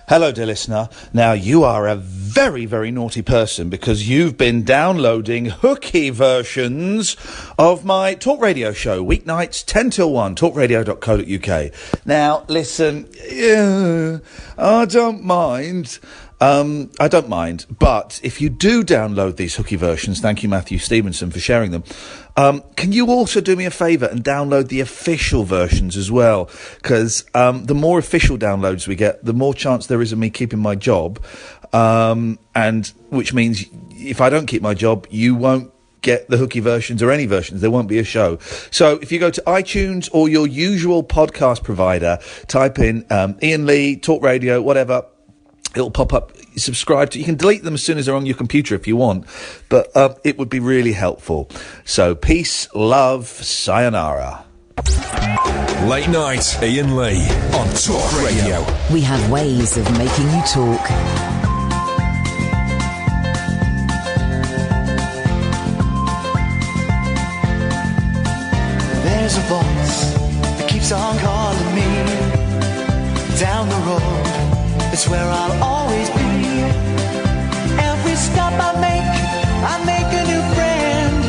Hello, dear listener. Now, you are a very, very naughty person because you've been downloading hooky versions of my talk radio show, weeknights 10 till 1, talkradio.co.uk. Now, listen, I don't mind. But if you do download these hooky versions, thank you, Matthew Stevenson, for sharing them, can you also do me a favour and download the official versions as well? Because the more official downloads we get, the more chance there is of me keeping my job, and which means if I don't keep my job, you won't get the hooky versions or any versions. There won't be a show. So if you go to iTunes or your usual podcast provider, type in Iain Lee, Talk Radio, whatever, it'll pop up. Subscribe to. You can delete them as soon as they're on your computer if you want, but it would be really helpful. So peace, love, sayonara. Late night, Iain Lee on Talk Radio. We have ways of making you talk. There's a voice that keeps on calling me down the road. It's where I'll always be. Every stop I make a new friend.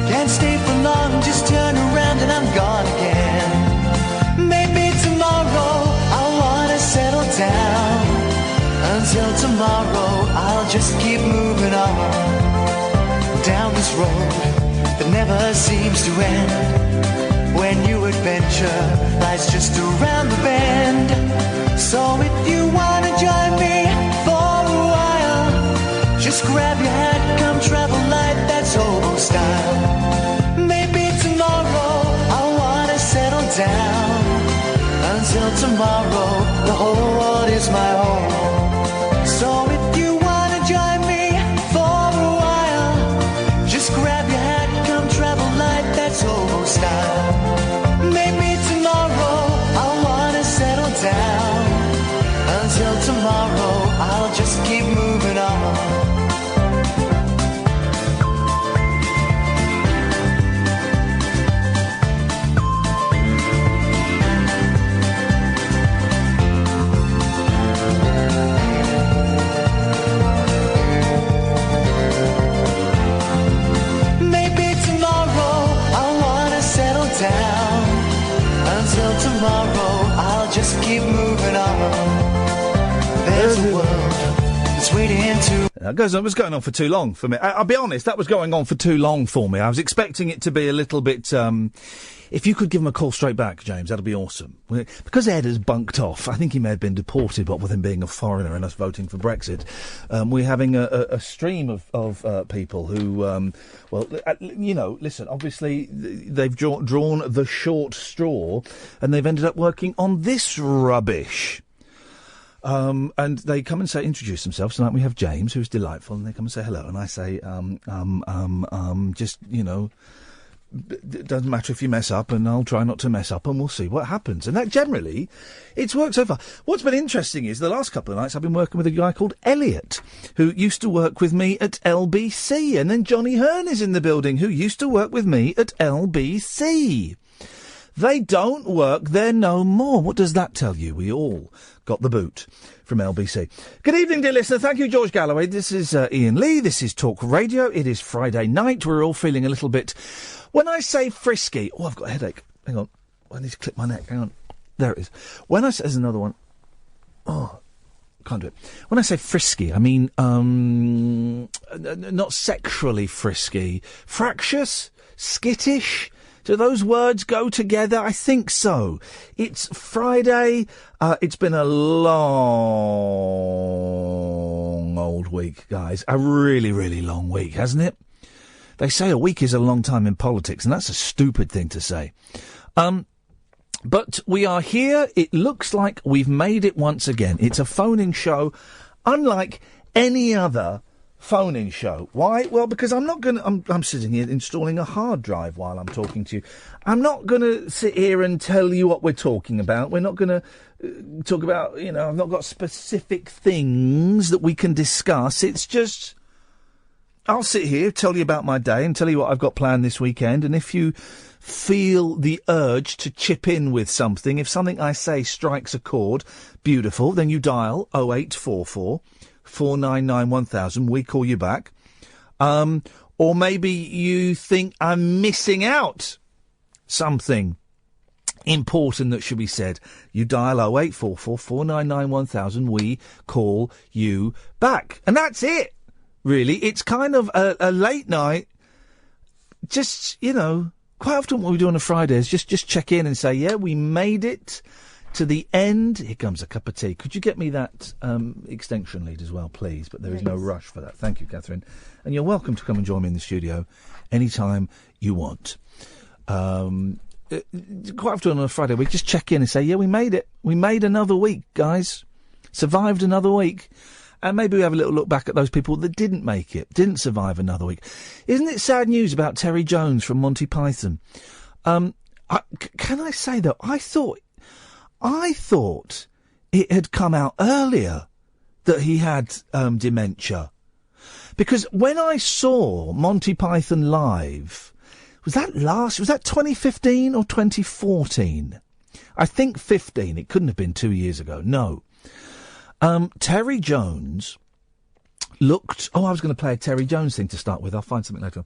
Can't stay for long, just turn around and I'm gone again. Maybe tomorrow I'll wanna settle down. Until tomorrow I'll just keep moving on. Down this road that never seems to end. When new adventure lies just around the bend. So if you wanna join me for a while, just grab your hat, come travel light, that's old style. Maybe tomorrow I wanna settle down. Until tomorrow, the whole world is my home. So if you wanna join me for a while, just grab your hat, come travel light, that's old style. Maybe tomorrow I wanna settle down. Until tomorrow, I'll just keep moving on. Maybe tomorrow, I wanna settle down. Until tomorrow, I'll just keep moving on. There's a world that's waiting to... It was going on for too long for me. I'll be honest, that was going on for too long for me. I was expecting it to be a little bit... if you could give him a call straight back, James, that'd be awesome. Because Ed has bunked off, I think he may have been deported, but with him being a foreigner and us voting for Brexit, we're having a stream of people who... listen, obviously they've drawn the short straw and they've ended up working on this rubbish. And they come and introduce themselves. Tonight we have James, who's delightful, and they come and say hello. And I say, it doesn't matter if you mess up, and I'll try not to mess up, and we'll see what happens. And that generally, it's worked so far. What's been interesting is the last couple of nights I've been working with a guy called Elliot, who used to work with me at LBC. And then Johnny Hearn is in the building, who used to work with me at LBC. They don't work there no more. What does that tell you? We all got the boot from LBC. Good evening, dear listener. Thank you, George Galloway. This is Iain Lee. This is Talk Radio. It is Friday night. We're all feeling a little bit... When I say frisky... Oh, I've got a headache. Hang on. I need to clip my neck. Hang on. There it is. When I say... There's another one. Oh, can't do it. When I say frisky, I mean not sexually frisky. Fractious? Skittish? Do those words go together? I think so. It's Friday. It's been a long old week, guys. A really, really long week, hasn't it? They say a week is a long time in politics, and that's a stupid thing to say. But we are here. It looks like we've made it once again. It's a phone-in show, unlike any other phone-in show. Why? Well, because I'm sitting here installing a hard drive while I'm talking to you. I'm not going to sit here and tell you what we're talking about. We're not going to talk about, I've not got specific things that we can discuss. It's just, I'll sit here, tell you about my day and tell you what I've got planned this weekend. And if you feel the urge to chip in with something, if something I say strikes a chord, beautiful, then you dial 0844 499 1000. We call you back. Or maybe you think I'm missing out something important that should be said. You dial 0844 499 1000. We call you back. And that's it, really. It's kind of a late night. Just, quite often what we do on a Friday is just check in and say, yeah, we made it to the end. Here comes a cup of tea. Could you get me that extension lead as well, please? But there is no rush for that. Thank you, Catherine. And you're welcome to come and join me in the studio anytime you want. Quite often on a Friday, we just check in and say, yeah, we made it. We made another week, guys. Survived another week. And maybe we have a little look back at those people that didn't make it, didn't survive another week. Isn't it sad news about Terry Jones from Monty Python? Can I say, though, I thought it had come out earlier that he had dementia. Because when I saw Monty Python live, was that 2015 or 2014? I think 15. It couldn't have been 2 years ago. No. Terry Jones looked... Oh, I was going to play a Terry Jones thing to start with. I'll find something later on.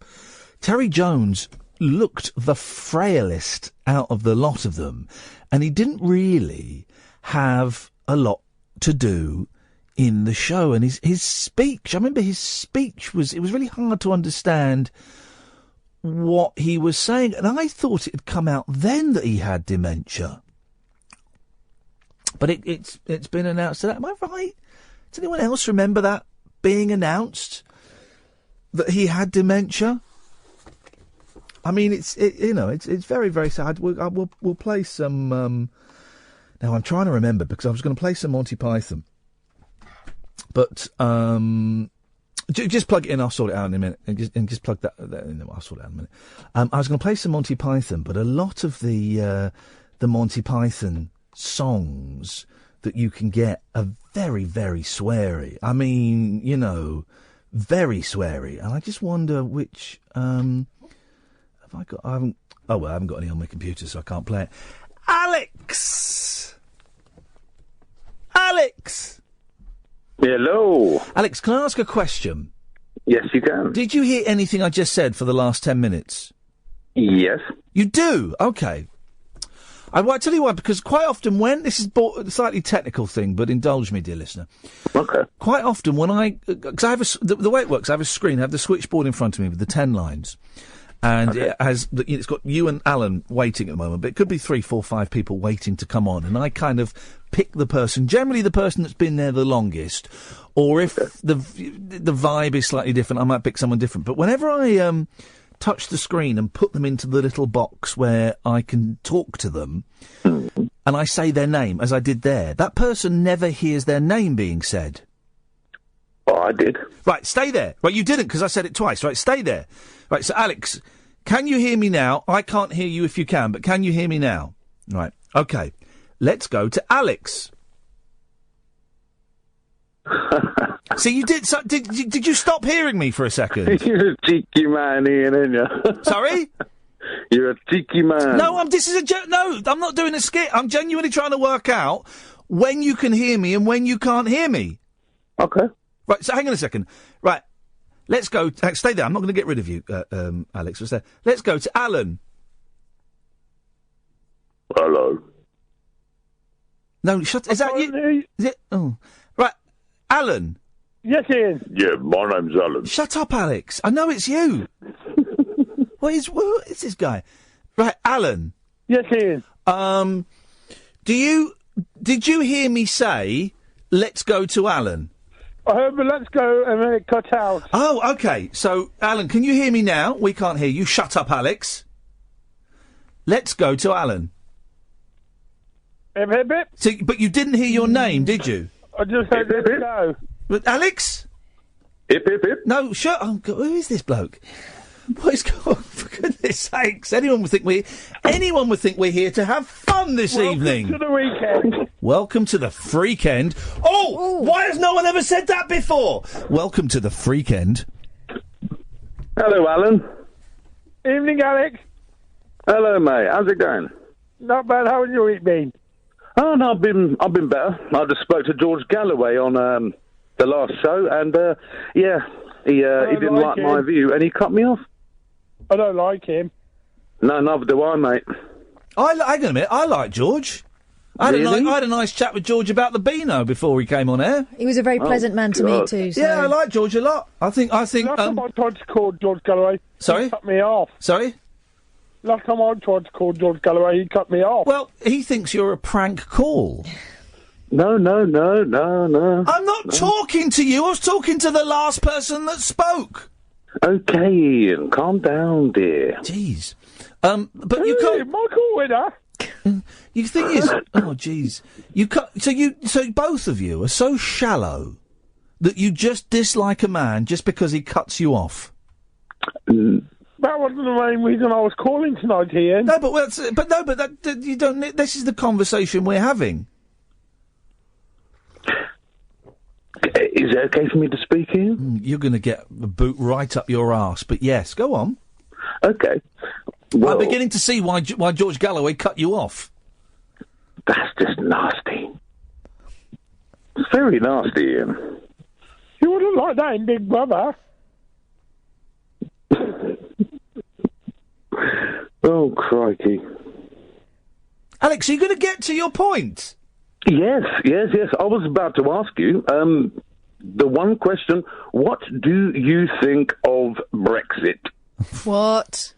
Terry Jones looked the frailest out of the lot of them, and he didn't really have a lot to do in the show. And his speech, I remember his speech it was really hard to understand what he was saying, and I thought it had come out then that he had dementia. But it's been announced today. Am I right? Does anyone else remember that being announced, that he had dementia? I mean, it's very, very sad. We'll play some. Now I'm trying to remember because I was going to play some Monty Python, but just plug it in. I'll sort it out in a minute, and just plug that in. I'll sort it out in a minute. I was going to play some Monty Python, but a lot of the Monty Python songs that you can get are very, very sweary. I mean, very sweary. And I just wonder which have I got? I haven't got any on my computer, so I can't play it. Alex. Hello. Alex, can I ask a question? Yes, you can. Did you hear anything I just said for the last 10 minutes? Yes. You do? Okay. I tell you why, because quite often when... This is a slightly technical thing, but indulge me, dear listener. Okay. Quite often when because I have the way it works, I have a screen, I have the switchboard in front of me with the 10 lines. And okay. It's got you and Alan waiting at the moment, but it could be 3, 4, 5 people waiting to come on. And I kind of pick the person, generally the person that's been there the longest. Or if the vibe is slightly different, I might pick someone different. But whenever I touch the screen and put them into the little box where I can talk to them, and I say their name, as I did there, that person never hears their name being said. Oh, I did. Right, stay there. Right, you didn't, because I said it twice. Right, stay there. Right, so Alex, can you hear me now? I can't hear you if you can, but can you hear me now? Right, okay. Let's go to Alex. See, you did. So, did you stop hearing me for a second? You're a cheeky man, Ian, aren't you? Sorry? You're a cheeky man. No, no, I'm not doing a skit. I'm genuinely trying to work out when you can hear me and when you can't hear me. Okay. Right, so hang on a second. Right, let's go. Stay there. I'm not going to get rid of you, Alex. Let's go to Alan. Hello. No, shut. Is that you? Is it? Oh, right, Alan. Yes, Ian. Yeah, my name's Alan. Shut up, Alex. I know it's you. What is this guy? Right, Alan. Yes, Ian. Did you hear me say, let's go to Alan? I heard, but let's go, and then it cut out. Oh, okay. So, Alan, can you hear me now? We can't hear you. Shut up, Alex. Let's go to Alan. Hip, hip, hip. So, but you didn't hear your name, did you? I just said, let's go. But Alex? Hip, hip, hip. No, shut up. Oh, who is this bloke? What is going on? For goodness sakes. Anyone would think we're here to have fun this evening. Welcome to the weekend. Welcome to the freakend. Oh, why has no one ever said that before? Welcome to the freakend. Hello, Alan. Evening, Alex. Hello, mate. How's it going? Not bad. How has your week been? Oh, no, I've been better. I just spoke to George Galloway on the last show, and he didn't like my view, and he cut me off. I don't like him. No, neither do I, mate. Hang on a minute. I like George. I had a nice chat with George about the Beano before he came on air. He was a very pleasant man to meet too. So. Yeah, I like George a lot. I think. Last time I tried to call George Galloway, Sorry? he cut me off. Sorry? Last time I tried to call George Galloway, he cut me off. Well, he thinks you're a prank call. No. I'm not talking to you. I was talking to the last person that spoke. Okay, Ian, calm down, dear. Jeez. But you can't... Michael Winner. You think is... Oh, jeez. You can't... So both of you are so shallow that you just dislike a man just because he cuts you off. That wasn't the main reason I was calling tonight, Ian. No, but you don't... This is the conversation we're having. Is it okay for me to speak, Ian? You're going to get a boot right up your arse, but yes, go on. Okay. Well, I'm beginning to see why George Galloway cut you off. That's just nasty. It's very nasty, Ian. You wouldn't like that in Big Brother. Oh, crikey. Alex, are you going to get to your point? Yes. I was about to ask you, the one question, what do you think of Brexit? What?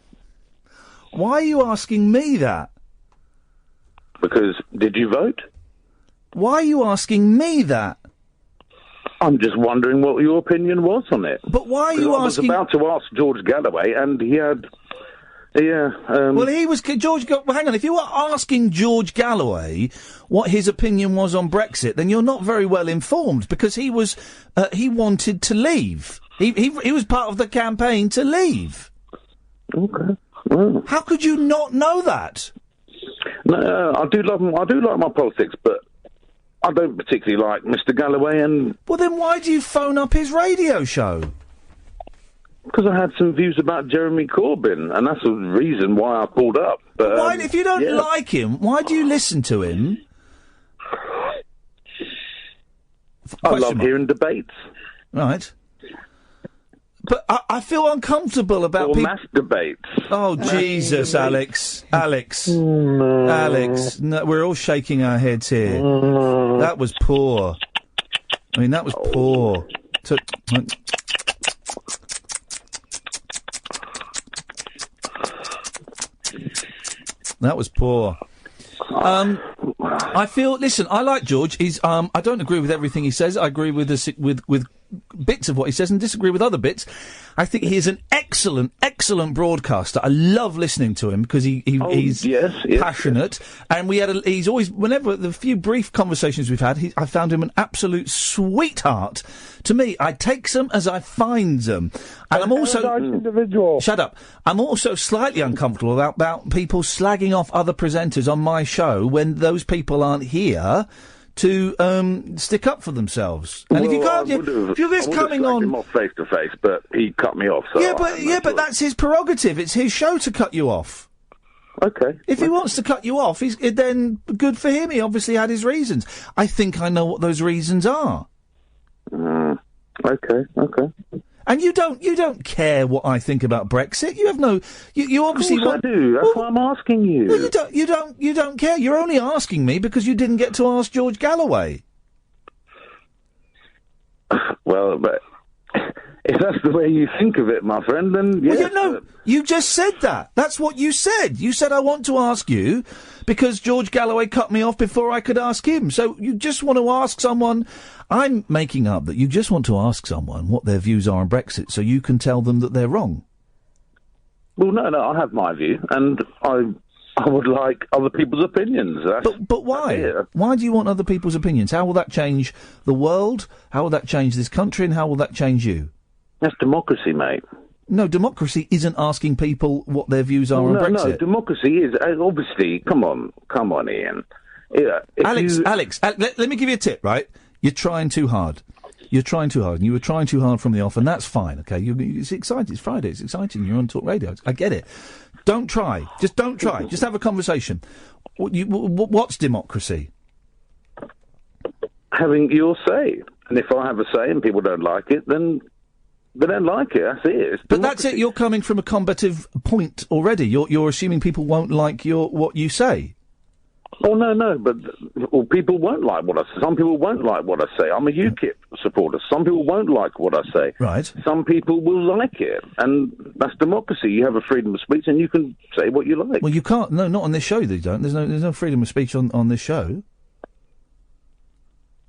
Why are you asking me that? Because, did you vote? Why are you asking me that? I'm just wondering what your opinion was on it. But why are you asking... I was about to ask George Galloway, and he had... Well, he was... hang on, if you were asking George Galloway what his opinion was on Brexit, then you're not very well informed, because he was... he wanted to leave. He was part of the campaign to leave. Okay. Well. How could you not know that? No, I do like my politics, but I don't particularly like Mr. Galloway. And well, then why do you phone up his radio show? Because I had some views about Jeremy Corbyn, and that's the reason why I called up. But why, if you don't like him, why do you listen to him? I love hearing debates. Right. But I feel uncomfortable about people... mass debates. Oh, Jesus, Alex. Alex. No, we're all shaking our heads here. That was poor. I mean, that was poor. That was poor. I feel... Listen, I like George. He's... I don't agree with everything he says. I agree with bits of what he says and disagree with other bits. I think he is an excellent broadcaster. I love listening to him because he's passionate. And he's always, whenever the few brief conversations we've had, I found him an absolute sweetheart. To me, I takes them as I finds them. And I'm also... Nice individual. Shut up. I'm also slightly uncomfortable about people slagging off other presenters on my show when those people aren't here to stick up for themselves. And if you can't, if you're just coming on, him off face to face, but he cut me off. So but that's his prerogative. It's his show to cut you off. Okay. If he wants to cut you off, then good for him. He obviously had his reasons. I think I know what those reasons are. Okay. And you don't care what I think about Brexit. You have no. You obviously. Of course I do. That's why I'm asking you. Well, you don't care. You're only asking me because you didn't get to ask George Galloway. Well, but if that's the way you think of it, my friend, then yes. Well, you just said that. That's what you said. You said I want to ask you because George Galloway cut me off before I could ask him. So you just want to ask someone. I'm making up that you just want to ask someone what their views are on Brexit so you can tell them that they're wrong. Well, no, I have my view, and I would like other people's opinions. But why? Why do you want other people's opinions? How will that change the world? How will that change this country? And how will that change you? That's democracy, mate. No, democracy isn't asking people what their views are on Brexit. No, democracy is, obviously, come on, Ian. Yeah, Alex, let me give you a tip, right? You're trying too hard. You're trying too hard, and you were trying too hard from the off, and that's fine, okay? It's exciting. It's Friday. It's exciting. You're on Talk Radio. I get it. Don't try. Just don't try. Just have a conversation. What's democracy? Having your say. And if I have a say and people don't like it, then they don't like it. That's it. It's but that's it. You're coming from a combative point already. You're assuming people won't like what you say. Oh, no, but people won't like what I say. Some people won't like what I say. I'm a UKIP supporter. Some people won't like what I say. Right. Some people will like it, and that's democracy. You have a freedom of speech, and you can say what you like. Well, you can't. No, not on this show. They don't. There's no freedom of speech on this show.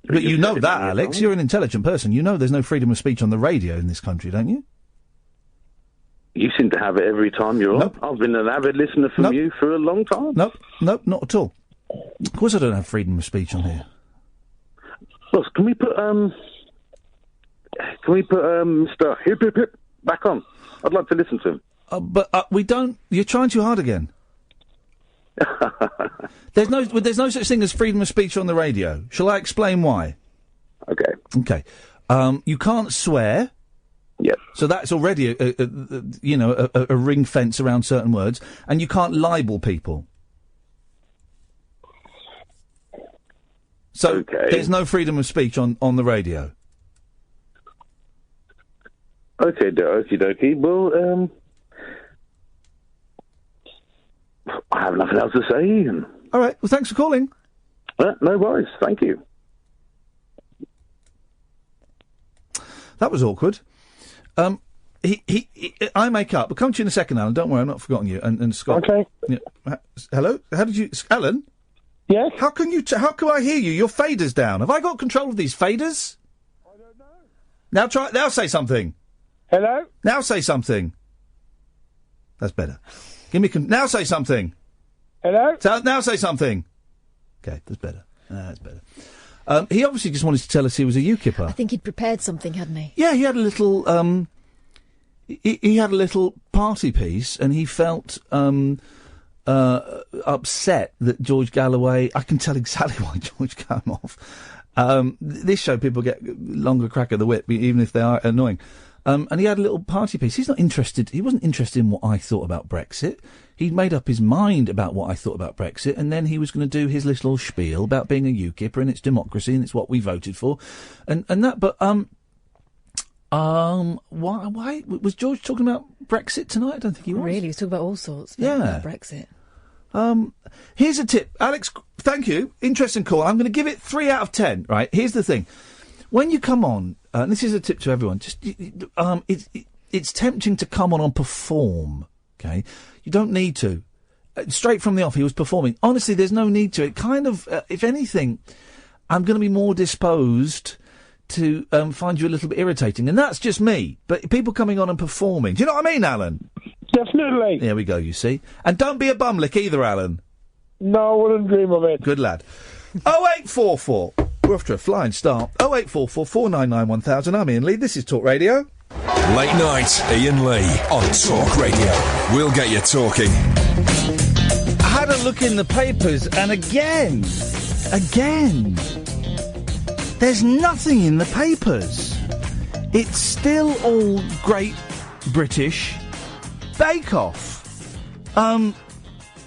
But you know that, Alex. You're an intelligent person. You know there's no freedom of speech on the radio in this country, don't you? You seem to have it every time you're on. Nope. I've been an avid listener from you for a long time. Nope, not at all. Of course I don't have freedom of speech on here. Well, can we put Mr. Hip Hip Hip back on? I'd like to listen to him. But we don't... You're trying too hard again. There's no such thing as freedom of speech on the radio. Shall I explain why? Okay. You can't swear. Yep. So that's already a ring fence around certain words, and you can't libel people. So there's no freedom of speech on the radio. Okay, okie dokie. Well, I have nothing else to say, Ian. All right. Well, thanks for calling. No worries. Thank you. That was awkward. I make up. We'll come to you in a second, Alan. Don't worry, I've not forgotten you. And Scott. Okay. Yeah. Hello? How did you... Alan? Yes? How can I hear you? Your fader's down. Have I got control of these faders? I don't know. Now say something. Hello? Now say something. That's better. Now say something. Hello? Now say something. Okay, that's better. That's better. He obviously just wanted to tell us he was a UKIPper. I think he'd prepared something, hadn't he? Yeah, he had a little... He had a little party piece, and he felt upset that George Galloway... I can tell exactly why George came off. This show, people get longer crack of the whip, even if they are annoying. And he had a little party piece. He wasn't interested in what I thought about Brexit. He'd made up his mind about what I thought about Brexit, and then he was going to do his little spiel about being a UKIPper, and it's democracy, and it's what we voted for. And that, but, why was George talking about Brexit tonight? I don't think he was. Really, he was talking about all sorts. Yeah. About Brexit. Here's a tip. Alex, thank you. Interesting call. I'm going to give it 3 out of 10, right? Here's the thing. When you come on, and this is a tip to everyone, just, it's tempting to come on and perform, okay? You don't need to. Straight from the off, he was performing. Honestly, there's no need to. It kind of, if anything, I'm going to be more disposed to find you a little bit irritating. And that's just me. But people coming on and performing. Do you know what I mean, Alan? Definitely. There we go, you see. And don't be a bumlick either, Alan. No, I wouldn't dream of it. Good lad. 0844. We're off to a flying start. 0844 499 1000. I'm Iain Lee. This is Talk Radio. Late night, Iain Lee on Talk Radio. We'll get you talking. I had a look in the papers, and again, there's nothing in the papers. It's still all Great British Bake Off,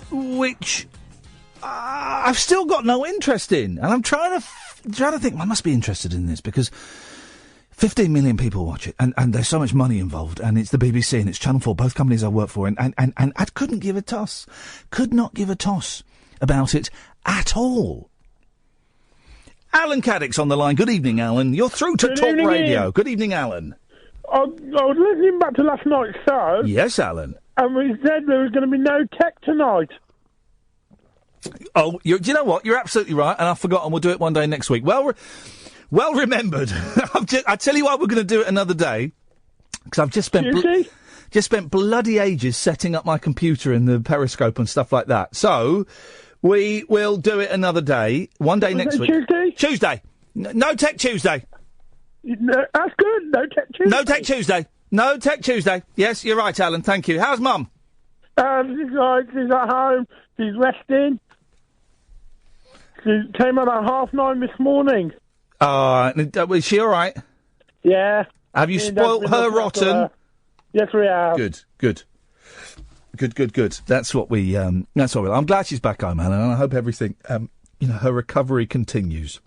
which I've still got no interest in, and I'm trying to think. I must be interested in this because 15 million people watch it, and there's so much money involved, and it's the BBC and it's Channel 4, both companies I work for, and I couldn't give a toss. Could not give a toss about it at all. Alan Caddick's on the line. Good evening, Alan. You're through to Talk Radio. Ian. Good evening, Alan. I was listening back to last night's show. Yes, Alan. And we said there was going to be no tech tonight. Oh, do you know what? You're absolutely right, and I've forgotten. We'll do it one day next week. Well remembered. I tell you what, we're going to do it another day because I've just spent bloody ages setting up my computer in the Periscope and stuff like that. So we will do it another day, one day next week. Tuesday. No Tech Tuesday. No, that's good. No Tech Tuesday. No Tech Tuesday. No Tech Tuesday. Yes, you're right, Alan. Thank you. How's Mum? She's at home. She's resting. She came out at 9:30 this morning. Was she all right? Yeah. Have you Me and spoilt Dad's been her looking after rotten? her. Yes, we have. Good. That's what we. That's what we. I'm glad she's back home, Helen, and I hope everything. Her recovery continues.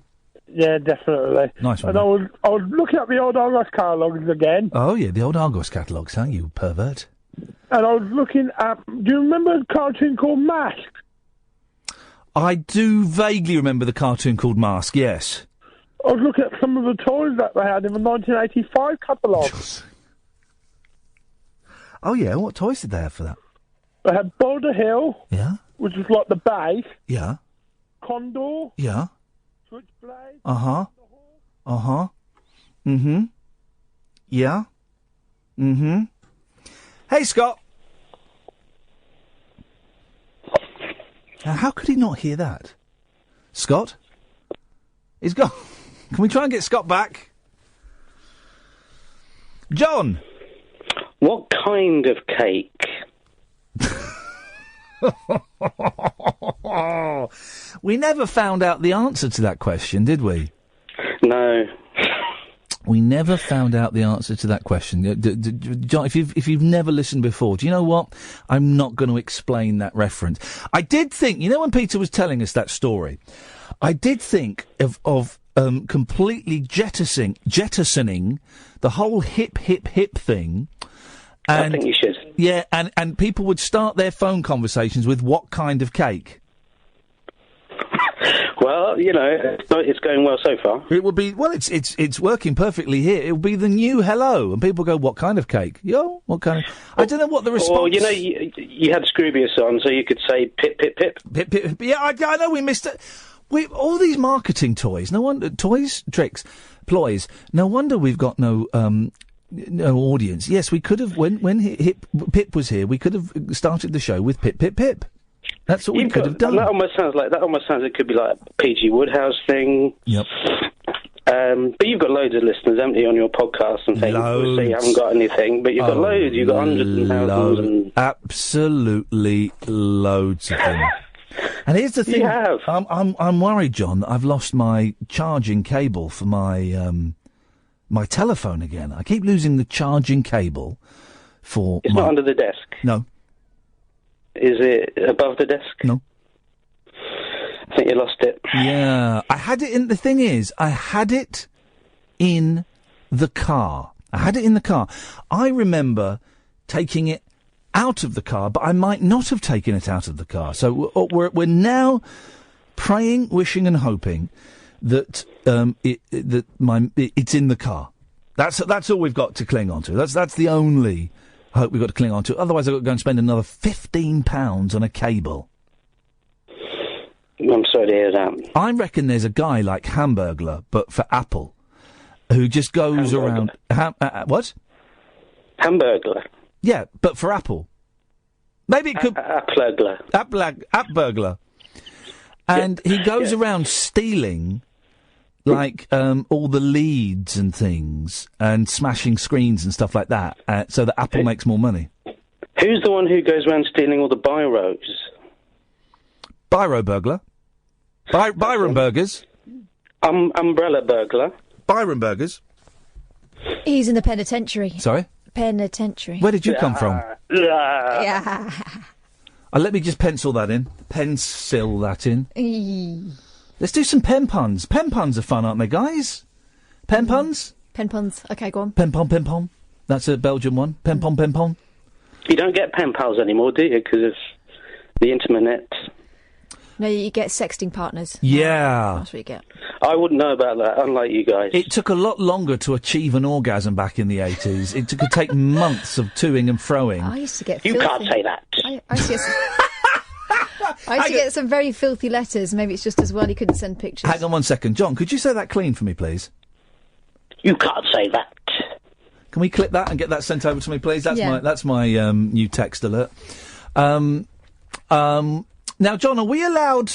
Yeah, definitely. Nice one. And I was looking at the old Argos catalogues again. Oh yeah, the old Argos catalogues, huh? You pervert. And I was looking at... Do you remember a cartoon called Mask? I do vaguely remember the cartoon called Mask. Yes. I was looking at some of the toys that they had in the 1985 catalogue. Oh yeah, what toys did they have for that? They had Boulder Hill. Yeah. Which was like the base. Yeah. Condor. Yeah. Switchblade. Uh-huh. Mm-hmm. Yeah. Mm-hmm. Hey, Scott. Now, how could he not hear that? Scott? He's gone. Can we try and get Scott back? John! What kind of cake? We never found out the answer to that question, did we? No. We never found out the answer to that question. John, if you've never listened before, do you know what? I'm not going to explain that reference. I did think, when Peter was telling us that story, I did think of completely jettisoning the whole hip thing. And, I think you should. Yeah, and people would start their phone conversations with what kind of cake? Well, it's going well so far. It would be, it's working perfectly here. It would be the new hello, and people go, what kind of cake? Yo, what kind of... I don't know what the response... Well, you had Scroobius on, so you could say pip, pip, pip. Pip, pip, pip. Yeah, I know, we missed it. All these marketing toys, no wonder... Toys, tricks, ploys. No wonder we've got no audience. Yes, we could have, when Pip was here, we could have started the show with Pip, Pip, Pip. That's what we could have done. That almost sounds like it could be like a P.G. Woodhouse thing. Yep. But you've got loads of listeners, haven't you, on your podcast and things? So you haven't got anything, but you've got loads. You've got hundreds and thousands. Absolutely loads of them. And here's the thing. You have. I'm worried, John, that I've lost my charging cable for my my telephone again. I keep losing the charging cable for. It's not under the desk. No. Is it above the desk? No. I think you lost it. Yeah. I had it in... The thing is, I had it in the car. I remember taking it out of the car, but I might not have taken it out of the car. So we're now praying, wishing and hoping that it's in the car. That's all we've got to cling on to. That's the only... I hope we've got to cling on to. Otherwise, I've got to go and spend another £15 on a cable. I'm sorry to hear that. I reckon there's a guy like Hamburglar, but for Apple, who just goes around... what? Hamburglar? Yeah, but for Apple. Maybe it could... Appburglar. And he goes around stealing... all the leads and things, and smashing screens and stuff like that, so that Apple makes more money. Who's the one who goes around stealing all the biros? Biro burglar. Byron burgers. Umbrella burglar. Byron burgers. He's in the penitentiary. Sorry? Penitentiary. Where did you come from? Yeah. Let me just pencil that in. Let's do some pen puns. Pen puns are fun, aren't they, guys? Pen puns? Pen puns. OK, go on. Pen pon. That's a Belgian one. Pen pon. You don't get pen pals anymore, do you? Because of the internet. No, you get sexting partners. Yeah. That's what you get. I wouldn't know about that, unlike you guys. It took a lot longer to achieve an orgasm back in the 80s. It could take months of toing and froing. I used to get You filthy. can't say that. I used to get some very filthy letters. Maybe it's just as well he couldn't send pictures. Hang on 1 second. John, could you say that clean for me, please? You can't say that. Can we clip that and get that sent over to me, please? Yeah. That's my new text alert. Now, John, are we allowed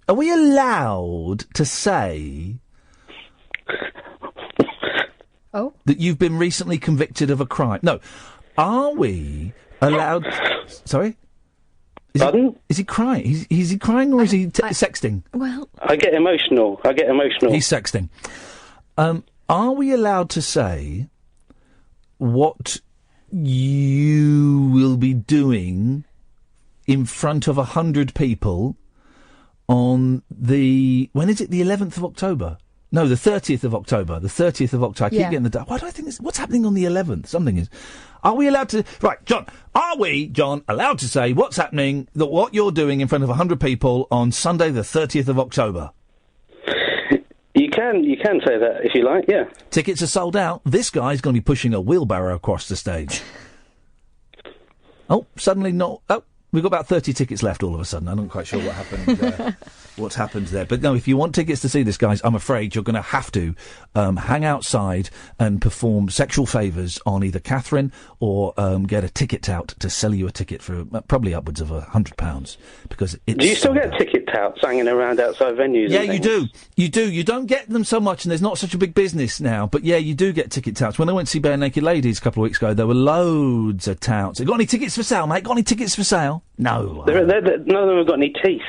to say that you've been recently convicted of a crime? No. Are we allowed... Sorry? Pardon? Is he crying? Is he crying or is he sexting? Well... I get emotional. He's sexting. are we allowed to say what you will be doing in front of 100 people on when is it, the 11th of October? No, the 30th of October. The 30th of October. I keep getting the... Why do I think this... What's happening on the 11th? Something is... Are we allowed to... Right, John. Are we, John, allowed to say what's happening, what you're doing in front of 100 people on Sunday the 30th of October? You can say that if you like, yeah. Tickets are sold out. This guy's going to be pushing a wheelbarrow across the stage. Oh, suddenly not... Oh, we've got about 30 tickets left all of a sudden. I'm not quite sure what happened... what's happened there. But no, if you want tickets to see this, guys, I'm afraid you're going to have to hang outside and perform sexual favours on either Catherine or get a ticket tout to sell you a ticket for probably upwards of £100. Because it's... Do you still get ticket touts hanging around outside venues? Yeah, you do. You do. You don't get them so much, and there's not such a big business now. But yeah, you do get ticket touts. When I went to see Bare Naked Ladies a couple of weeks ago, there were loads of touts. Got any tickets for sale, mate? Got any tickets for sale? No. None of them have got any teeth.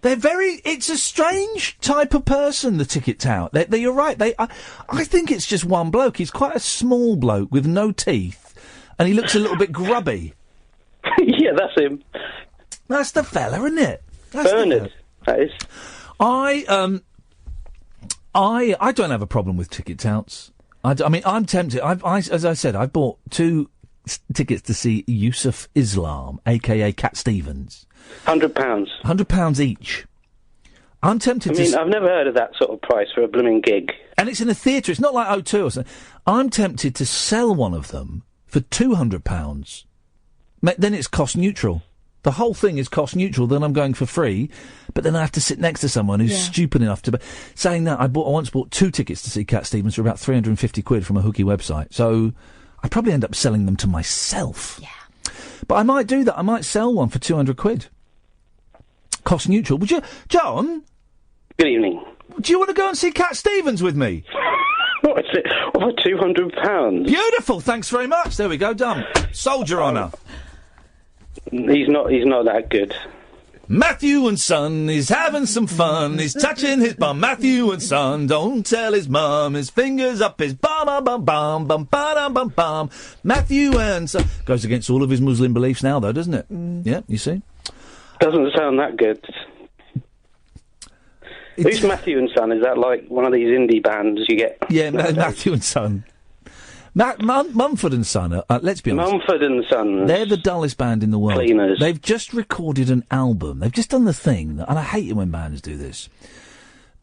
It's a strange type of person, the ticket tout. You're right. I think it's just one bloke. He's quite a small bloke with no teeth, and he looks a little bit grubby. Yeah, that's him. That's the fella, isn't it? That's Bernard, that is. I don't have a problem with ticket touts. I mean, I'm tempted. As I said, I bought 2 tickets to see Yusuf Islam, a.k.a. Cat Stevens. £100. £100 each. I'm tempted I've never heard of that sort of price for a blooming gig. And it's in a theatre. It's not like O2 or something. I'm tempted to sell one of them for £200. Then it's cost neutral. The whole thing is cost neutral. Then I'm going for free. But then I have to sit next to someone who's stupid enough to... Saying that, I once bought 2 tickets to see Cat Stevens for about £350 from a hooky website. So I'd probably end up selling them to myself. Yeah. But I might do that. I might sell one for £200. Cost neutral. Would you... John? Good evening. Do you want to go and see Cat Stevens with me? What is it? For £200? Beautiful. Thanks very much. There we go. Done. Soldier honour. He's not that good. Matthew and Son, he's having some fun. He's touching his bum. Matthew and Son, don't tell his mum. His fingers up his bum, bum, bum, bum, bum, bum, bum, bum. Matthew and Son. Goes against all of his Muslim beliefs now, though, doesn't it? Yeah, you see? Doesn't sound that good. Who's Matthew and Son? Is that like one of these indie bands you get? Yeah, Matthew and Son. Mumford and Son, let's be honest. Mumford and Son. They're the dullest band in the world. Cleaners. They've just recorded an album. They've just done the thing, and I hate it when bands do this,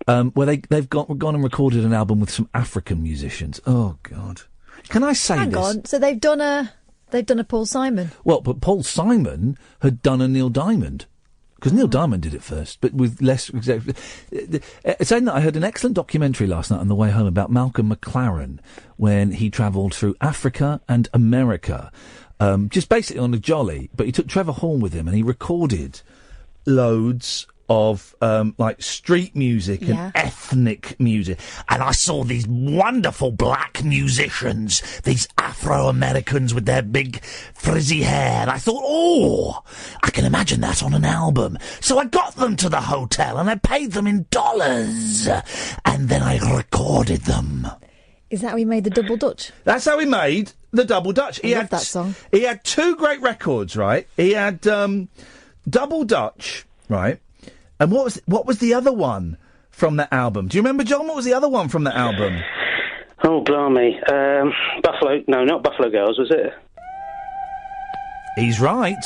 where they've gone and recorded an album with some African musicians. Oh, God. Can I say this? Hang on. So they've done a Paul Simon. Well, but Paul Simon had done a Neil Diamond. Because Neil Diamond did it first, but with less... Saying that, I heard an excellent documentary last night on the way home about Malcolm McLaren when he travelled through Africa and America, just basically on a jolly, but he took Trevor Horn with him and he recorded loads of like street music and ethnic music, and I saw these wonderful black musicians, these Afro-Americans with their big frizzy hair, and I thought, oh, I can imagine that on an album. So I got them to the hotel and I paid them in dollars, and then I recorded them. Is that how he made the Double Dutch? That's how he made the Double Dutch. I love that song. He had 2 great records, right? He had Double Dutch, right? And what was the other one from that album? Do you remember, John? What was the other one from that album? Oh, blimey. Buffalo... No, not Buffalo Girls, was it? He's right.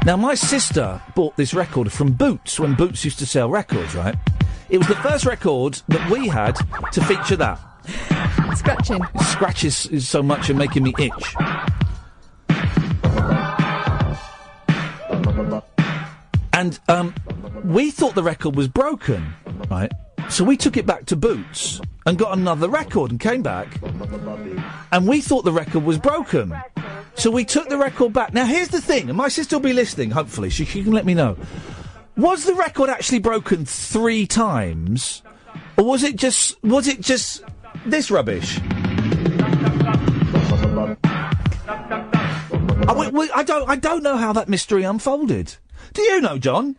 Now, my sister bought this record from Boots, when Boots used to sell records, right? It was the first record that we had to feature that. Scratching. It scratches so much and making me itch. And we thought the record was broken, right? So we took it back to Boots and got another record and came back. And we thought the record was broken. So we took the record back. Now, here's the thing, and my sister will be listening, hopefully. She can let me know. Was the record actually broken 3 times? Or was it just this rubbish? I don't know how that mystery unfolded. Do you know, John?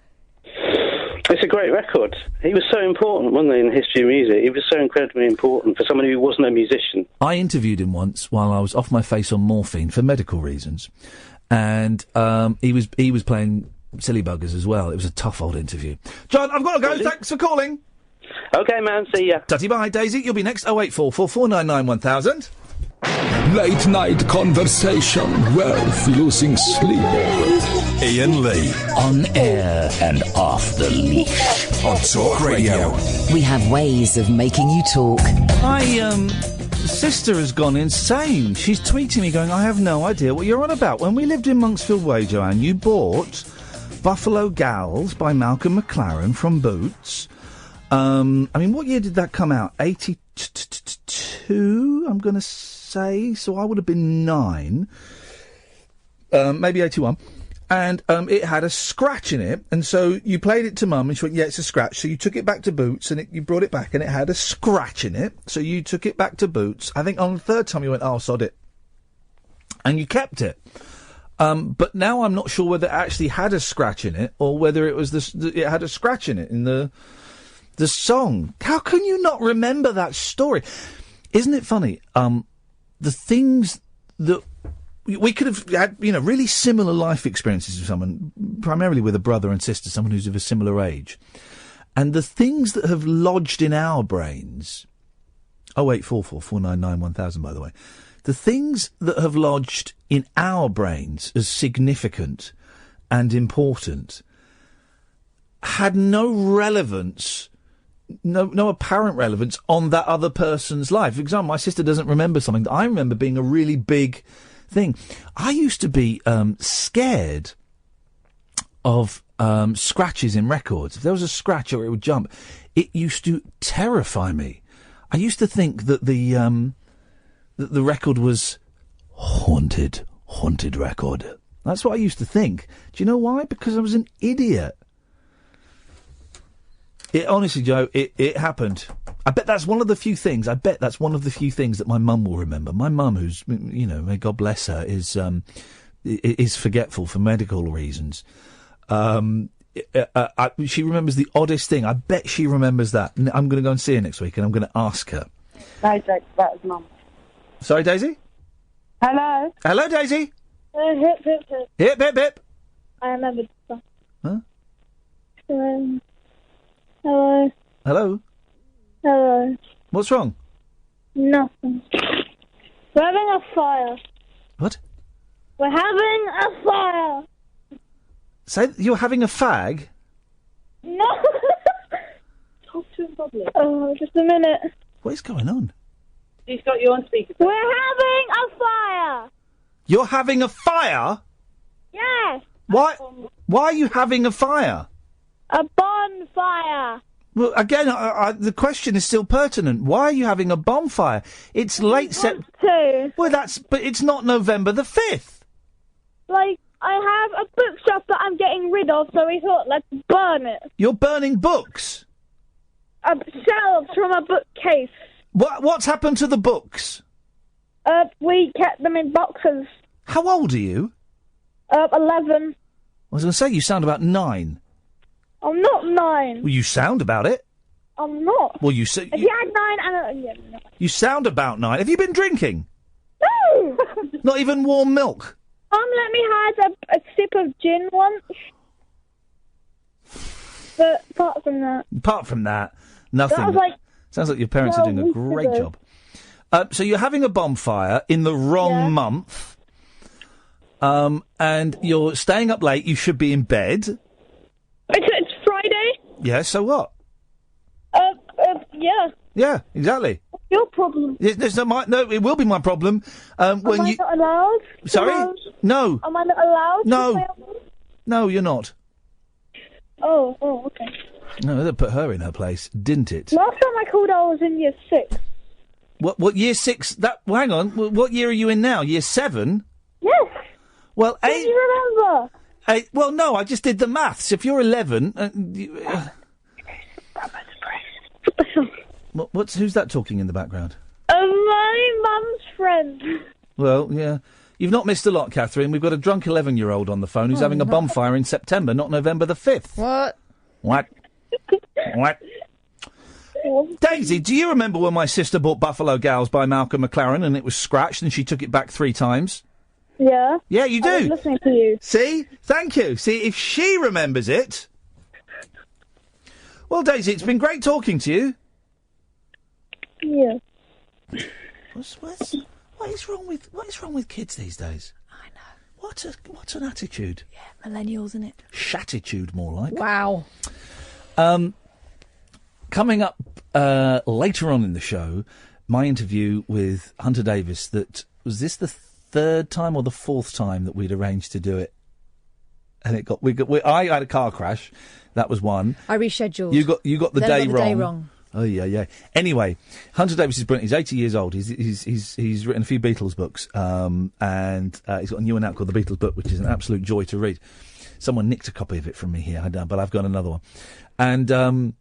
It's a great record. He was so important, wasn't he, in the history of music? He was so incredibly important for someone who wasn't a musician. I interviewed him once while I was off my face on morphine for medical reasons, and he was playing Silly Buggers as well. It was a tough old interview. John, I've got to go. Thanks for calling. OK, man. See ya. Tutty bye, Daisy. You'll be next. 0844 499 1000. Late night conversation worth losing sleep over. Iain Lee. On air and off the leash. On Talk Radio. We have ways of making you talk. My sister has gone insane. She's tweeting me going, I have no idea what you're on about. When we lived in Monksfield Way, Joanne, you bought Buffalo Gals by Malcolm McLaren from Boots. I mean, what year did that come out? 82, I'm going to say. So I would have been 9. Maybe 81. And it had a scratch in it. And so you played it to Mum and she went, yeah, it's a scratch. So you took it back to Boots and you brought it back and it had a scratch in it. So you took it back to Boots. I think on the third time you went, oh, sod it. And you kept it. But now I'm not sure whether it actually had a scratch in it or whether it was it had a scratch in it in the song. How can you not remember that story? Isn't it funny? The things that we could have had, really similar life experiences with someone, primarily with a brother and sister, someone who's of a similar age. And the things that have lodged in our brains, 0844 499 1000, by the way, the things that have lodged in our brains as significant and important had no relevance, no apparent relevance on that other person's life. For example, my sister doesn't remember something that I remember being a really big thing. I used to be scared of scratches in records. If there was a scratch or it would jump, it used to terrify me. I used to think that the record was haunted record. That's what I used to think. Do you know why? Because I was an idiot. It honestly, Joe, it happened. I bet that's one of the few things. That my mum will remember. My mum, who's, may God bless her, is forgetful for medical reasons. She remembers the oddest thing. I bet she remembers that. I'm going to go and see her next week, and I'm going to ask her. No, that was Mum. Sorry, Daisy? Hello? Hello, Daisy? Hip, hip, hip. Hip, hip, hip. I remember the song. Huh? Hello? Hello? Hello? What's wrong? Nothing. We're having a fire. What? We're having a fire. Say you're having a fag? No. Talk to him properly. Oh, just a minute. What is going on? He's got you on speaker. We're having a fire. You're having a fire? Yes. Why are you having a fire? A bonfire. Well, again, the question is still pertinent. Why are you having a bonfire? It's late September. Well, but it's not November the 5th. Like, I have a bookshelf that I'm getting rid of, so we thought, let's burn it. You're burning books? Shelves from a bookcase. What's happened to the books? We kept them in boxes. How old are you? 11. I was going to say, you sound about 9. I'm not 9. Well, you sound about it. I'm not. Well, you say... If you had 9 and... Yeah, you sound about 9. Have you been drinking? No! Not even warm milk? Let me had a sip of gin once. But apart from that... Nothing. That was like... Sounds like your parents are doing a great job. So you're having a bonfire in the wrong month. And you're staying up late. You should be in bed. It's Friday. Yeah, so what? Yeah. Yeah, exactly. What's your problem? No, it will be my problem. Am I not allowed? Sorry? No. Am I not allowed? No. No, you're not. Oh, okay. No, that put her in her place, didn't it? Last time I called, I was in year 6. What year 6? Well, hang on. What year are you in now? Year 7? Yes. Well, Do you remember? Well, no, I just did the maths. If you're 11... who's that talking in the background? My mum's friend. Well, yeah. You've not missed a lot, Catherine. We've got a drunk 11-year-old on the phone who's having a bonfire in September, not November the 5th. What? What? What? Daisy, do you remember when my sister bought Buffalo Gals by Malcolm McLaren and it was scratched and she took it back 3 times? Yeah. Yeah, you do. I was listening to you. See? Thank you. See, if she remembers it... Well, Daisy, it's been great talking to you. Yeah. What is wrong with kids these days? I know. What's an attitude? Yeah, millennials, isn't it? Shatitude, more like. Wow. Coming up later on in the show, my interview with Hunter Davies. Was this the 3rd time or the 4th time that we'd arranged to do it? And I had a car crash. That was one. I rescheduled. You got the Then day I got the wrong. day wrong. Oh yeah. Anyway, Hunter Davies is brilliant. He's 80 years old. He's written a few Beatles books, and he's got a new one out called The Beatles Book, which is an absolute joy to read. Someone nicked a copy of it from me here, but I've got another one. And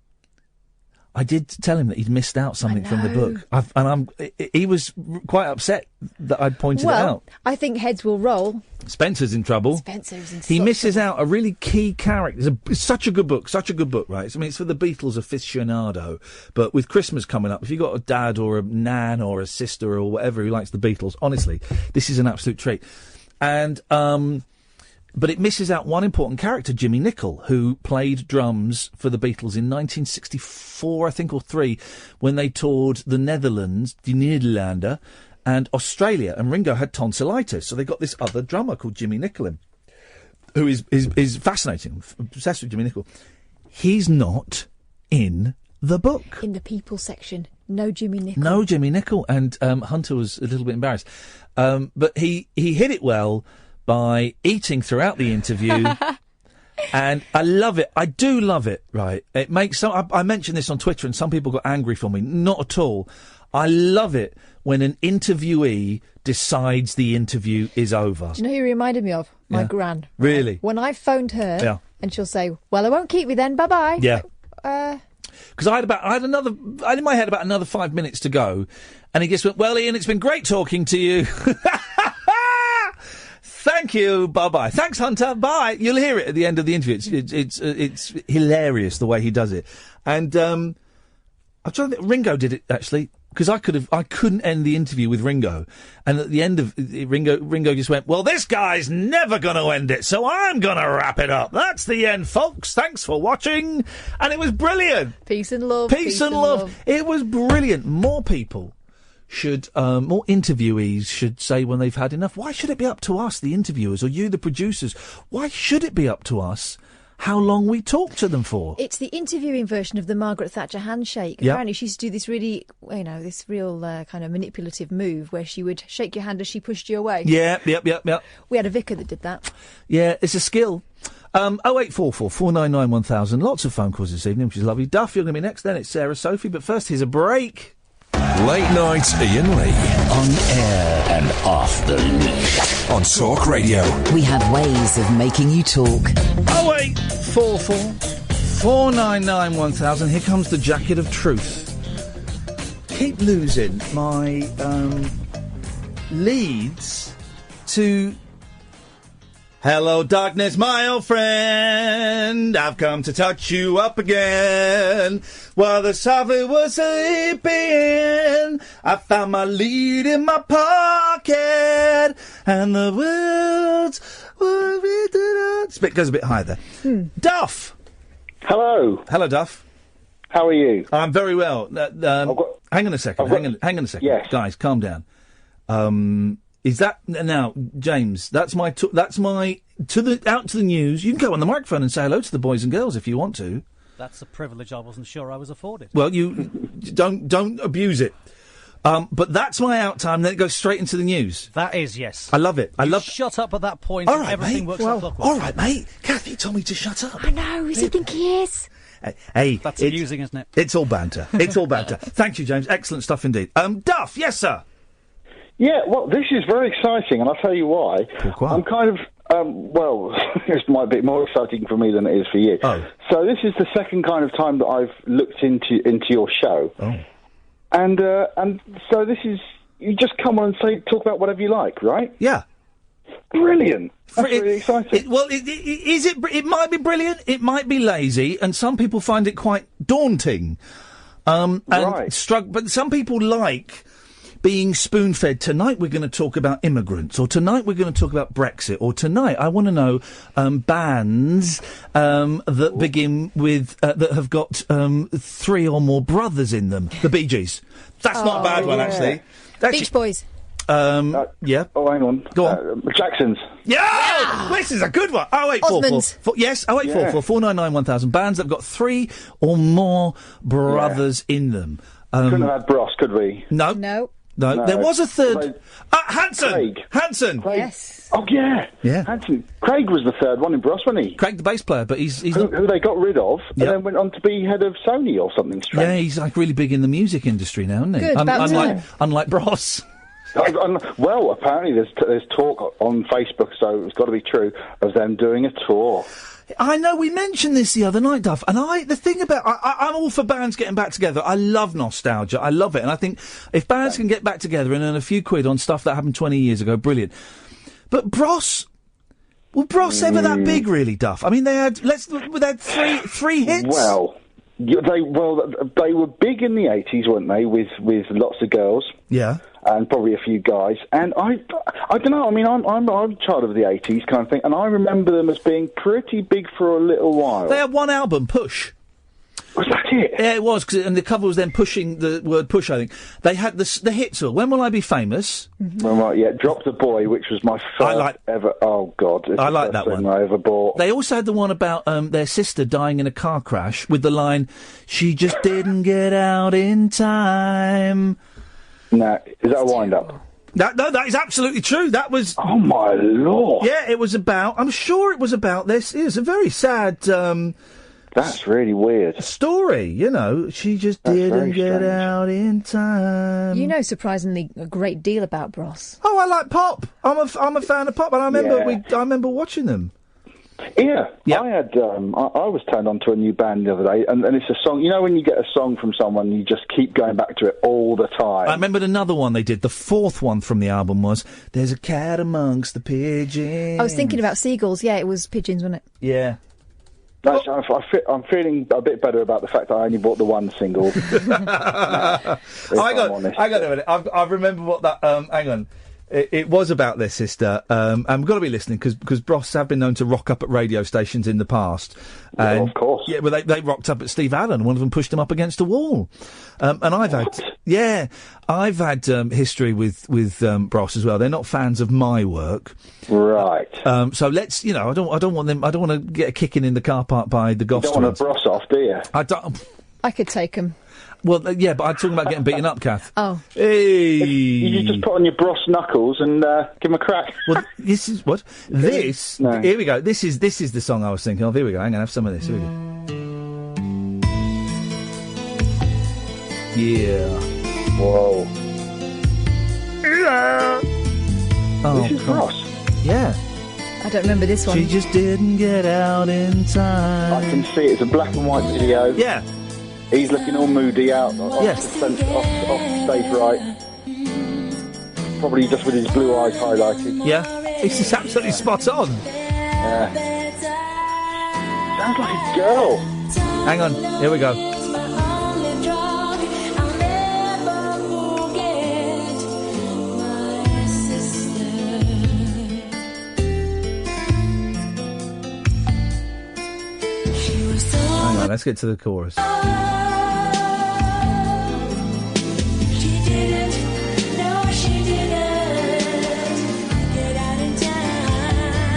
I did tell him that he'd missed out something from the book. He was quite upset that I'd pointed it out. I think heads will roll. Spencer's in trouble. He misses out a really key character. It's such a good book, right? I mean, it's for the Beatles aficionado, but with Christmas coming up, if you've got a dad or a nan or a sister or whatever who likes the Beatles, honestly, this is an absolute treat. And, but it misses out one important character, Jimmy Nicol, who played drums for the Beatles in 1964, I think, or 3, when they toured the Netherlands, the Nederlanden, and Australia, and Ringo had tonsillitis, so they got this other drummer called Jimmy Nicol in, who is fascinating, obsessed with Jimmy Nicol. He's not in the book. In the people section, no Jimmy Nicol. No Jimmy Nicol, and Hunter was a little bit embarrassed. But he hid it well by eating throughout the interview. And I love it. I do love it, right? It makes I mentioned this on Twitter and some people got angry for me. Not at all. I love it when an interviewee decides the interview is over. Do you know who he reminded me of? My gran. Really? When I phoned her and she'll say, well, I won't keep you then, bye-bye. Yeah. Because I had in my head about another 5 minutes to go, and he just went, well, Ian, it's been great talking to you. Thank you. Bye-bye. Thanks, Hunter. Bye. You'll hear it at the end of the interview. It's hilarious the way he does it. And I'm trying to think. Ringo did it, actually, because I couldn't end the interview with Ringo. And at the end of Ringo just went, well, this guy's never going to end it, so I'm going to wrap it up. That's the end, folks. Thanks for watching. And it was brilliant. Peace and love. Peace and love. It was brilliant. More interviewees should say when they've had enough. Why should it be up to us, the interviewers, or you, the producers? Why should it be up to us how long we talk to them for? It's the interviewing version of the Margaret Thatcher handshake. Yep. Apparently she used to do this really, this real kind of manipulative move where she would shake your hand as she pushed you away. Yeah. We had a vicar that did that. Yeah, it's a skill. 0844 499 1000. Lots of phone calls this evening, which is lovely. Duff, you're going to be next. Then it's Sarah Sophie. But first, here's a break. Late night Iain Lee. On air and off the leash. On Talk Radio. We have ways of making you talk. 0844 499 1000. Here comes the jacket of truth. Keep losing my leads to... Hello, darkness, my old friend. I've come to touch you up again. While the software was sleeping, I found my lead in my pocket, and the words were written out. It goes a bit higher there. Duff. Hello. Hello, Duff. How are you? I'm very well. Hang on a second. Hang on a second. Yes. Guys, calm down. Is that now, James? That's my out to the news. You can go on the microphone and say hello to the boys and girls if you want to. That's a privilege I wasn't sure I was afforded. Well, you don't abuse it. But that's my out time. Then it goes straight into the news. That is, yes. I love it. Shut up at that point. All right, everything mate. works like clockwork. All right, mate. Kathy told me to shut up. I know. Who's he think he is? Hey, that's amusing, isn't it? It's all banter. It's all banter. Thank you, James. Excellent stuff indeed. Duff, yes, sir. Yeah, well, this is very exciting, and I'll tell you why. Pourquoi? I'm kind of, this might be more exciting for me than it is for you. Oh. So this is the second kind of time that I've looked into your show. Oh. And so this is, you just come on and talk about whatever you like, right? Yeah. brilliant. That's really exciting. It might be brilliant. It might be lazy, and some people find it quite daunting. But some people like being spoon-fed. Tonight we're going to talk about immigrants, or tonight we're going to talk about Brexit, or tonight I want to know bands that begin with that have got 3 or more brothers in them. The Bee Gees. That's not a bad one, actually. Beach Boys. Yeah. Oh, hang on. Go on. Jacksons. Yeah! This is a good one. 0844. Yes, 0844 499 1000. Bands that have got 3 or more brothers in them. Couldn't have had Bros, could we? No. There was a third. Hanson! Hanson! Yes. Oh, yeah. Yeah. Hanson. Craig was the third one in Bros, wasn't he? Craig, the bass player, but he's who they got rid of, and then went on to be head of Sony or something strange. Yeah, he's like really big in the music industry now, isn't he? Good, unlike Bros. Well, apparently there's talk on Facebook, so it's got to be true, of them doing a tour. I know, we mentioned this the other night, Duff, and the thing about, I'm all for bands getting back together. I love nostalgia, I love it, and I think if bands can get back together and earn a few quid on stuff that happened 20 years ago, brilliant. But Bros, were Bros ever that big, really, Duff? I mean, they had three hits? Well, they were big in the 80s, weren't they, with lots of girls. Yeah. And probably a few guys. And I don't know, I mean, I'm a child of the 80s kind of thing, and I remember them as being pretty big for a little while. They had one album, Push. Was that it? Yeah, it was, and the cover was then pushing the word push, I think. They had the hit tour, When Will I Be Famous? Well, right, yeah, Drop the Boy, which was my first ever, oh God. I like that one. I ever bought. They also had the one about their sister dying in a car crash with the line, she just didn't get out in time. No, is that a wind-up? No, that is absolutely true. That was... Oh, my Lord. Yeah, it was about... I'm sure it was about this. It was a very sad... That's really weird. Story, you know. She just didn't get out in time. You know, surprisingly, a great deal about Bros. Oh, I like pop. I'm a fan of pop, and I remember watching them. Yeah. I had. I was turned on to a new band the other day, and it's a song. You know, when you get a song from someone, you just keep going back to it all the time. I remembered another one they did. The fourth one from the album was "There's a Cat Amongst the Pigeons." I was thinking about seagulls. Yeah, it was pigeons, wasn't it? Yeah. I'm feeling a bit better about the fact that I only bought the one single. I got it. I remember what that. Hang on. It was about their sister, and we've got to be listening because Bros have been known to rock up at radio stations in the past. And, well, of course. Yeah, well, they rocked up at Steve Allen. One of them pushed them up against a wall. And I've had history with Bros as well. They're not fans of my work, right? So let's, I don't want them. I don't want to get a kicking in the car park by the gospel. You don't want to Bros off, do you? I don't. I could take them. Well, yeah, but I'm talking about getting beaten up, Kath. Oh. Hey! You just put on your Bros knuckles and give them a crack. Well, this is what? This? No. Here we go. This is the song I was thinking of. Here we go. Hang on, have some of this. Here we go. Yeah. Whoa. Yeah. Oh, this is Bros. Yeah. I don't remember this one. She just didn't get out in time. I can see it. It's a black and white video. Yeah. He's looking all moody out off the stage right. Probably just with his blue eyes highlighted. Yeah, it's just absolutely spot on. Yeah. Sounds like a girl. Hang on, here we go. Hang on, let's get to the chorus.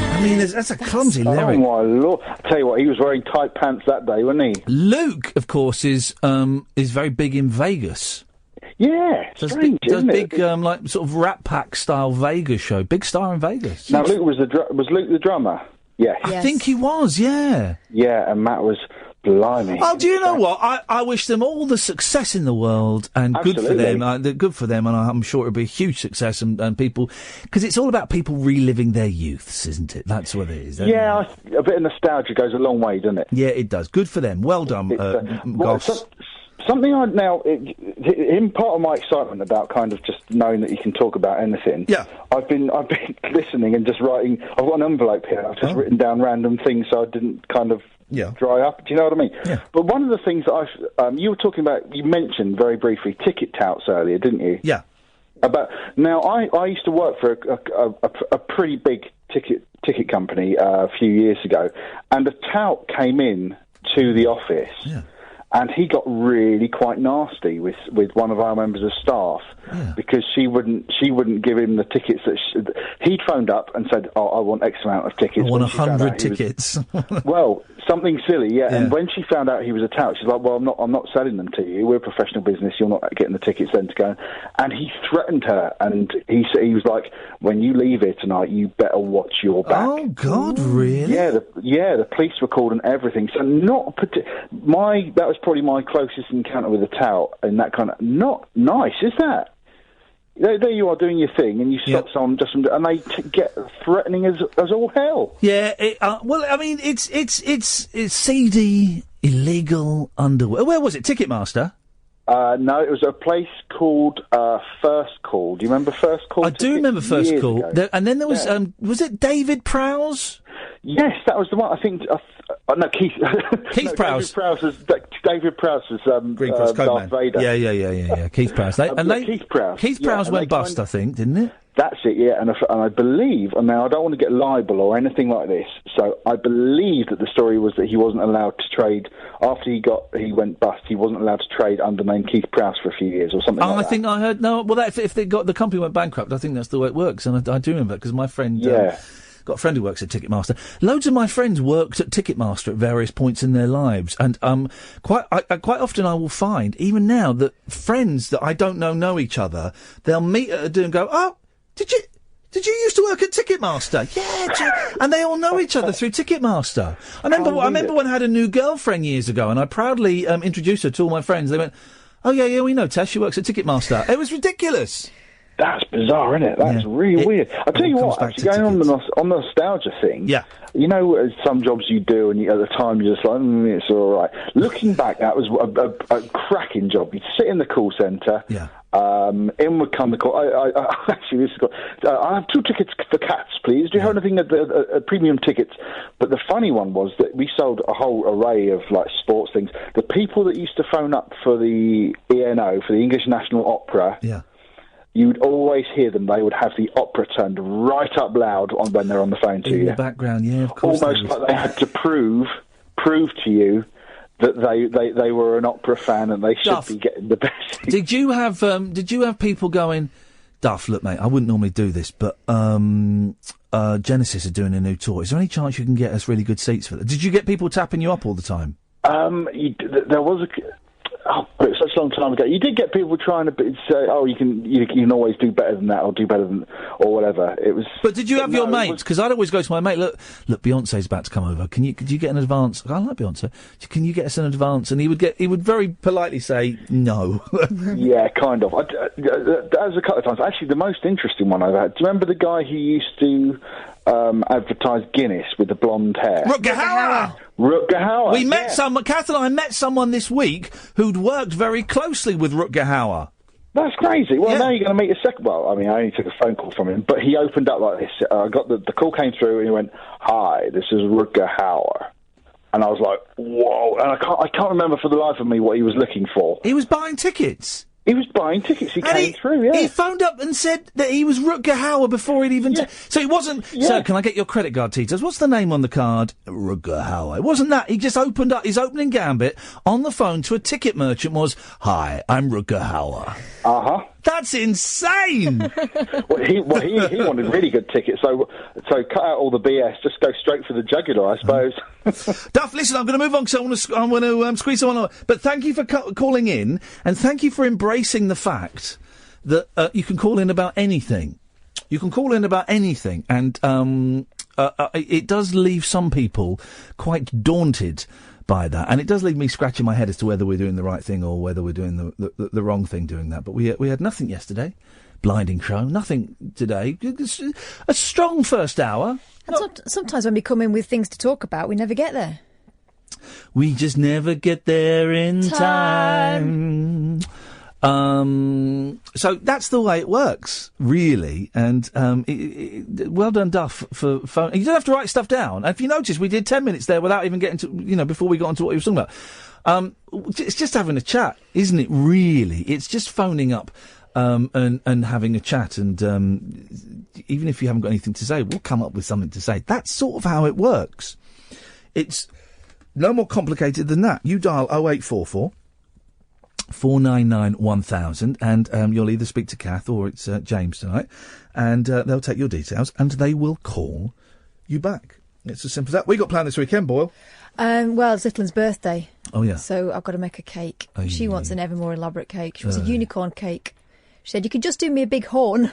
I mean, that's a clumsy lyric. Oh, my Lord. I tell you what, he was wearing tight pants that day, wasn't he? Luke, of course, is very big in Vegas. Yeah, strange, isn't it? Big, like, sort of Rat Pack-style Vegas show. Big star in Vegas. Now, Luke was Luke the drummer? Yes. I think he was, yeah. Yeah, and Matt was... Blimey. Oh, do you know what? I wish them all the success in the world, and Absolutely. good for them. Good for them, and I'm sure it'll be a huge success, and people, because it's all about people reliving their youths, isn't it? That's what it is. Yeah, a bit of nostalgia goes a long way, doesn't it? Yeah, it does. Good for them. Well done, Goss. Something in part of my excitement about kind of just knowing that you can talk about anything. Yeah. I've been listening and just writing. I've got an envelope here. I've just written down random things so I didn't kind of dry up. Do you know what I mean? Yeah. But one of the things that you were talking about, you mentioned very briefly ticket touts earlier, didn't you? Yeah. Now, I used to work for a pretty big ticket company a few years ago, and a tout came in to the office. Yeah. And he got really quite nasty with one of our members of staff because she wouldn't give him the tickets that he'd phoned up and said, "Oh, I want X amount of tickets." I want 100 tickets. Well, something silly, yeah. And when she found out he was a tout, she's like, "Well, I'm not selling them to you. We're a professional business. You're not getting the tickets then to go." And he threatened her, and he was like, "When you leave here tonight, you better watch your back." Oh God, really? Yeah. The police were called and everything. So that was probably my closest encounter with a tout, and that kind of not nice, is that? There you are doing your thing, and you stop someone and they get threatening as all hell. Yeah. Well, I mean, it's seedy, illegal underwear. Where was it? Ticketmaster? No, it was a place called First Call. Do you remember First Call? I do remember First Call. And then there was was it David Prowse? Yes, that was the one. I think. No, Keith. Keith Prowse. David Prowse was Green Cross Darth Vader. Yeah. Keith Prowse. Keith Prowse. Keith Prowse went bust, I think, didn't it? That's it, yeah. And I believe, and now I don't want to get libel or anything like this, so I believe that the story was that he wasn't allowed to trade, after he went bust, he wasn't allowed to trade under the name Keith Prowse for a few years or something like that. I think I heard, if the company went bankrupt, I think that's the way it works, and I do remember that, because my friend... got a friend who works at Ticketmaster. Loads of my friends worked at Ticketmaster at various points in their lives, and quite often I will find, even now, that friends that I don't know each other, they'll meet at a do and go, "Oh, did you used to work at Ticketmaster?" Yeah, and they all know each other through Ticketmaster. I remember when I had a new girlfriend years ago, and I proudly introduced her to all my friends. They went, "Oh yeah, we know Tess. She works at Ticketmaster." It was ridiculous. That's bizarre, isn't it? That's really weird. I'll tell you what, actually, going on the nostalgia thing, you know, some jobs you do, and at the time you're just like, it's all right. Looking back, that was a cracking job. You'd sit in the call centre, in would come the call. Actually, this is I have 2 tickets for Cats, please. Do you have anything at premium tickets? But the funny one was that we sold a whole array of, like, sports things. The people that used to phone up for the ENO, for the English National Opera... you would always hear them. They would have the opera turned right up loud when they're on the phone to you. In the background, yeah, of course. Almost like they had to prove to you that they were an opera fan and they should be getting the best. Did you have people going, "Duff, look, mate, I wouldn't normally do this, but Genesis are doing a new tour. Is there any chance you can get us really good seats for that?" Did you get people tapping you up all the time? There was it was such a long time ago. You did get people trying to say, "Oh, you can always do better than that, or do better than, or whatever." It was. But did you have your mates? Because I'd always go to my mate. Look, Beyonce's about to come over. Could you get an advance? I like Beyonce. Can you get us an advance? And he would very politely say no. Yeah, kind of. That was a couple of times. Actually, the most interesting one I've had. Do you remember the guy who used to advertise Guinness with the blonde hair? Rutger Hauer. We met Kath and I met someone this week who'd worked very closely with Rutger Hauer. That's crazy. Well, now you're going to meet a second. Well, I mean, I only took a phone call from him, but he opened up like this. I got the call came through, and he went, "Hi, this is Rutger Hauer." And I was like, "Whoa!" And I can't remember for the life of me what he was looking for. He was buying tickets. He was buying tickets. He came through, yeah. He phoned up and said that he was Rutger Hauer before he'd even... So it wasn't... Yeah. "Sir, can I get your credit card details? What's the name on the card?" "Rutger Hauer." It wasn't that. He just opened up his opening gambit on the phone to a ticket merchant was, "Hi, I'm Rutger Hauer." Uh-huh. That's insane! He wanted really good tickets, so cut out all the BS, just go straight for the jugular, I suppose. Duff, listen, I'm going to move on because I want to squeeze someone on. But thank you for calling in, and thank you for embracing the fact that you can call in about anything. You can call in about anything, and it does leave some people quite daunted by that, and it does leave me scratching my head as to whether we're doing the right thing or whether we're doing the wrong thing doing that. But we had nothing yesterday, blinding show, nothing today. A strong first hour. And sometimes when we come in with things to talk about, we never get there. We just never get there in time. So that's the way it works, really. And well done, Duff, for phone. You don't have to write stuff down. And if you notice, we did 10 minutes there without even getting to, before we got onto what you were talking about. It's just having a chat, isn't it, really? It's just phoning up and having a chat. And even if you haven't got anything to say, we'll come up with something to say. That's sort of how it works. It's no more complicated than that. You dial 0844 499 1000 and you'll either speak to Kath or it's James tonight, and they'll take your details and they will call you back. It's as simple as that. We got planned this weekend, Boyle. Well, it's Little's birthday. Oh, yeah. So I've got to make a cake. Oh, she wants an ever more elaborate cake. She wants a unicorn cake. She said, you could just do me a big horn.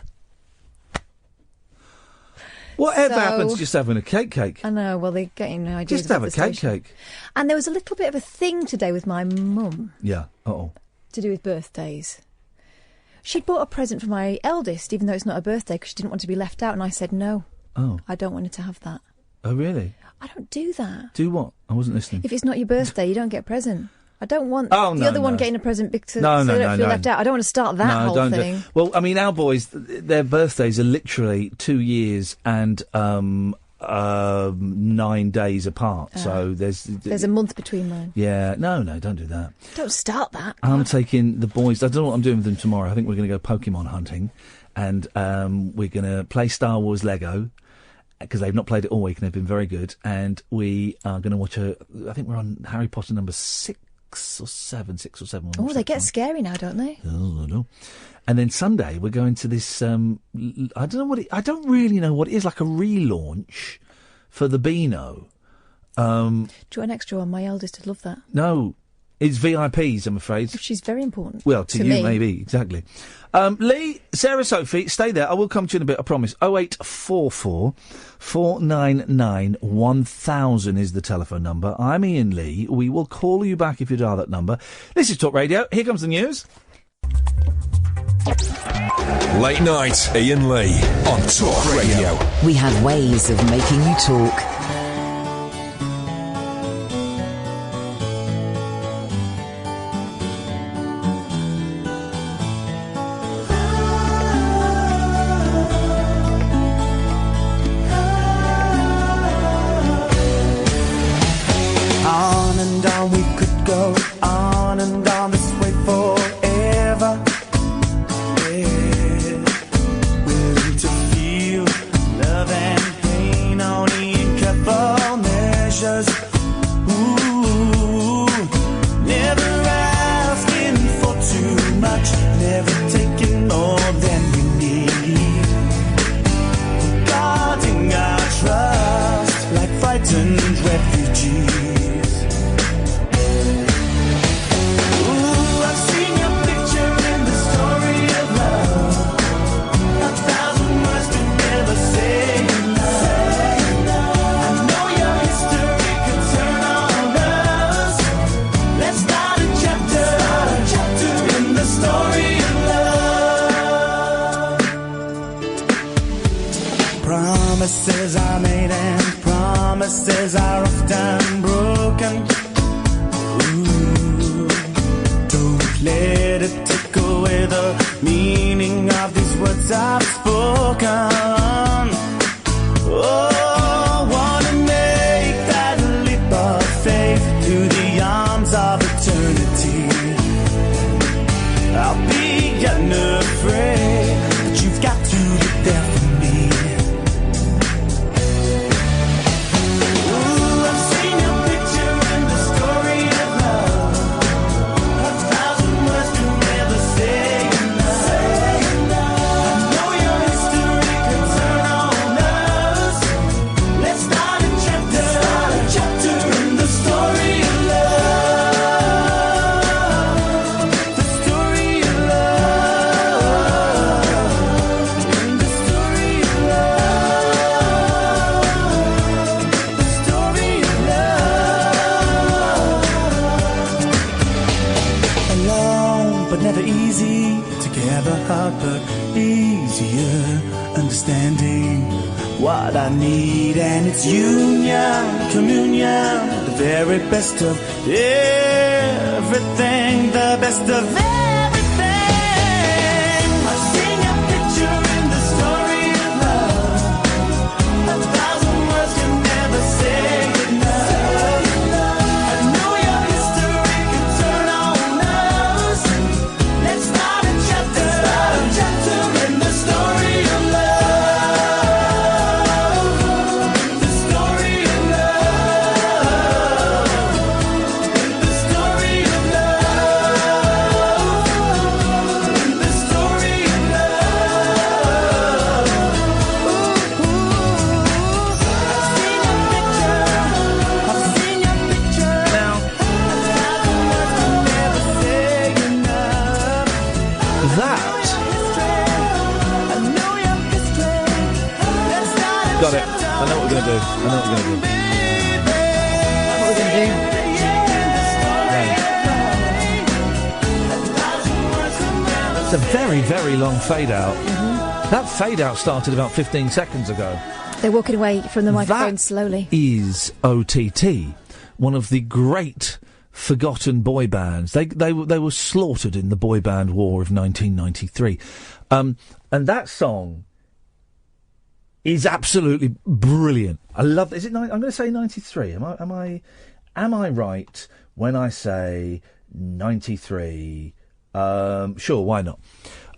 Whatever happens to just having a cake? I know, well, they're getting ideas. Just have a cake. And there was a little bit of a thing today with my mum. Yeah, to do with birthdays. She'd bought a present for my eldest, even though it's not her birthday, because she didn't want to be left out, and I said no. Oh. I don't want her to have that. Oh, really? I don't do that. Do what? I wasn't listening. If it's not your birthday, you don't get a present. I don't want the other one getting a present because they don't feel left out. I don't want to start that whole thing. Well, I mean, our boys, their birthdays are literally 2 years and 9 days apart. So there's a month between mine. Yeah, no, don't do that. Don't start that. I'm taking the boys. I don't know what I'm doing with them tomorrow. I think we're going to go Pokemon hunting, and we're going to play Star Wars Lego, because they've not played it all week and they've been very good. And we are going to watch I think we're on Harry Potter number 6 or 7. Oh, they get scary now, don't they? Oh, no. And then Sunday we're going to this. I don't really know what it is. Like a relaunch for the Beano. Do you want an extra one? My eldest would love that. No, it's VIPs, I'm afraid. She's very important. Well, to you, me. maybe, exactly. Lee, Sarah, Sophie, stay there. I will come to you in a bit, I promise. 0844 499 1000 is the telephone number. I'm Iain Lee. We will call you back if you dial that number. This is Talk Radio. Here comes the news. Late night, Iain Lee on Talk Radio. We have ways of making you talk. On and on we could go, on and on this way forever. Yeah. Willing to feel love and pain only in careful measures. Ooh, never asking for too much, never taking more than we need. Guarding our trust like frightened refugees. Promises are made and promises are often broken. Ooh, don't let it take away the meaning of these words I've spoken. Oh, wanna make that leap of faith to the arms of eternity. I'll be unafraid, but you've got to be there for me. But easier understanding what I need, and it's union, communion, the very best of everything, the best of everything. I've seen your picture in the story of love. 1,000 words can never say enough. I know your history can turn on us. Let's start a chapter in the story of love. The story of love. The story of love. The story of love. I've seen your picture. Now, that. Got it. I know what we're going to do. What we're going to do? It's a very, very long fade out. That fade out started about 15 seconds ago. They're walking away from the microphone slowly. Is OTT, one of the great forgotten boy bands. They were slaughtered in the boy band war of 1993. And that song is absolutely brilliant. I love. Is it? I'm going to say 93. Am I right when I say 93? Sure, why not?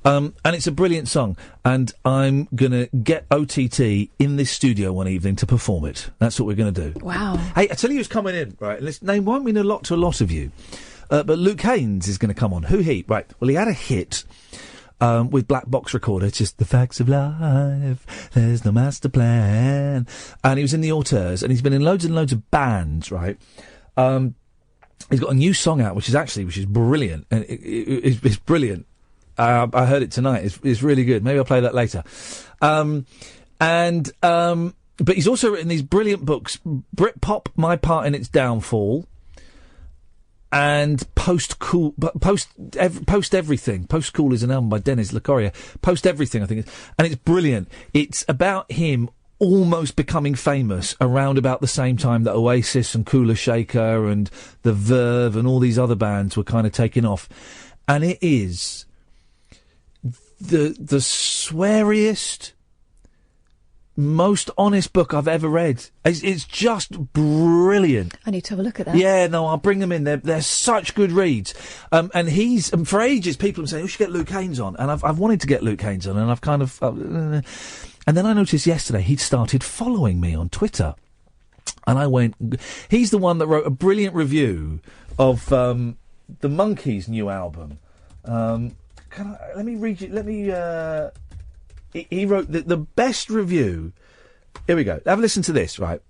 And it's a brilliant song, and I'm going to get OTT in this studio one evening to perform it. That's what we're going to do. Wow. Hey, I tell you who's coming in, right? And this name won't mean a lot to a lot of you, but Luke Haynes is going to come on. Who he? Right. Well, he had a hit with Black Box Recorder. It's just the facts of life. There's no master plan. And he was in the Auteurs, and he's been in loads and loads of bands, right? He's got a new song out, which is brilliant. And it's brilliant. I heard it tonight. It's really good. Maybe I'll play that later. But he's also written these brilliant books: Britpop, My Part in Its Downfall, and Post Everything. Post Cool is an album by Dennis LaCoria. Post Everything, I think, and it's brilliant. It's about him almost becoming famous around about the same time that Oasis and Kula Shaker and The Verve and all these other bands were kind of taking off, and it is the sweariest, most honest book I've ever read. It's just brilliant. I need to have a look at that. Yeah, no, I'll bring them in. They're such good reads. And he's for ages people have been saying, "You should get Luke Haynes on," and I've wanted to get Luke Haynes on, and I've kind of. And then I noticed yesterday he'd started following me on Twitter, and I went. He's the one that wrote a brilliant review of the Monkees' new album. Let me read you. He wrote the best review. Here we go. Have a listen to this, right?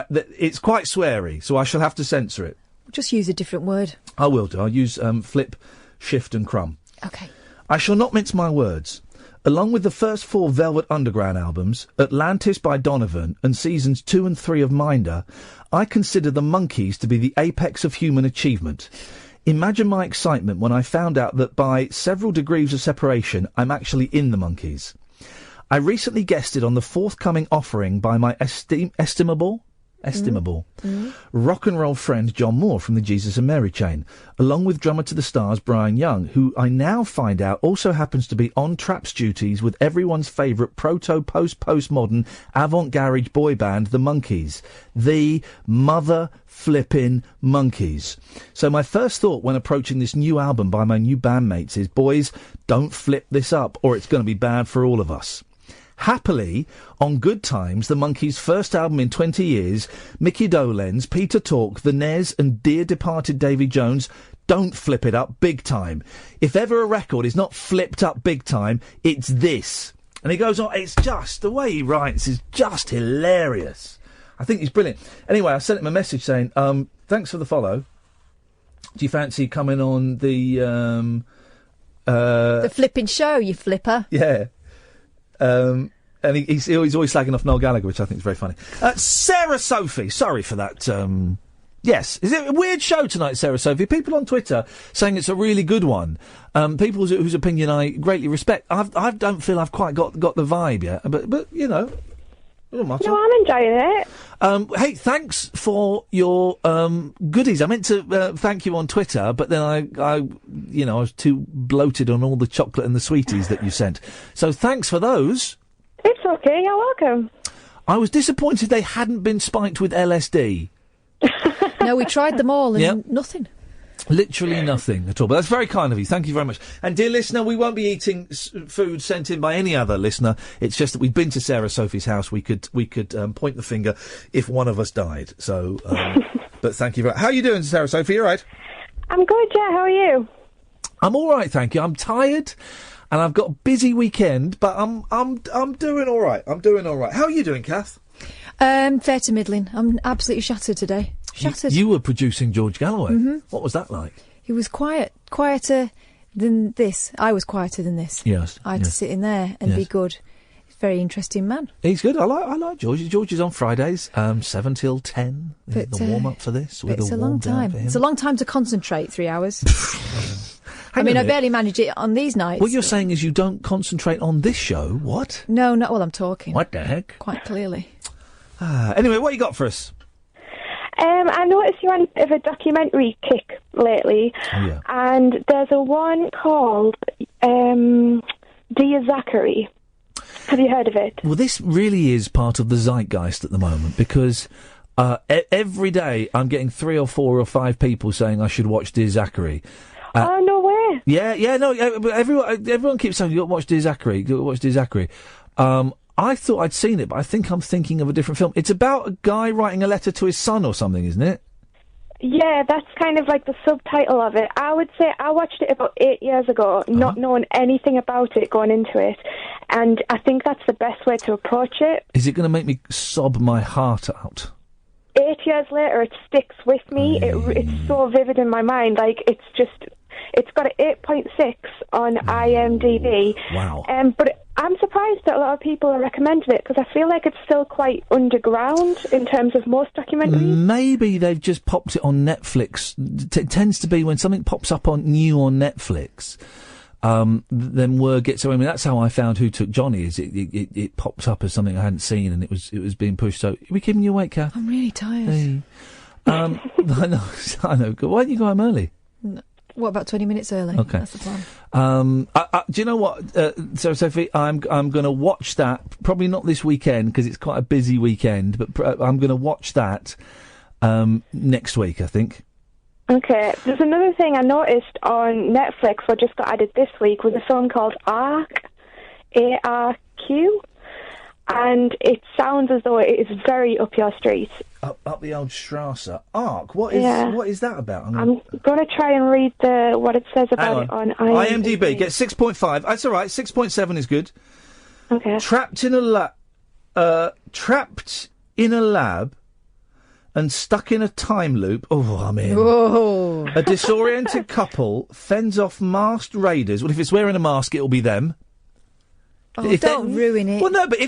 It's quite sweary, so I shall have to censor it. Just use a different word. I will do. I'll use flip, shift and crumb. Okay. I shall not mince my words. Along with the first 4 Velvet Underground albums, Atlantis by Donovan, and seasons 2 and 3 of Minder, I consider the Monkees to be the apex of human achievement. Imagine my excitement when I found out that by several degrees of separation, I'm actually in the Monkees. I recently guested on the forthcoming offering by my estimable rock and roll friend John Moore from the Jesus and Mary chain, along with drummer to the Stars Brian Young, who I now find out also happens to be on traps duties with everyone's favourite proto-post-postmodern avant-garage boy band, the Monkees. The mother-flipping Monkees. So my first thought when approaching this new album by my new bandmates is, boys, don't flip this up or it's going to be bad for all of us. Happily, on Good Times, the Monkees' first album in 20 years, Mickey Dolenz, Peter Tork, The Nes and dear departed Davy Jones don't flip it up big time. If ever a record is not flipped up big time, it's this. And he goes on, it's just, the way he writes is just hilarious. I think he's brilliant. Anyway, I sent him a message saying, thanks for the follow. Do you fancy coming on the flipping show, you flipper? Yeah. And he's always slagging off Noel Gallagher, which I think is very funny. Sarah Sophie, sorry for that. Yes, is it a weird show tonight, Sarah Sophie? People on Twitter saying it's a really good one. People whose opinion I greatly respect. I don't feel I've quite got the vibe yet, but you know, Doesn't matter. No, I'm enjoying it. Hey, thanks for your goodies. I meant to thank you on Twitter, but then I was too bloated on all the chocolate and the sweeties that you sent. So thanks for those. It's okay. You're welcome. I was disappointed they hadn't been spiked with LSD. No, we tried them all and nothing. Literally nothing at all. But that's very kind of you. Thank you very much. And dear listener, we won't be eating food sent in by any other listener. It's just that we've been to Sarah Sophie's house. We could point the finger if one of us died. So, but thank you very much. How are you doing, Sarah Sophie? You all right? I'm good, yeah. How are you? I'm all right, thank you. I'm tired, and I've got a busy weekend, but I'm doing all right. I'm doing all right. How are you doing, Kath? Fair to middling. I'm absolutely shattered today. Shattered. You were producing George Galloway. Mm-hmm. What was that like? It was quieter than this. I was quieter than this. Yes. I had to sit in there and be good. He's a very interesting man. He's good. I like George. George is on Fridays, 7 till 10. But, the warm up for this. With it's a long time. It's a long time to concentrate. 3 hours. I barely manage it on these nights. What you're saying is you don't concentrate on this show. What? No, not while I'm talking. What the heck? Quite clearly. Anyway, what you got for us? I noticed you're on a bit of a documentary kick lately, and there's a one called Dear Zachary. Have you heard of it? Well, this really is part of the zeitgeist at the moment because every day I'm getting 3 or 4 or 5 people saying I should watch Dear Zachary. Oh, no way. Yeah, no, but everyone keeps saying, you got to watch Dear Zachary, you got to watch Dear Zachary. I thought I'd seen it, but I think I'm thinking of a different film. It's about a guy writing a letter to his son or something, isn't it? Yeah, that's kind of like the subtitle of it. I would say I watched it about 8 years ago, not knowing anything about it going into it, and I think that's the best way to approach it. Is it going to make me sob my heart out? 8 years later, it sticks with me. It's so vivid in my mind. Like, it's got an 8.6 on IMDb. Wow. But I'm surprised that a lot of people are recommending it because I feel like it's still quite underground in terms of most documentaries. Maybe they've just popped it on Netflix. It tends to be when something pops up new on Netflix, then word gets. I mean, that's how I found Who Took Johnny. Is it popped up as something I hadn't seen, and it was being pushed. So, are we keeping you awake, Kath? I'm really tired. Hey. I know. Why don't you go home early? No. What, about 20 minutes early? Okay. That's the plan. Do you know what, so Sophie, I'm going to watch that, probably not this weekend, because it's quite a busy weekend, but I'm going to watch that next week, I think. Okay. There's another thing I noticed on Netflix, what just got added this week, was a film called Arq, A-R-Q, and it sounds as though it is very up your street. Up the old Strasser. Arq, what is that about? I'm going to try and read what it says about it on IMDb. Get 6.5. That's all right. 6.7 is good. Okay. Trapped in a lab and stuck in a time loop. Oh, I'm in. Whoa. A disoriented couple fends off masked raiders. Well, if it's wearing a mask, it'll be them. Oh, don't ruin it. Well, no, but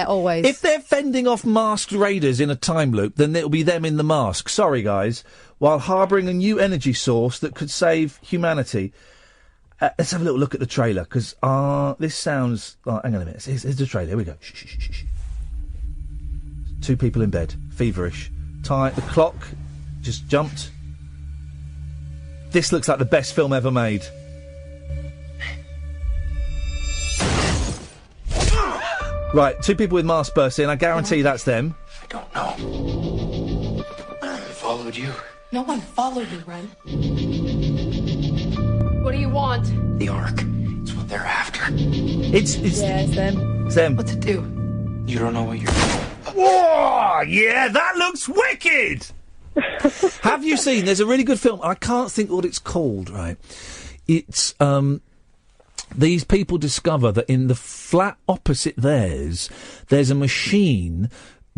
always. If they're fending off masked raiders in a time loop, then it'll be them in the mask. Sorry, guys. While harbouring a new energy source that could save humanity. Let's have a little look at the trailer, because this sounds... hang on a minute. Here's the trailer. Here we go. Shh. 2 people in bed. Feverish. The clock just jumped. This looks like the best film ever made. Right, 2 people with masks burst in. I guarantee that's them. I don't know. I followed you. No one followed you, Ren. What do you want? The Ark. It's what they're after. It's them. It's them. What to do? You don't know what you're doing. Whoa! Yeah, that looks wicked! Have you seen... There's a really good film. I can't think what it's called, right? It's... These people discover that in the flat opposite theirs, there's a machine,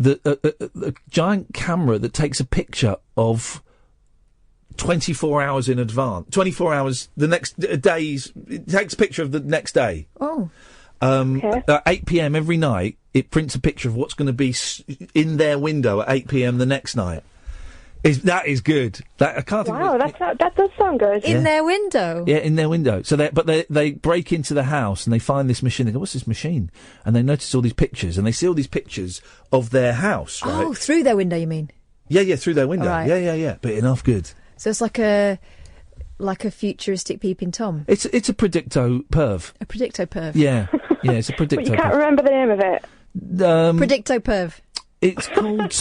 a giant camera that takes a picture of 24 hours in advance. 24 hours, the next days, it takes a picture of the next day. Oh. At 8 p.m. every night, it prints a picture of what's going to be in their window at 8 p.m. the next night. That is good. I can't think. Wow, that does sound good. In their window. Yeah, in their window. So they break into the house and they find this machine. They go, "What's this machine?" And they notice all these pictures, and they see all these pictures of their house. Right? Oh, through their window, you mean? Yeah, through their window. Right. Yeah. But enough good. So it's like a futuristic peeping Tom. It's a Predicto perv. A Predicto perv. Yeah, it's a Predicto. But you can't remember the name of it. Predicto perv. It's called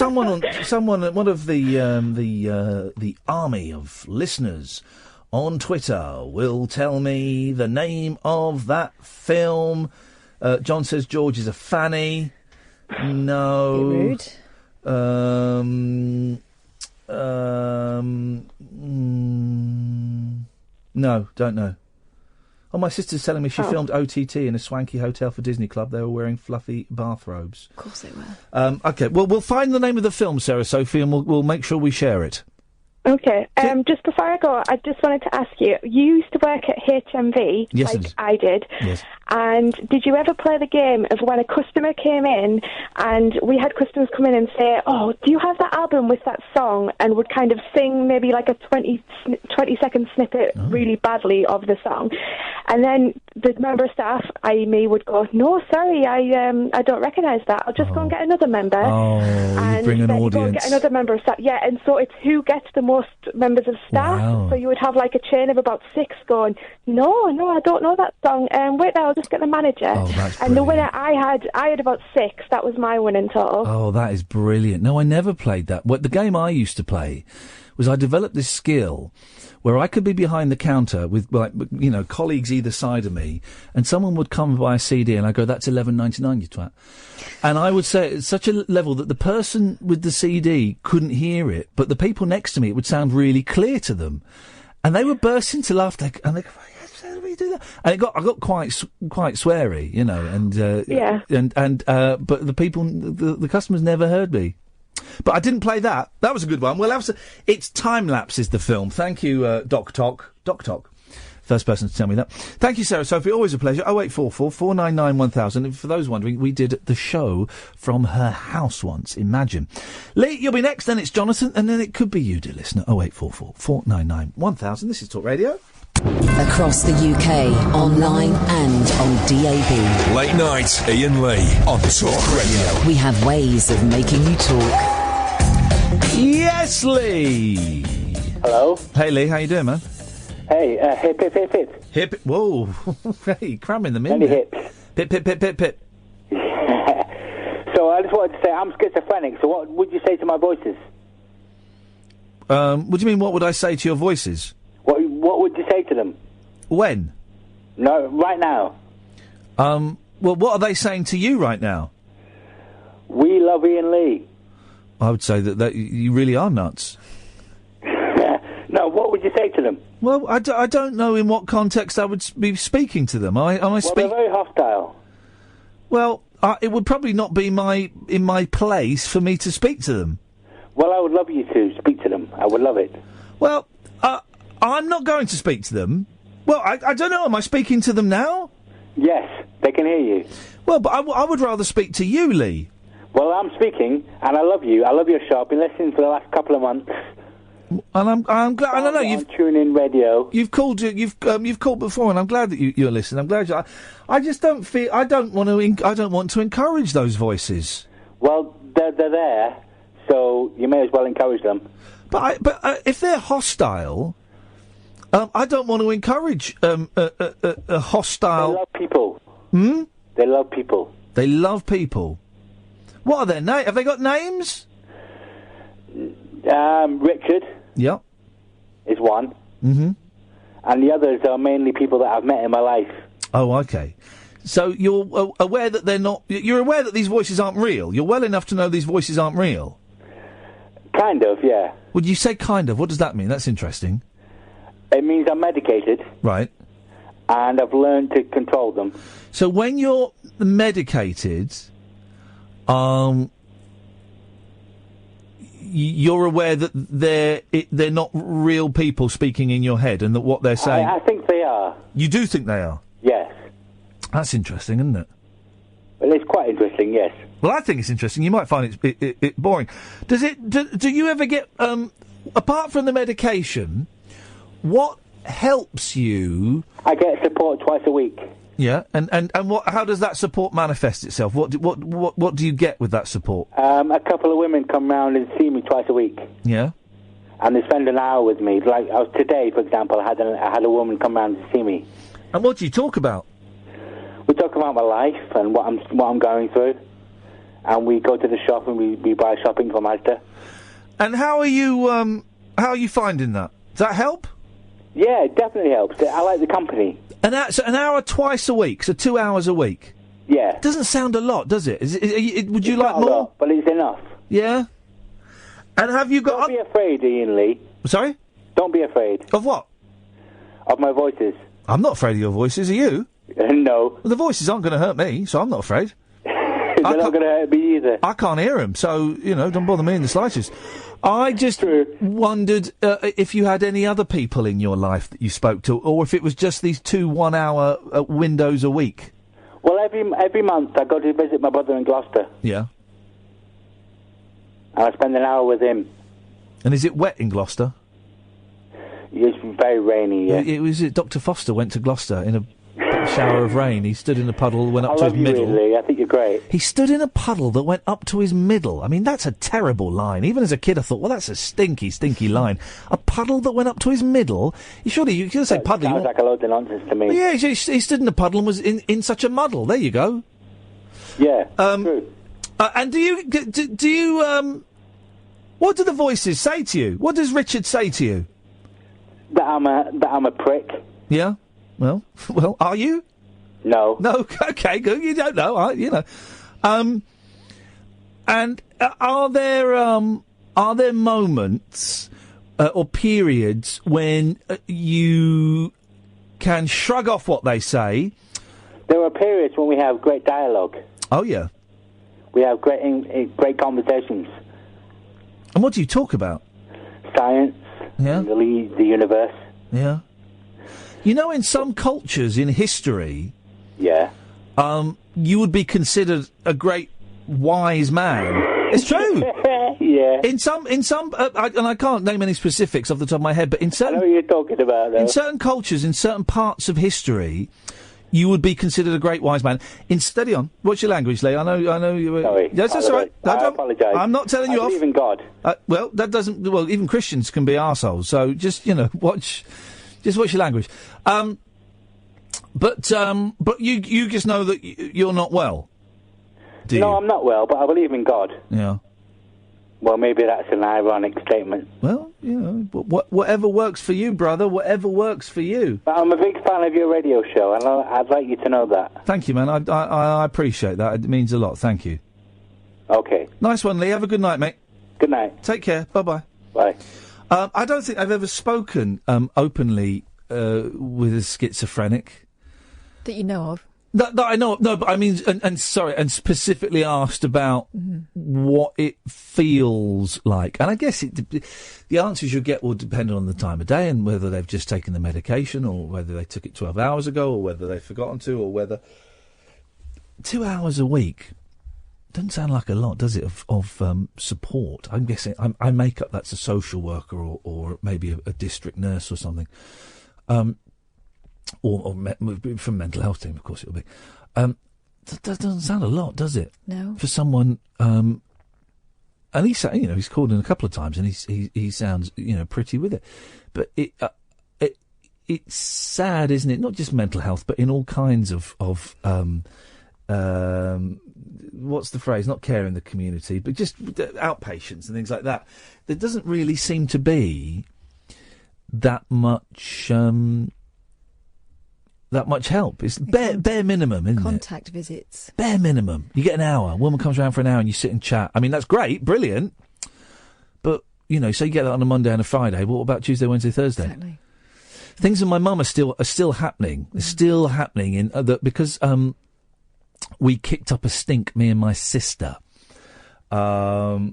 one of the army of listeners on Twitter will tell me the name of that film. John says George is a fanny. No. Rude. No, don't know. Oh, my sister's telling me she filmed OTT in a swanky hotel for Disney Club. They were wearing fluffy bathrobes. Of course they were. OK, well, we'll find the name of the film, Sarah Sophie, and we'll make sure we share it. Okay. Just before I go, I just wanted to ask you used to work at HMV, yes, like I did. Yes. And did you ever play the game of when a customer came in and we had customers come in and say, "Oh, do you have that album with that song?" and would kind of sing maybe like a 20-second snippet really badly of the song. And then the member of staff, i.e. me, would go, "No, sorry, I don't recognise that. I'll just go and get another member." Oh, you bring an audience. Go and get another member of staff. Yeah, and so it's who gets the most members of staff. Wow. So you would have like a chain of about 6 going, no, I don't know that song. Wait, I'll just get the manager. Oh, that's and the winner, I had about 6. That was my winning total. Oh, that is brilliant. No, I never played that. What the game I used to play was I developed this skill where I could be behind the counter with, like, colleagues either side of me, and someone would come by a CD, and I go, "That's $11.99, you twat." And I would say it at such a level that the person with the CD couldn't hear it, but the people next to me, it would sound really clear to them, and they would burst into laughter, and they go, "How do we do that?" And I got quite sweary, but the people, the customers never heard me. But I didn't play that. That was a good one. Well, it's Time Lapse is the film. Thank you, Doc Talk. First person to tell me that. Thank you, Sarah Sophie. Always a pleasure. 0844 499 1000. And for those wondering, we did the show from her house once. Imagine. Lee, you'll be next. Then it's Jonathan. And then it could be you, dear listener. 0844 499 1000. This is Talk Radio. Across the UK, online and on DAB. Late night, Iain Lee on Talk Radio. We have ways of making you talk. Yes, Lee. Hello. Hey, Lee. How you doing, man? Hey, hip, hip, hip, hip. Hip. Whoa. Hey, cramming them in. Many hips. Pip, pip, pip, pip, pip. So I just wanted to say I'm schizophrenic. So what would you say to my voices? What do you mean? What would I say to your voices? What would you say to them? When? No, right now. Well, what are they saying to you right now? We love Iain Lee. I would say that you really are nuts. No, what would you say to them? Well, I don't know in what context I would be speaking to them. They're very hostile. Well, it would probably not be in my place for me to speak to them. Well, I would love you to speak to them. I would love it. Well, I'm not going to speak to them. Well, I don't know. Am I speaking to them now? Yes, they can hear you. Well, but I would rather speak to you, Lee. Well, I'm speaking, and I love you. I love your show. I've been listening for the last couple of months. And I'm glad. I don't know. You've tuned in radio. You've called. You've called before, and I'm glad that you're listening. I'm glad. I just don't feel. I don't want to encourage those voices. Well, they're there, so you may as well encourage them. But if they're hostile, I don't want to encourage a hostile. They love people. Hmm. They love people. They love people. What are their names? Have they got names? Richard. Yep. Is one. Mm-hmm. And the others are mainly people that I've met in my life. Oh, okay. So you're aware that they're not... You're aware that these voices aren't real? You're well enough to know these voices aren't real? Kind of, yeah. Would you say kind of? What does that mean? That's interesting. It means I'm medicated. Right. And I've learned to control them. So when you're medicated... you're aware that they're not real people speaking in your head, and that what they're saying. I think they are. You do think they are? Yes. That's interesting, isn't it? Well, it's quite interesting. Yes. Well, I think it's interesting. You might find it boring. Does it? Do you ever get apart from the medication, what helps you? I get support twice a week. Yeah, and what? How does that support manifest itself? What do you get with that support? A couple of women come round and see me twice a week. Yeah. And they spend an hour with me. Like today, for example, I had a woman come round to see me. And what do you talk about? We talk about my life and what I'm going through, and we go to the shop and we buy shopping from Asda. And how are you finding that? Does that help? Yeah, it definitely helps. I like the company. And that's an hour twice a week, so 2 hours a week. Yeah. Doesn't sound a lot, does it? Would you It's like not a more? lot, but it's enough. Yeah. And have you got? Don't be afraid, Iain Lee. Sorry? Don't be afraid. Of what? Of my voices. I'm not afraid of your voices. Are you? No. Well, the voices aren't going to hurt me, so I'm not afraid. They're not going to hurt me either. I can't hear them, so don't bother me in the slightest. I just wondered if you had any other people in your life that you spoke to, or if it was just these 2 1-hour windows a week. Well, every month I go to visit my brother in Gloucester. Yeah. And I spend an hour with him. And is it wet in Gloucester? It's very rainy, yeah. It was Dr. Foster went to Gloucester in a shower of rain. He stood in a puddle, went up to his middle. Iain Lee. I think you're great. He stood in a puddle that went up to his middle. I mean, that's a terrible line. Even as a kid, I thought, well, that's a stinky, stinky line. A puddle that went up to his middle? Surely you could say puddle. Sounds like a load of nonsense to me. Well, yeah, he stood in a puddle and was in such a muddle. There you go. Yeah, true. And do you what do the voices say to you? What does Richard say to you? That I'm a prick. Yeah. Well, are you? No. No. Okay, good. You don't know, And are there moments or periods when you can shrug off what they say? There are periods when we have great dialogue. Oh yeah. We have great conversations. And what do you talk about? Science. Yeah. The universe. Yeah. In some cultures in history, yeah, you would be considered a great wise man. It's true. Yeah. In some, and I can't name any specifics off the top of my head, but in certain, I know what you're talking about, though. In certain cultures, in certain parts of history, you would be considered a great wise man. Steady on. What's your language, Lee? I know you. Sorry. Yes, that's all right. I apologise. I'm not telling you off. I believe in God. Well, that doesn't. Well, even Christians can be arseholes. So just watch. Just watch your language. But you just know that you're not well. Do you? No, I'm not well, but I believe in God. Yeah. Well, maybe that's an ironic statement. Well, whatever works for you, brother. Whatever works for you. But I'm a big fan of your radio show, and I'd like you to know that. Thank you, man. I appreciate that. It means a lot. Thank you. Okay. Nice one, Lee. Have a good night, mate. Good night. Take care. Bye-bye. Bye. I don't think I've ever spoken openly with a schizophrenic. That you know of? That I know of. No, but I mean, and specifically asked about what it feels like. And I guess the answers you get will depend on the time of day and whether they've just taken the medication or whether they took it 12 hours ago or whether they've forgotten to or whether 2 hours a week doesn't sound like a lot, does it, of support? I'm guessing I make up that's a social worker or maybe a district nurse or something. Or from mental health team, of course it'll be. That doesn't sound a lot, does it? No. For someone, and he's called in a couple of times, and he sounds, pretty with it. But it's sad, isn't it? Not just mental health, but in all kinds of what's the phrase? Not care in the community, but just outpatients and things like that. There doesn't really seem to be that much. That much help. It's bare minimum, isn't Contact visits. Bare minimum. You get an hour. A woman comes around for an hour and you sit and chat. I mean, that's great, brilliant. But, so you get that on a Monday and a Friday. What about Tuesday, Wednesday, Thursday? Exactly. Things with my mum are still happening. They're still happening in because we kicked up a stink, me and my sister. The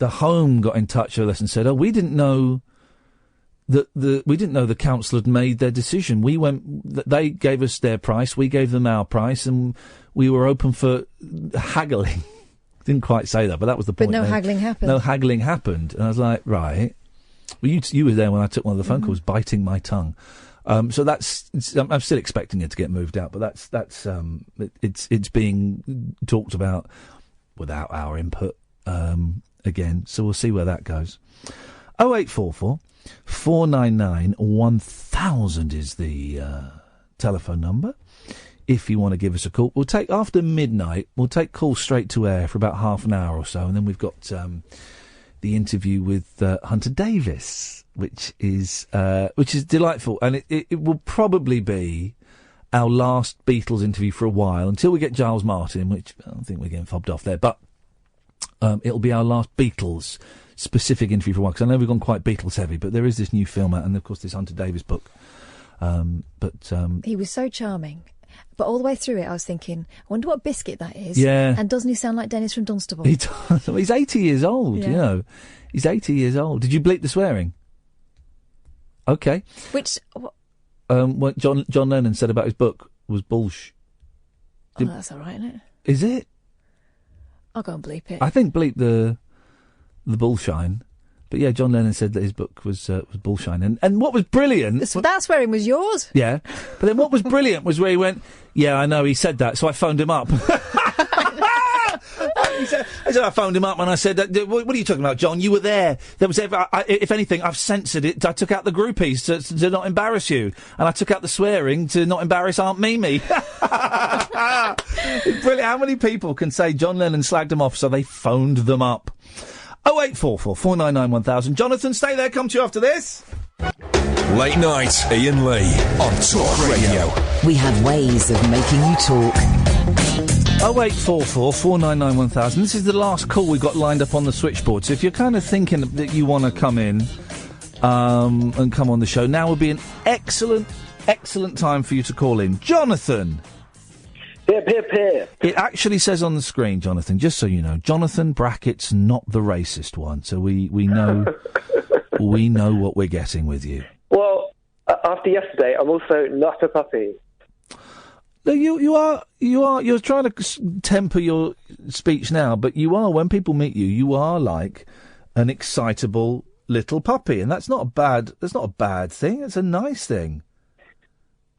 home got in touch with us and said, "Oh, we didn't know we didn't know the council had made their decision. They gave us their price, we gave them our price, and we were open for haggling." Didn't quite say that, but that was the But point. no haggling happened. No haggling happened. And I was like, right. Well, you were there when I took one of the phone calls, biting my tongue. So I'm still expecting it to get moved out, but it's being talked about without our input again. So we'll see where that goes. 0844 499 1000 is the telephone number. If you want to give us a call, we'll take after midnight. We'll take calls straight to air for about half an hour or so, and then we've got the interview with Hunter Davies, which is delightful, and it will probably be our last Beatles interview for a while until we get Giles Martin, which I don't think we're getting fobbed off there, but it'll be our last Beatles specific interview for a while, because I know we've gone quite Beatles heavy, but there is this new film out, and of course this Hunter Davies book. He was so charming. But all the way through it, I was thinking, I wonder what biscuit that is. Yeah. And doesn't he sound like Dennis from Dunstable? He does. He's 80 years old, you know. He's 80 years old. Did you bleep the swearing? Okay. Which... what John Lennon said about his book was bullsh. Oh, that's all right, isn't it? Is it? I'll go and bleep it. I think bleep the bullshine. But yeah, John Lennon said that his book was bullshine. And what was brilliant... That swearing was yours. Yeah. But then what was brilliant was where he went, yeah, I know, he said that, so I phoned him up. I phoned him up and I said, what are you talking about, John? You were there. There was, if anything, I've censored it. I took out the groupies to not embarrass you. And I took out the swearing to not embarrass Aunt Mimi. Brilliant. How many people can say John Lennon slagged them off, so they phoned them up? 0844 499 1000. Jonathan, stay there. Come to you after this. Late night, Iain Lee on Talk Radio. We have ways of making you talk. 0844 499 1000. This is the last call we've got lined up on the switchboard. So if you're kind of thinking that you want to come in and come on the show, now would be an excellent time for you to call in. Jonathan. Hip, hip, hip. It actually says on the screen, Jonathan, just so you know, Jonathan brackets not the racist one. So we know we know what we're getting with you. Well, after yesterday, I'm also not a puppy. No, you're trying to temper your speech now, but you are, when people meet you, you are like an excitable little puppy, and that's not a bad thing. It's a nice thing.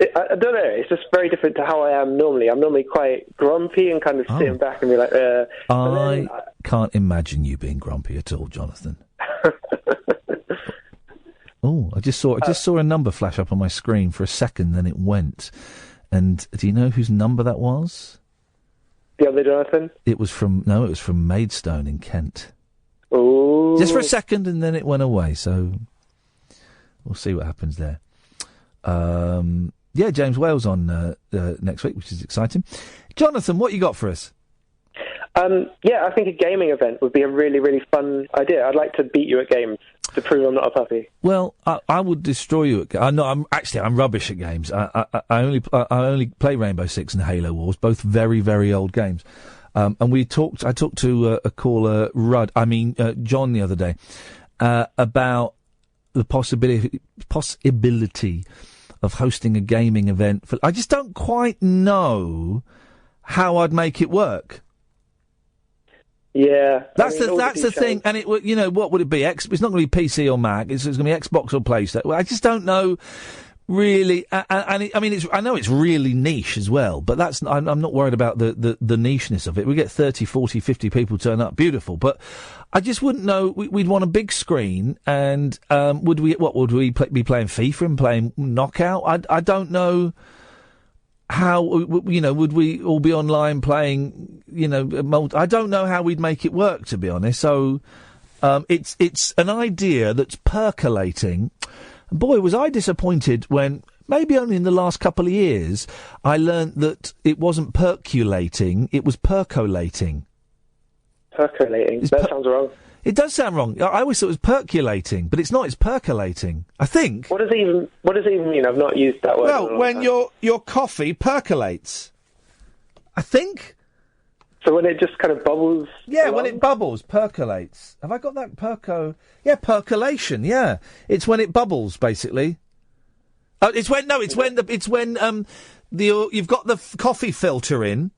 I don't know. It's just very different to how I am normally. I'm normally quite grumpy and kind of sitting back and be like, I can't imagine you being grumpy at all, Jonathan. Oh, I just saw a number flash up on my screen for a second, then it went. And do you know whose number that was? The other Jonathan? It was from Maidstone in Kent. Ooh. Just for a second, and then it went away. So we'll see what happens there. Yeah, James Wales on next week, which is exciting. Jonathan, what you got for us? Yeah, I think a gaming event would be a really, really fun idea. I'd like to beat you at games to prove I'm not a puppy. Well, I would destroy you at games. I'm rubbish at games. I only play Rainbow Six and Halo Wars, both very, very old games. And I talked to a caller, John, the other day, about the possibility of hosting a gaming event. I just don't quite know how I'd make it work. Yeah, that's the thing. And what would it be? It's not going to be PC or Mac. It's going to be Xbox or PlayStation. I just don't know really. I know it's really niche as well, but I'm not worried about the nicheness of it. We get 30, 40, 50 people turn up, beautiful, but I just wouldn't know. We'd want a big screen, and would we be playing FIFA and playing Knockout? I don't know how, would we all be online playing, I don't know how we'd make it work, to be honest. So it's an idea that's percolating. Boy, was I disappointed when, maybe only in the last couple of years, I learnt that it wasn't percolating, it was percolating. Percolating? That sounds wrong. It does sound wrong. I always thought it was percolating, but it's not. It's percolating, I think. What does it even mean? I've not used that word. Well, when your coffee percolates, I think. So when it just kind of bubbles? Yeah, when it bubbles, percolates. Have I got that Yeah, percolation, yeah. It's when it bubbles, basically. You've got the coffee filter in,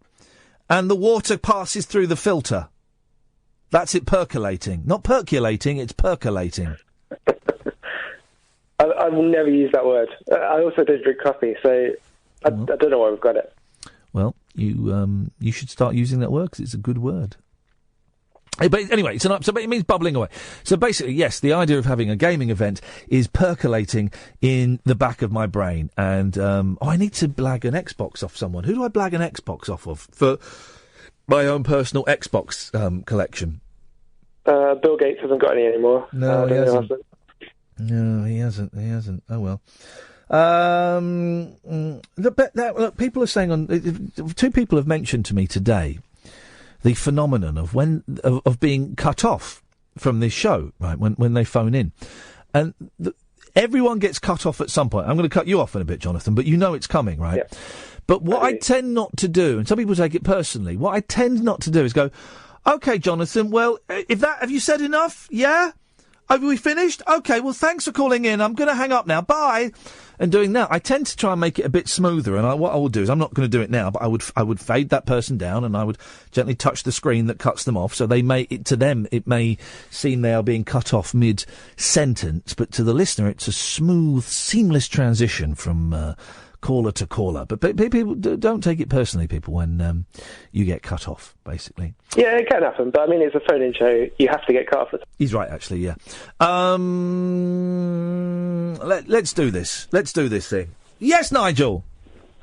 and the water passes through the filter. That's it percolating. Not percolating, it's percolating. I will never use that word. I also don't drink coffee, so I don't know why we've got it. Well, you should start using that word because it's a good word. But anyway, so it means bubbling away. So basically, yes, the idea of having a gaming event is percolating in the back of my brain. And, I need to blag an Xbox off someone. Who do I blag an Xbox off of for my own personal Xbox collection? Bill Gates hasn't got any anymore. No, he hasn't. No, he hasn't. Oh, well. Look, people are saying two people have mentioned to me today the phenomenon of being cut off from this show, right, when they phone in. And everyone gets cut off at some point. I'm going to cut you off in a bit, Jonathan, but you know it's coming, right? Yeah. But what I tend not to do, and some people take it personally, what I tend not to do is go, OK, Jonathan, well, have you said enough? Yeah? Have we finished? OK, well, thanks for calling in. I'm going to hang up now. Bye. And doing that, I tend to try and make it a bit smoother. And what I will do is, I'm not going to do it now, but I would fade that person down, and I would gently touch the screen that cuts them off. So it may seem they are being cut off mid-sentence, but to the listener, it's a smooth, seamless transition from caller to caller. But people don't take it personally, people, when you get cut off, basically. Yeah, it can happen, but I mean, it's a phone-in show. You have to get cut off. He's right, actually, yeah. Let's do this. Let's do this thing. Yes, Nigel.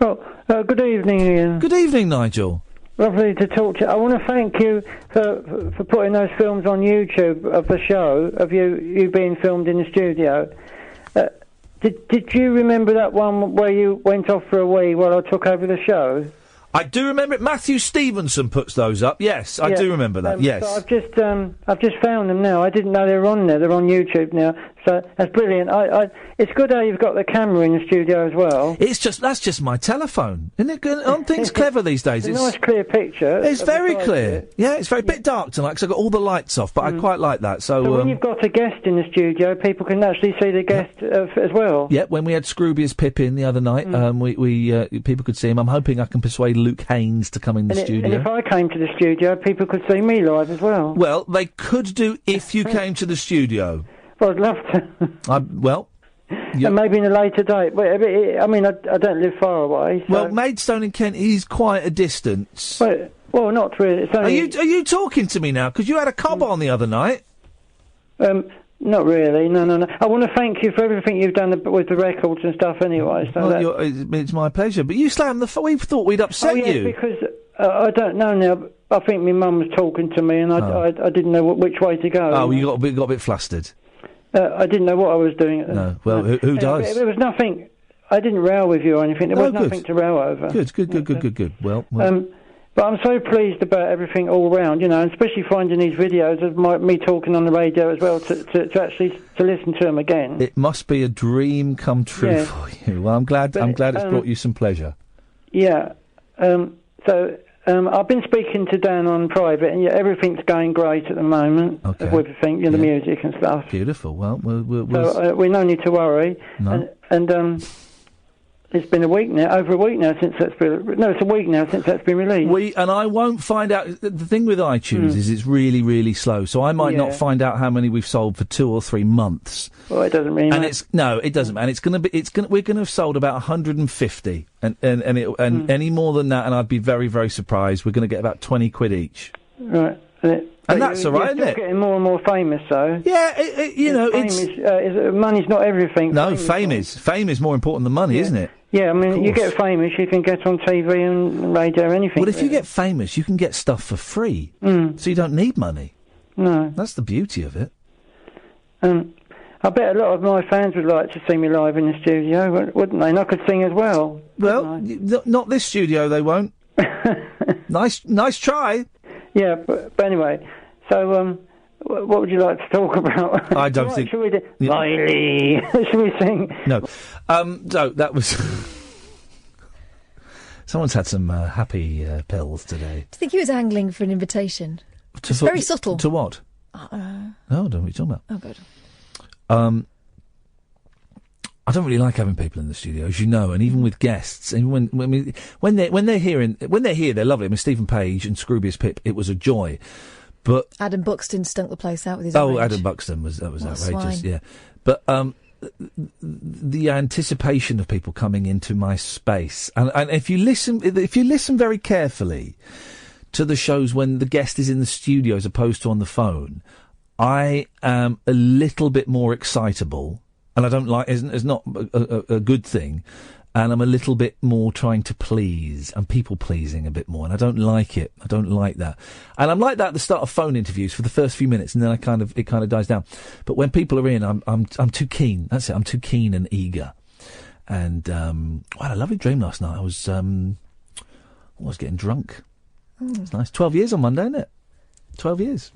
Oh, good evening, Ian. Good evening, Nigel. Lovely to talk to you. I want to thank you for putting those films on YouTube of the show, of you being filmed in the studio. Did you remember that one where you went off for a wee while I took over the show? I do remember it. Matthew Stevenson puts those up. Yes, I do remember that. Yes. So I've just found them now. I didn't know they were on there. They're on YouTube now. So that's brilliant. It's good how you've got the camera in the studio as well. That's just my telephone. Isn't it good? Aren't things clever these days? It's a nice clear picture. It's very clear. Yeah, it's very bit dark tonight because I've got all the lights off, but I quite like that. So when you've got a guest in the studio, people can actually see the guest as well. Yeah, when we had Scroobius Pip in the other night, people could see him. I'm hoping I can persuade Luke Haynes to come in the studio. And if I came to the studio, people could see me live as well. Well, they could do if you came to the studio. Well, I'd love to. And maybe in a later date. I mean, I don't live far away. So. Well, Maidstone in Kent is quite a distance. Well, not really. It's only... Are you talking to me now? Because you had a cob on the other night. Not really. No. I want to thank you for everything you've done with the records and stuff. Anyway, so it's my pleasure. But you slammed the. We thought we'd upset you. Because I don't know now. I think my mum was talking to me, and I didn't know which way to go. Oh, you got a bit flustered. I didn't know what I was doing. No, well, who does? There was nothing. I didn't row with you or anything. There was nothing to row over. Good. Well. But I'm so pleased about everything all round, and especially finding these videos of me talking on the radio as well to actually listen to them again. It must be a dream come true for you. Well, I'm glad it's brought you some pleasure. Yeah. I've been speaking to Dan on private, and everything's going great at the moment. Okay. With everything, the music and stuff. Beautiful. Well, we no need to worry. No. And it's been over a week now since that's been... No, it's a week now since that's been released. And I won't find out... The thing with iTunes is it's really, really slow, so I might not find out how many we've sold for 2 or 3 months. Well, it doesn't mean... it doesn't matter. We're going to have sold about 150, and any more than that, and I'd be very, very surprised. We're going to get about 20 quid each. Right. And that's all right, isn't it? Getting more and more famous, though. Yeah, it's money's not everything. No, fame is more important than money, isn't it? Yeah, I mean, you get famous, you can get on TV and radio, anything. Well, if you get famous, you can get stuff for free, so you don't need money. No, that's the beauty of it. I bet a lot of my fans would like to see me live in the studio, wouldn't they? And I could sing as well. Well, not this studio, they won't. Nice try. Yeah, but anyway, so what would you like to talk about? I don't think. Should we do? Miley, should we sing? No, so that was. Someone's had some happy pills today. Do you think he was angling for an invitation? It's very subtle. To what? No, I don't know what you're talking about. Oh, good. I don't really like having people in the studio, as you know, and even with guests, and when they're here, they're lovely. I mean, Stephen Page and Scroobius Pip, it was a joy. But Adam Buxton stunk the place out with his Adam Buxton was outrageous. swine. Yeah, but the anticipation of people coming into my space, and if you listen very carefully to the shows when the guest is in the studio as opposed to on the phone, I am a little bit more excitable, and I don't like it's not a good thing. And I'm a little bit more trying to please. I'm people-pleasing a bit more, and I don't like it. I don't like that. And I'm like that at the start of phone interviews for the first few minutes, and then it kind of dies down. But when people are in, I'm too keen. That's it. I'm too keen and eager. And I had a lovely dream last night. I was getting drunk. It's nice. 12 years on Monday, isn't it? 12 years.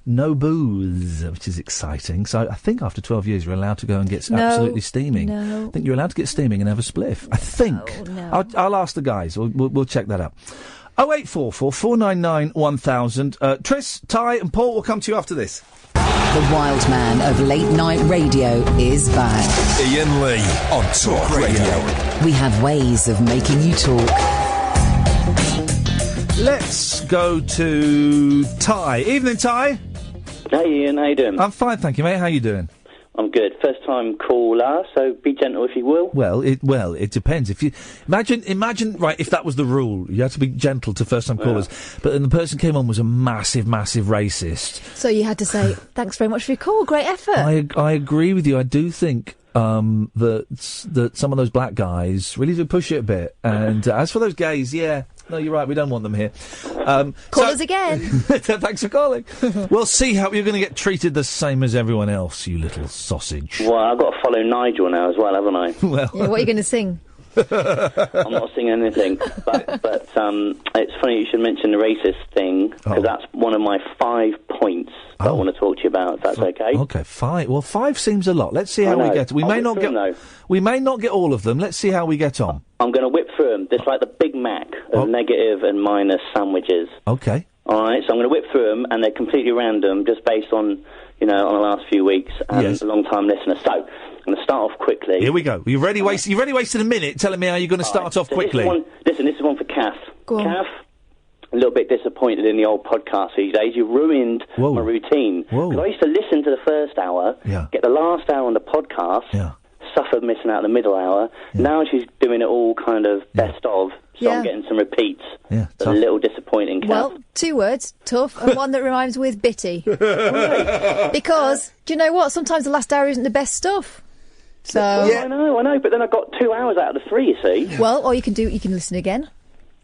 No booze, which is exciting. So I think after 12 years, you're allowed to go and get absolutely steaming. No. I think you're allowed to get steaming and have a spliff. I think. No. I'll ask the guys. We'll check that out. 0844 499 1000. Tris, Ty and Paul will come to you after this. The wild man of late night radio is back. Iain Lee on Talk Radio. We have ways of making you talk. Let's go to Ty. Evening, Ty. Hey Ian, how you doing? I'm fine, thank you, mate. How you doing? I'm good. First time caller, so be gentle if you will. Well, it depends. If you imagine, right? If that was the rule, you had to be gentle to first time callers. But then the person came on was a massive racist. So you had to say, thanks very much for your call. Great effort. I agree with you. I do think that some of those black guys really do push it a bit. And as for those gays, yeah. No, you're right. We don't want them here. Call us again. Thanks for calling. We'll see how you're going to get treated the same as everyone else, you little sausage. Well, I've got to follow Nigel now as well, haven't I? Well, yeah, what are you going to sing? I'm not singing anything, but it's funny you should mention the racist thing, because that's one of my 5 points that I want to talk to you about, if that's okay. Okay, 5. Well, 5 seems a lot. Let's see how we get. We may not get all of them. Let's see how we get on. I'm going to whip through them. It's like the Big Mac of negative and minus sandwiches. Okay. All right, so I'm going to whip through them, and they're completely random, just based on, on the last few weeks and a long-time listener. So, I'm going to start off quickly. Here we go. You already wasted a minute telling me how you're going to start off quickly. This is one for Kath. Kath, a little bit disappointed in the old podcast these days. You ruined my routine. Because I used to listen to the first hour, get the last hour on the podcast, suffer missing out the middle hour. Now she's doing it all kind of best of, so I'm getting some repeats. Yeah, a little disappointing, Kath. Well, 2 words, tough, and one that rhymes with bitty. Because, do you know what? Sometimes the last hour isn't the best stuff. So I know, but then I got 2 hours out of the 3, you see. Well, all you can listen again.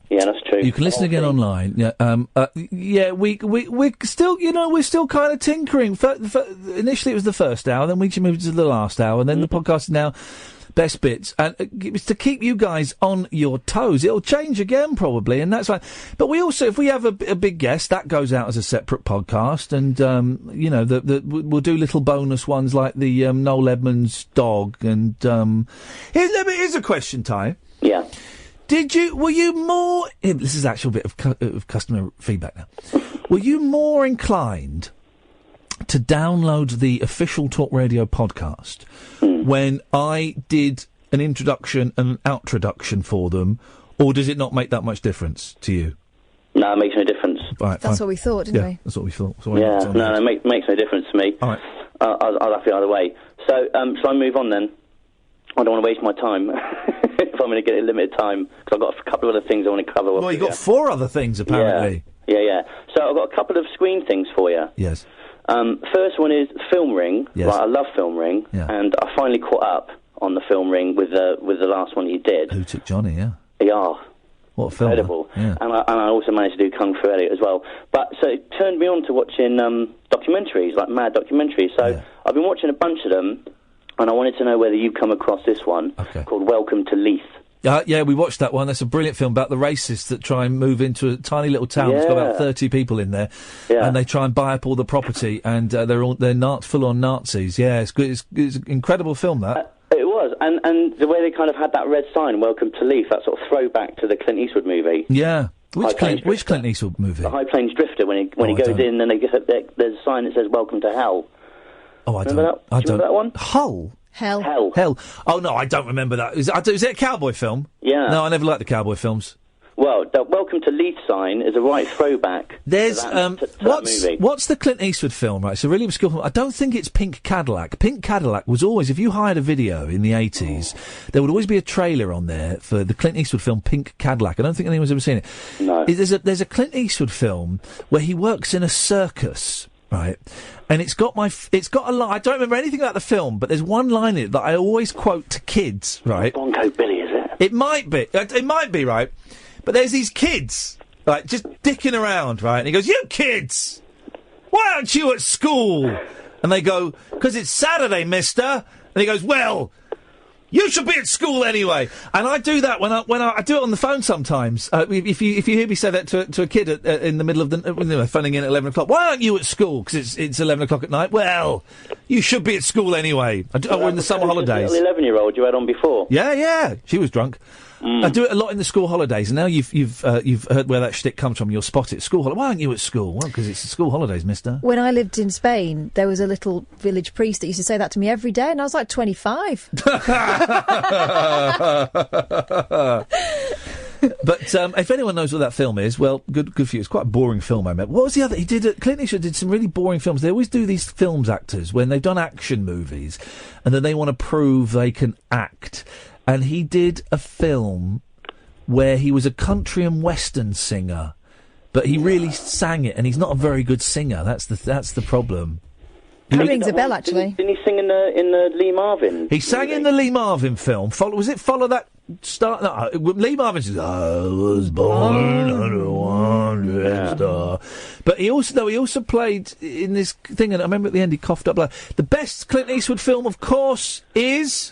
Yeah, that's true. You can listen again online. Yeah, we're still, we're still kind of tinkering. Initially, it was the first hour, then we moved to the last hour, and then the podcast is now best bits, and it's to keep you guys on your toes. It'll change again probably, and that's fine. But we also, if we have a big guest, that goes out as a separate podcast, and we'll do little bonus ones like the Noel Edmonds dog. And here's a question, Ty. Yeah. Were you more... This is actually a bit of customer feedback now. Were you more inclined to download the official Talk Radio podcast when I did an introduction and an outroduction for them, or does it not make that much difference to you? No, it makes no difference. Right, that's what we thought, didn't we? That's what we thought. It makes no difference to me. All right. I'll have it either way. So, shall I move on then? I don't want to waste my time if I'm going to get a limited time, because I've got a couple of other things I want to cover. Well, you've got 4 other things, apparently. Yeah. So I've got a couple of screen things for you. Yes. First one is Film Ring. Yes. Right, I love Film Ring, and I finally caught up on the Film Ring with the last one you did. Who Took Johnny, yeah. Yeah. What a film. Incredible. Yeah. And I also managed to do Kung Fu Elliot as well. But, so it turned me on to watching documentaries, like mad documentaries. So I've been watching a bunch of them, and I wanted to know whether you've come across this one called Welcome to Leith. Yeah, we watched that one. That's a brilliant film about the racists that try and move into a tiny little town that's got about 30 people in there, and they try and buy up all the property, and they're full-on Nazis. Yeah, it's good. It's an incredible film, that. It was, and the way they kind of had that red sign, Welcome to Leith, that sort of throwback to the Clint Eastwood movie. Yeah. Which Clint Eastwood movie? The High Plains Drifter, when he goes in and there's a sign that says Welcome to Hell. Oh, I remember don't. Remember that one? Hull? Hell. Oh, no, I don't remember that. Is it a cowboy film? Yeah. No, I never liked the cowboy films. Well, Welcome Welcome to Leith sign is a right throwback. There's to that movie. what's the Clint Eastwood film? Right, it's a really obscure film. I don't think it's Pink Cadillac. Pink Cadillac was always, if you hired a video in the 80s, there would always be a trailer on there for the Clint Eastwood film Pink Cadillac. I don't think anyone's ever seen it. No. There's a Clint Eastwood film where he works in a circus. Right, and it's got a line. I don't remember anything about the film, but there's one line in it that I always quote to kids. Right, Bongo Billy, is it? It might be. It might be, right. But there's these kids, right, just dicking around, right. And he goes, "You kids, why aren't you at school?" And they go, "'Cause it's Saturday, Mister." And he goes, "Well, you should be at school anyway." And I do that when I do it on the phone sometimes. If you hear me say that to a kid in the middle of the phoning in at 11 o'clock, "Why aren't you at school?" 'Cause it's 11 o'clock at night. "Well, you should be at school anyway." We're in the summer holidays. The 11-year-old you had on before. Yeah, she was drunk. I do it a lot in the school holidays, and now you've heard where that shtick comes from. You'll spot it. School holiday. "Why aren't you at school?" "Well, because it's the school holidays, mister." When I lived in Spain, there was a little village priest that used to say that to me every day, and I was like 25. But if anyone knows what that film is, well, good for you. It's quite a boring film, I remember. What was the other? Clint Eastwood did some really boring films. They always do these films, actors, when they've done action movies, and then they want to prove they can act. And he did a film where he was a country and western singer, but he really sang it, and he's not a very good singer. That's the problem. That rings a bell, actually. Didn't he sing in the Lee Marvin? He sang in the Lee Marvin film. Was it Follow That Star? No, Lee Marvin says, "I was born on a wandering star." But he also played in this thing, and I remember at the end he coughed up blood. The best Clint Eastwood film, of course, is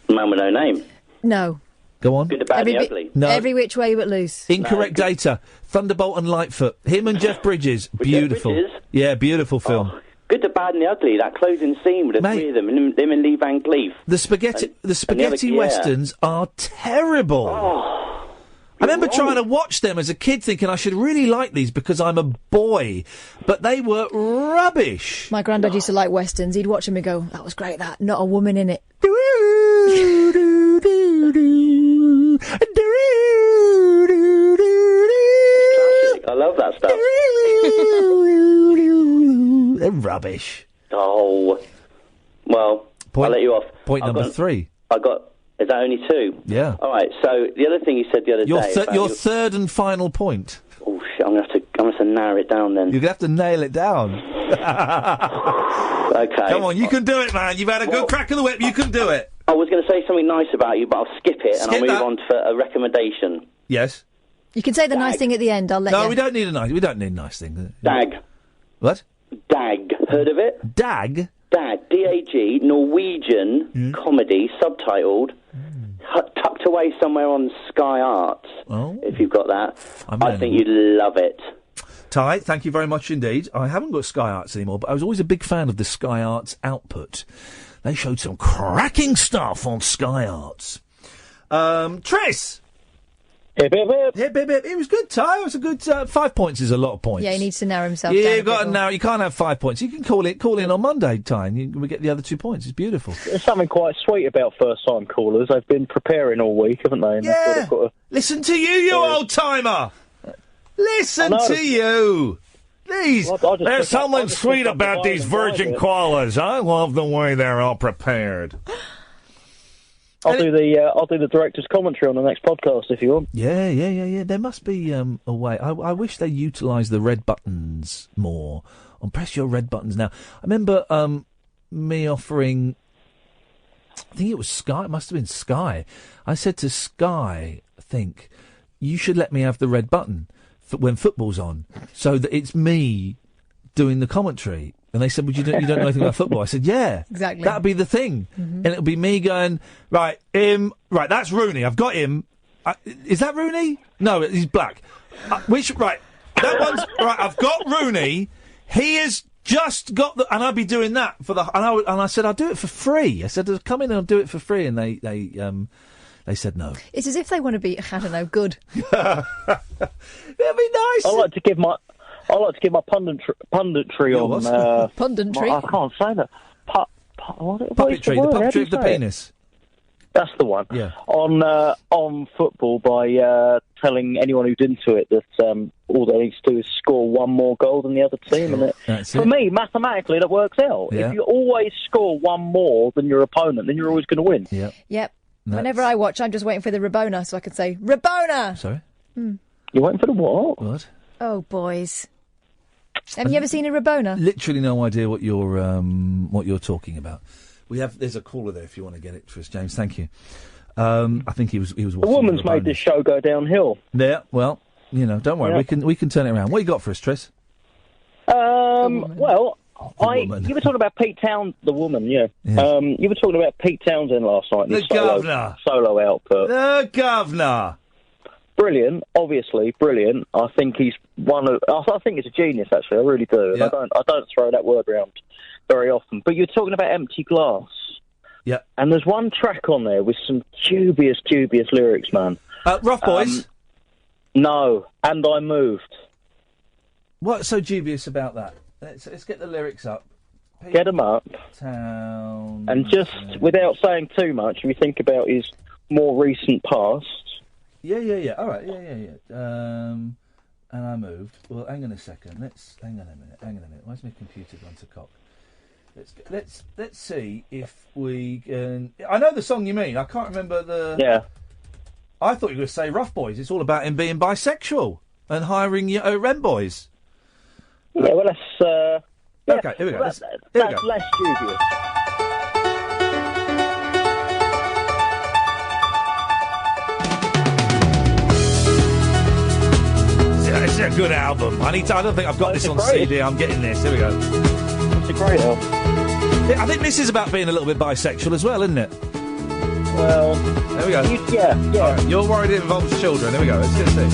Man with No Name. No. Go on. Good, the Bad, and the Ugly. No. Every Which Way But Loose. Incorrect data. Thunderbolt and Lightfoot. Him and Jeff Bridges. Beautiful. Jeff Bridges? Yeah, beautiful film. Oh, Good, the Bad, and the Ugly. That closing scene with the three of them, him and Lee Van Cleef. The spaghetti westerns are terrible. I remember trying to watch them as a kid, thinking I should really like these because I'm a boy, but they were rubbish. My granddad used to like westerns. He'd watch them and go, "That was great. That not a woman in it." I love that stuff. They're rubbish. Oh, well, I'll let you off. Point number 3. Is that only 2? Yeah. All right. So the other thing you said the other day. Your third and final point. Oh shit! I'm gonna have to narrow it down then. You're gonna have to nail it down. Okay. Come on, you can do it, man. You've had a good crack of the whip. You can do it. I was going to say something nice about you, but I'll skip it and I'll move on for a recommendation. Yes. You can say the nice thing at the end. I'll let you. No, we don't need a nice thing. Dag. What? Dag. Heard of it? Dag? Dag. D-A-G. Norwegian comedy, subtitled. Tucked away somewhere on Sky Arts. Oh. If you've got that. I think you'd love it. Ty, thank you very much indeed. I haven't got Sky Arts anymore, but I was always a big fan of the Sky Arts output. They showed some cracking stuff on Sky Arts. Tris! Hip, hip, hip. Hip, hip, hip. It was good, Ty. It was a good... 5 points is a lot of points. Yeah, he needs to narrow himself down. Yeah, you've got to narrow. You can't have 5 points. You can call in on Monday, Ty, and we get the other 2 points. It's beautiful. There's something quite sweet about first-time callers. They've been preparing all week, haven't they? And yeah. Listen to you old-timer! Listen to you! These, there's something sweet about these virgin koalas. I love the way they're all prepared. I'll do the director's commentary on the next podcast if you want. Yeah. There must be a way. I wish they utilised the red buttons more. Press your red buttons now. I remember me offering, I think it was Sky. It must have been Sky. I said to Sky, I think, you should let me have the red button when football's on, so that it's me doing the commentary. And they said, "Well, you don't know anything about football." I said, "Yeah, exactly. That'd be the thing." And it'll be me going, right, that's Rooney. I've got him. Is that Rooney? No, he's black. That one's right. I've got Rooney. He has just got and I'll be doing that for the. And I said, I'll do it for free. I said, I'll come in and I'll do it for free. And they said no. It's as if they want to be, I don't know, good. That'd be nice. I like to give my punditry on. Punditry? I can't say that. Puppetry. The puppetry of the penis. That's the one. Yeah. On football by telling anyone who's into it that all they need to do is score one more goal than the other team. And for me, mathematically, that works out. Yeah. If you always score one more than your opponent, then you're always going to win. Yeah. Yep. Whenever I watch, I'm just waiting for the Rabona so I can say, Rabona! Sorry? You're waiting for the what? What? Oh, boys. Have you ever seen a Rabona? Literally no idea what you're talking about. There's a caller there if you want to get it for us, James. Thank you. I think he was watching. The woman's made this show go downhill. Yeah, well, don't worry, we can turn it around. What you got for us, Tris? Well, you were talking about Pete Townsend, the woman, yeah. You were talking about Pete Townsend last night. The governor. Solo output. The governor. Brilliant, obviously brilliant. I think he's I think he's a genius, actually. I really do. Yeah. I don't throw that word around very often. But you're talking about Empty Glass. Yeah. And there's one track on there with some dubious lyrics, man. Rough Boys? No, And I Moved. What's so dubious about that? Let's get the lyrics up. Get them up. Town. And just, without saying too much, if you think about his more recent past. Yeah. All right, yeah. And I Moved. Well, hang on a second. Hang on a minute. Why's my computer gone to cock? Let's see if we can. I know the song you mean. I can't remember the. Yeah. I thought you were going to say Rough Boys. It's all about him being bisexual and hiring Rem boys. Yeah, well, that's. Okay, here we go. That's less dubious. It's a good album. I don't think I've got this on CD. I'm getting this. Here we go. It's a great album. I think this is about being a little bit bisexual as well, isn't it? Well, there we go. Yeah. All right, you're worried it involves children. Here we go. Let's see.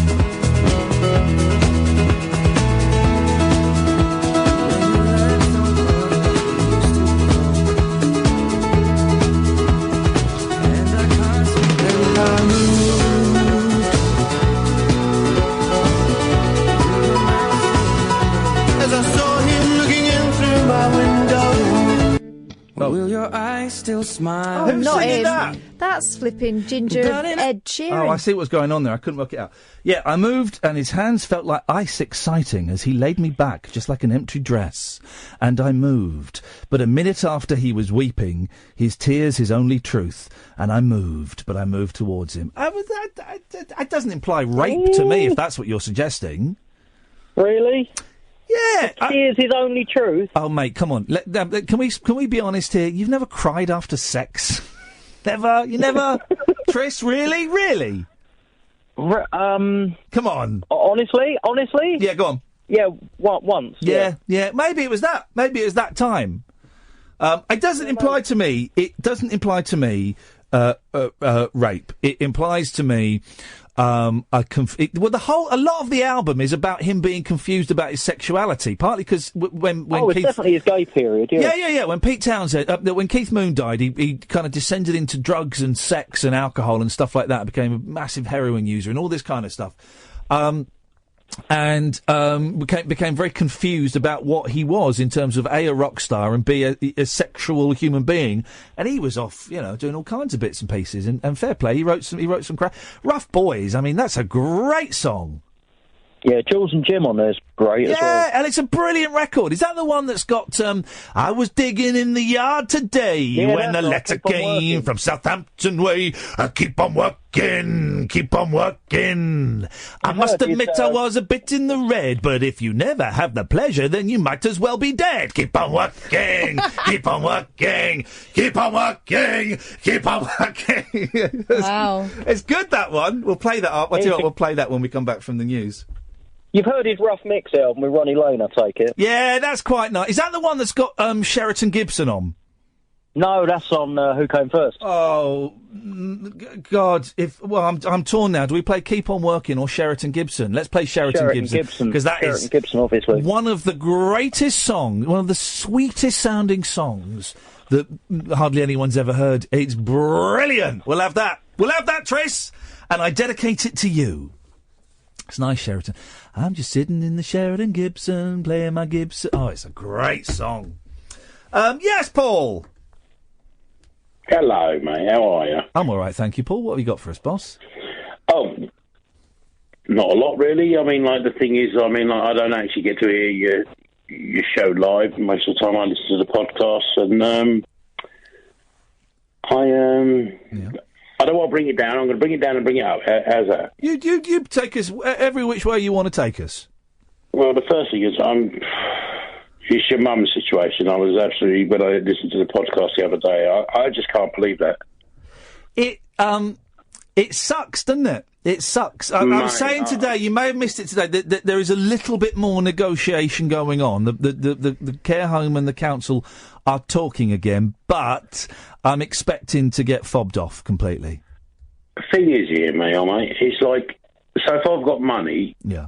Will your eyes still smile? Oh, not him. That? That's flipping Ginger Ed Sheeran. Oh, I see what's going on there. I couldn't work it out. Yeah, I moved, and his hands felt like ice exciting as he laid me back, just like an empty dress. And I moved. But a minute after he was weeping, his tears his only truth. And I moved, but I moved towards him. That doesn't imply rape to me, if that's what you're suggesting. Really? Yeah, tears his only truth. Oh, mate, come on. Can we be honest here? You've never cried after sex? Never? You never? Tris, really? Come on. Honestly? Yeah, go on. Yeah, once. Yeah. Maybe it was that. Maybe it was that time. It doesn't imply to me. It doesn't imply to me rape. It implies to me. A lot of the album is about him being confused about his sexuality. Partly because when it's Keith, definitely his gay period. Yeah. When Pete Townsend, when Keith Moon died, he kind of descended into drugs and sex and alcohol and stuff like that. Became a massive heroin user and all this kind of stuff. And became very confused about what he was in terms of A, a rock star, and B, a sexual human being. And he was off, doing all kinds of bits and pieces. And fair play, he wrote some crap. Rough Boys, I mean, that's a great song. Yeah, Jules and Jim on there's great as well. Yeah, and it's a brilliant record. Is that the one that's got, I was digging in the yard today when the letter came from Southampton way. Keep on working. I must admit I was a bit in the red, but if you never have the pleasure, then you might as well be dead. Keep on working. Keep on working. Keep on working. Keep on working. Wow. It's good, that one. We'll play that up. I'll tell you what, we'll play that when we come back from the news. You've heard his Rough Mix album with Ronnie Lane, I take it? Yeah, that's quite nice. Is that the one that's got Sheraton Gibson on? No, that's on Who Came First. Oh, God. I'm torn now. Do we play Keep On Working or Sheraton Gibson? Let's play Sheraton Gibson. Because that is Gibson, obviously. One of the greatest songs, one of the sweetest sounding songs that hardly anyone's ever heard. It's brilliant. We'll have that. We'll have that, Tris. And I dedicate it to you. It's nice, Sheraton. I'm just sitting in the Sheraton Gibson, playing my Gibson. Oh, it's a great song. Yes, Paul. Hello, mate. How are you? I'm all right, thank you, Paul. What have you got for us, boss? Oh, not a lot, really. I mean, like, the thing is, I mean, like, I don't actually get to hear your show live. Most of the time I listen to the podcast, and I don't want to bring it down. I'm going to bring it down and bring it up. How's that? You take us every which way you want to take us. Well, the first thing is, it's your mum's situation. I was absolutely, when I listened to the podcast the other day, I just can't believe that. It sucks, doesn't it? It sucks. I was saying today, you may have missed it today, that there is a little bit more negotiation going on. The care home and the council are talking again, but I'm expecting to get fobbed off completely. The thing is here, mate, it's like, so if I've got money, yeah,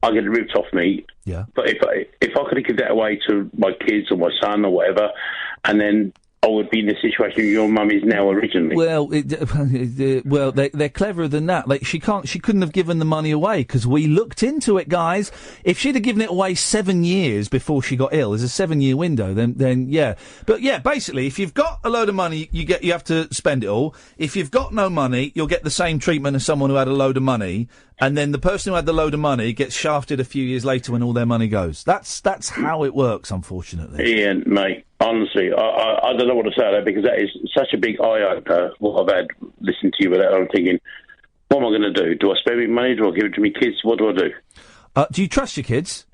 I get it ripped off me. Yeah. But if I could give that away to my kids or my son or whatever, and then I would be in the situation your mum is now originally. Well, they're cleverer than that. Like she couldn't have given the money away because we looked into it, guys. If she'd have given it away 7 years before she got ill, there's a 7-year window. Then yeah. But yeah, basically, if you've got a load of money, you have to spend it all. If you've got no money, you'll get the same treatment as someone who had a load of money. And then the person who had the load of money gets shafted a few years later when all their money goes. That's how it works, unfortunately. Ian, mate, honestly, I don't know what to say about that because that is such a big eye-opener, what I've had listening to you with that. I'm thinking, what am I going to do? Do I spend my money? Do I give it to my kids? What do I do? Do you trust your kids?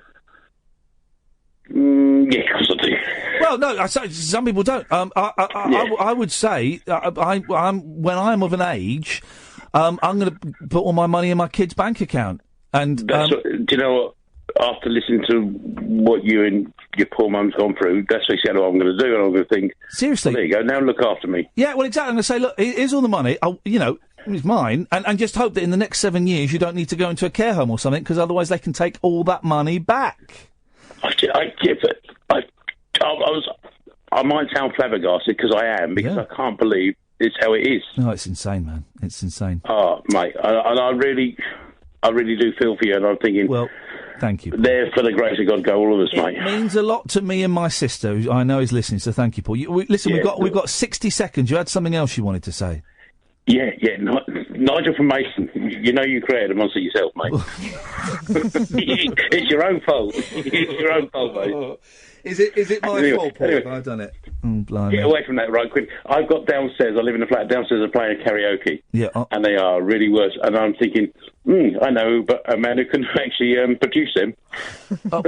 Yeah, of course I do. Well, no, some people don't. I would say, when I'm of an age, I'm going to put all my money in my kids' bank account. And do you know what? After listening to what you and your poor mum's gone through, that's exactly what I'm going to do. And I'm going to think, seriously, well, there you go. Now look after me. Yeah, well, exactly. I'm going to say, look, here's all the money. It's mine, and just hope that in the next 7 years you don't need to go into a care home or something, because otherwise they can take all that money back. I might sound flabbergasted because I am, because I can't believe it's how it is. No, it's insane, man. It's insane. Oh, mate, I really do feel for you, and I'm thinking, well, thank you. There, for the grace of God, go all of us, mate. It means a lot to me and my sister, who I know is listening, so thank you, Paul. We've got 60 seconds. You had something else you wanted to say. Yeah, Nigel from Mason, you know you created a monster yourself, mate. It's your own fault. It's your own fault, mate. Is it my fault, Paul, if I've done it? Blimey. Get away from that right quick. I've got downstairs, I live in a flat, downstairs are playing karaoke. Yeah. And they are really worse. And I'm thinking, I know, but a man who can actually produce them. I'm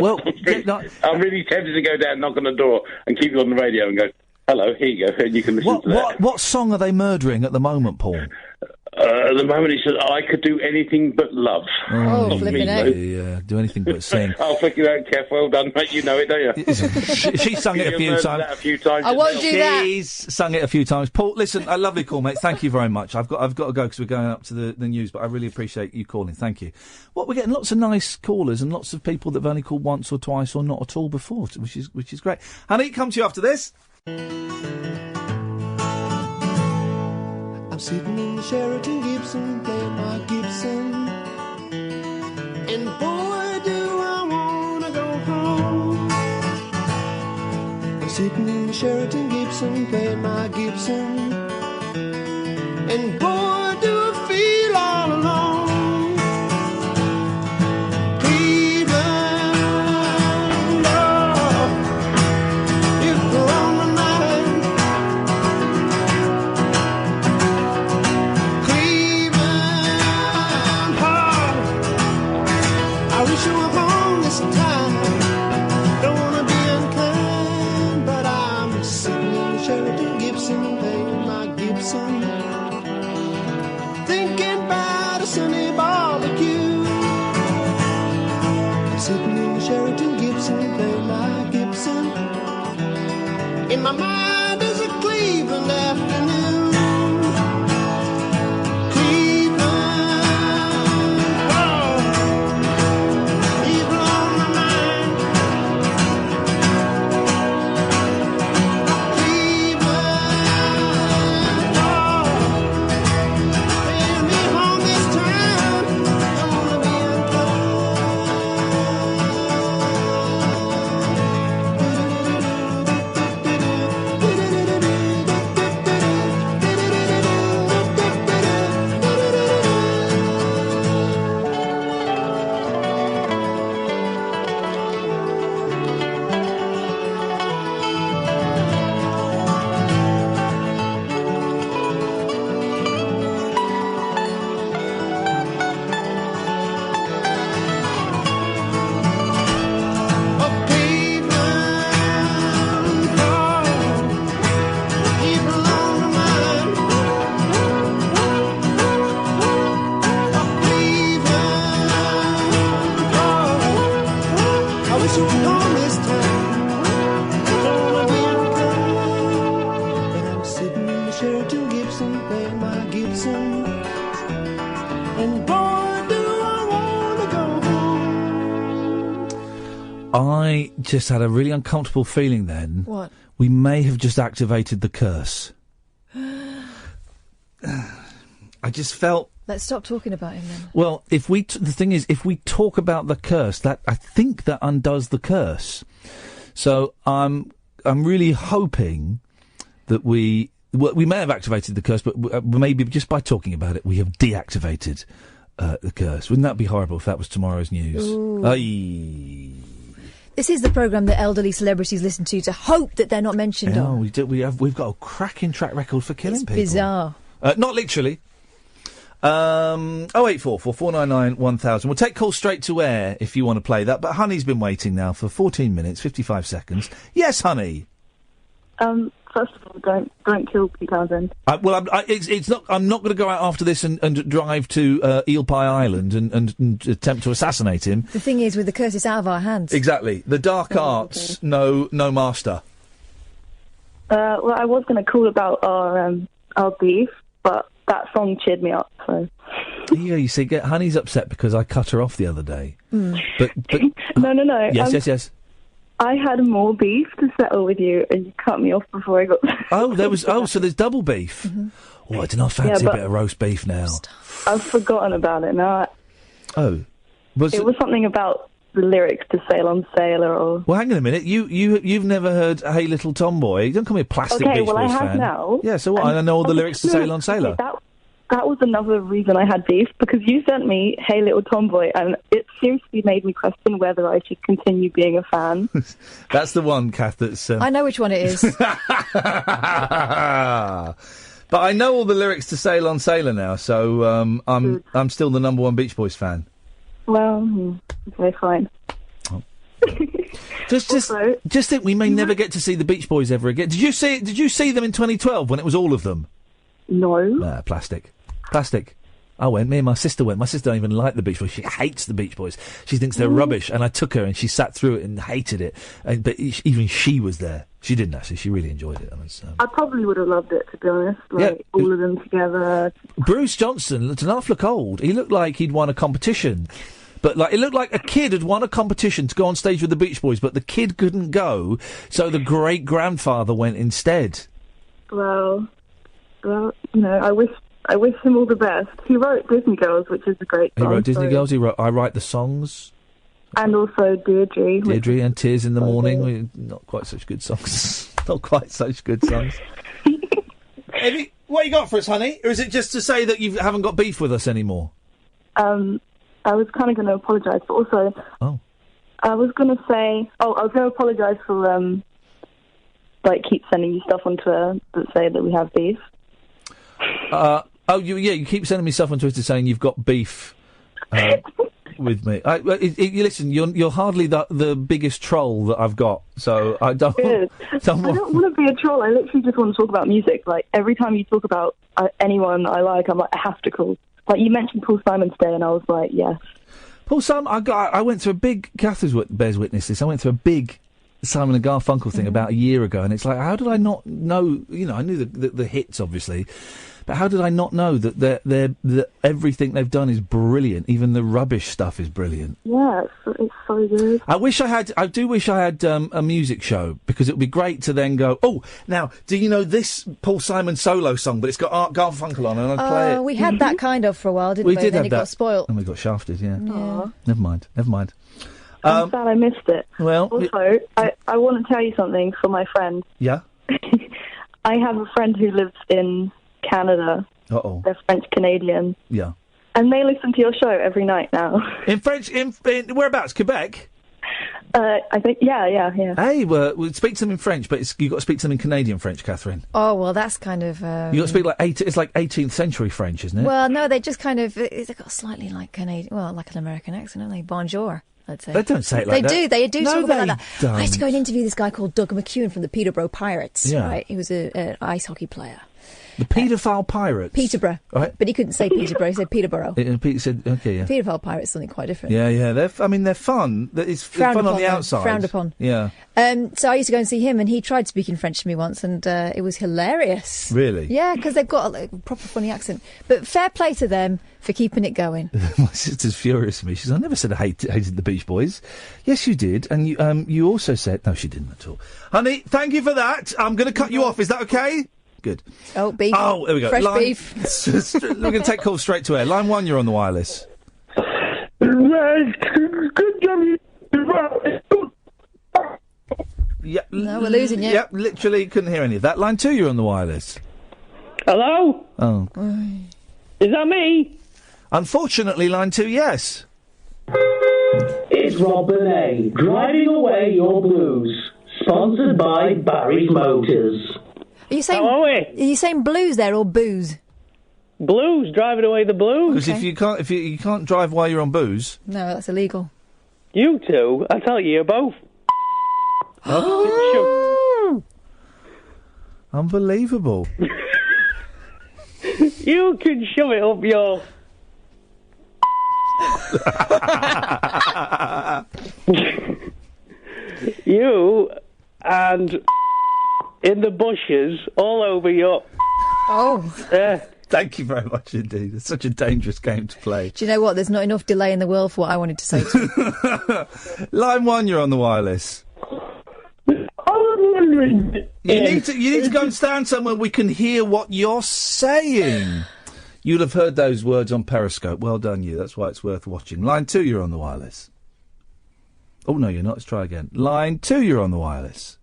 really tempted to go down, knock on the door, and keep you on the radio and go, hello, here you go, and you can listen to that. What song are they murdering at the moment, Paul? At the moment, he says, I could do anything but love. Oh, flipping out. Yeah, do anything but sing. Oh, flicking out, Kev, well done, mate, you know it, don't you? She sung it a few times. I won't do that. She's sung it a few times. Paul, listen, a lovely call, mate. Thank you very much. I've got to go because we're going up to the news, but I really appreciate you calling. Thank you. We're getting lots of nice callers and lots of people that have only called once or twice or not at all before, which is great. Honey, come to you after this. I'm sitting in the Sheraton Gibson, playing my Gibson, and boy, do I wanna go home. I'm sitting in the Sheraton Gibson, playing my Gibson, and boy, do I feel all alone. Thinking about a Sunday barbecue. I'm sitting in the Sheraton Gibson, playing my Gibson. In my mind is a Cleveland afternoon. And boy, do I wanna go home. I just had a really uncomfortable feeling then. What? We may have just activated the curse. I just felt... Let's stop talking about him then. Well, the thing is, if we talk about the curse, I think that undoes the curse. So I'm really hoping that we may have activated the curse, but maybe just by talking about it, we have deactivated the curse. Wouldn't that be horrible if that was tomorrow's news? Aye. This is the programme that elderly celebrities listen to hope that they're not mentioned on. We do. We've got a cracking track record for killing people. Bizarre. Not literally. 0844 499 1000. We'll take calls straight to air if you want to play that. But Honey's been waiting now for 14 minutes, 55 seconds. Yes, Honey. First of all, don't kill Pete Townsend. Well, it's not. I'm not going to go out after this and drive to Eel Pie Island and attempt to assassinate him. The thing is, with the curse, it's out of our hands. Exactly. The dark arts, no master. Well, I was going to call about our beef, but that song cheered me up. So. Yeah, you see, Honey's upset because I cut her off the other day. But No. Yes. I had more beef to settle with you, and you cut me off before I got there. So there's double beef. Mm-hmm. Oh, I do not fancy a bit of roast beef now. I've forgotten about it now. It was something about the lyrics to Sail on Sailor, or... Well, hang on a minute. You've never heard Hey Little Tomboy? Don't call me a plastic Beach Boys fan. Okay, well, I have now. Yeah, so what? I know all the lyrics to Sail on Sailor. That was another reason I had beef, because you sent me Hey Little Tomboy, and it seriously made me question whether I should continue being a fan. That's the one, Kath, that's... I know which one it is. But I know all the lyrics to Sail on Sailor now, so I'm still the number one Beach Boys fan. Well, okay, fine. Oh. Just think we may never get to see the Beach Boys ever again. Did you see them in 2012 when it was all of them? No. Plastic. I went. Me and my sister went. My sister don't even like the Beach Boys. She hates the Beach Boys. She thinks they're rubbish. And I took her and she sat through it and hated it. But even she was there. She didn't actually. She really enjoyed it. I probably would have loved it, to be honest. All of them together. Bruce Johnson, to not look old, he looked like he'd won a competition. But it looked like a kid had won a competition to go on stage with the Beach Boys, but the kid couldn't go, so the great-grandfather went instead. Well, I wish him all the best. He wrote Disney Girls, which is a great song. He wrote Disney Girls, he wrote I Write the Songs. And also Deirdre. And Tears in the Morning. Not quite such good songs. Not quite such good songs. What you got for us, Honey? Or is it just to say that you haven't got beef with us anymore? I was kind of going to apologise, but also... Oh. I was going to say... Oh, I was going to apologise for, keep sending you stuff on Twitter that say that we have beef. You keep sending me stuff on Twitter saying you've got beef with me. Listen, you're hardly the biggest troll that I've got, so I don't... I don't want to be a troll. I literally just want to talk about music. Like, every time you talk about anyone I like, I'm like, I have to call. Like, you mentioned Paul Simon today, and I was like, yes. Paul Simon, I went through a big... Catherine bears witness this. I went through a big Simon and Garfunkel thing about a year ago, and it's like, how did I not know... I knew the hits, obviously, but how did I not know that everything they've done is brilliant? Even the rubbish stuff is brilliant. Yeah, it's so good. I do wish I had a music show, because it would be great to then go, oh, now, do you know this Paul Simon solo song, but it's got Art Garfunkel on, and I'd play it. We had that kind of for a while, didn't we? Did then have it that. Got spoilt. And we got shafted, yeah. Aww. Never mind. I'm sad I missed it. Well... Also, I want to tell you something for my friend. Yeah? I have a friend who lives in Canada. Uh-oh. They're French-Canadian. Yeah. And they listen to your show every night now. In French, in whereabouts? Quebec? I think, yeah. Hey, well, speak to them in French, but you've got to speak to them in Canadian French, Catherine. Oh, well, that's kind of... You've got to speak it's like 18th century French, isn't it? Well, no, they just kind of... They've got slightly like Canadian... Well, like an American accent, don't they? Bonjour, I'd say. They don't say it like that. They do no, talk about that. Don't. I used to go and interview this guy called Doug McEwen from the Peterborough Pirates. Yeah. Right? He was an ice hockey player. The paedophile pirate. Peterborough. Right. But he couldn't say Peterborough, he said Peterborough. Pete said, okay, yeah. Paedophile pirate's something quite different. Yeah. They're fun. It's fun on the outside. Frowned upon. Yeah. So I used to go and see him, and he tried speaking French to me once, and it was hilarious. Really? Yeah, because they've got a proper funny accent. But fair play to them for keeping it going. My sister's furious with me. She says, I never said I hated the Beach Boys. Yes, you did. And you also said... No, she didn't at all. Honey, thank you for that. I'm going to cut you off. Is that okay? Good. Oh, beef. Oh, there we go. Fresh beef. We're going to take calls straight to air. Line 1, you're on the wireless. Yeah. No, we're losing you. Yep, literally couldn't hear any of that. Line 2, you're on the wireless. Hello? Oh. Is that me? Unfortunately, line 2, yes. It's Rob Burnett, driving away your blues. Sponsored by Barry's Motors. Are you saying blues there or booze? Blues, driving away the blues. Because if you can't drive while you're on booze. No, that's illegal. You two, I tell you, you're both. Oh. Unbelievable. You can shove it up your... You and in the bushes all over your... Oh. Thank you very much indeed. It's such a dangerous game to play. Do you know what? There's not enough delay in the world for what I wanted to say to you. Line 1, you're on the wireless. You need to go and stand somewhere we can hear what you're saying. You'll have heard those words on Periscope. Well done, you. That's why it's worth watching. Line 2, you're on the wireless. Oh, no, you're not. Let's try again. Line 2, you're on the wireless.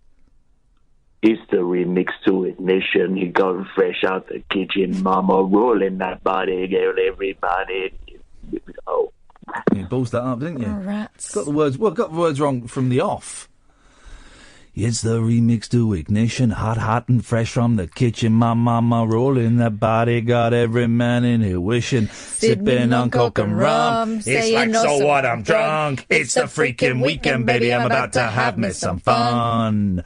It's the remix to Ignition. You got fresh out the kitchen, mama, rolling that body, girl, everybody. Oh. You ballsed that up, didn't you? Oh, rats. Got the words wrong from the off. It's the remix to Ignition, hot and fresh from the kitchen. My mama rolling that body, got every man in here wishing, sipping on coke and rum. It's like, so what, I'm drunk. It's the freaking weekend, baby, I'm about to have me some fun.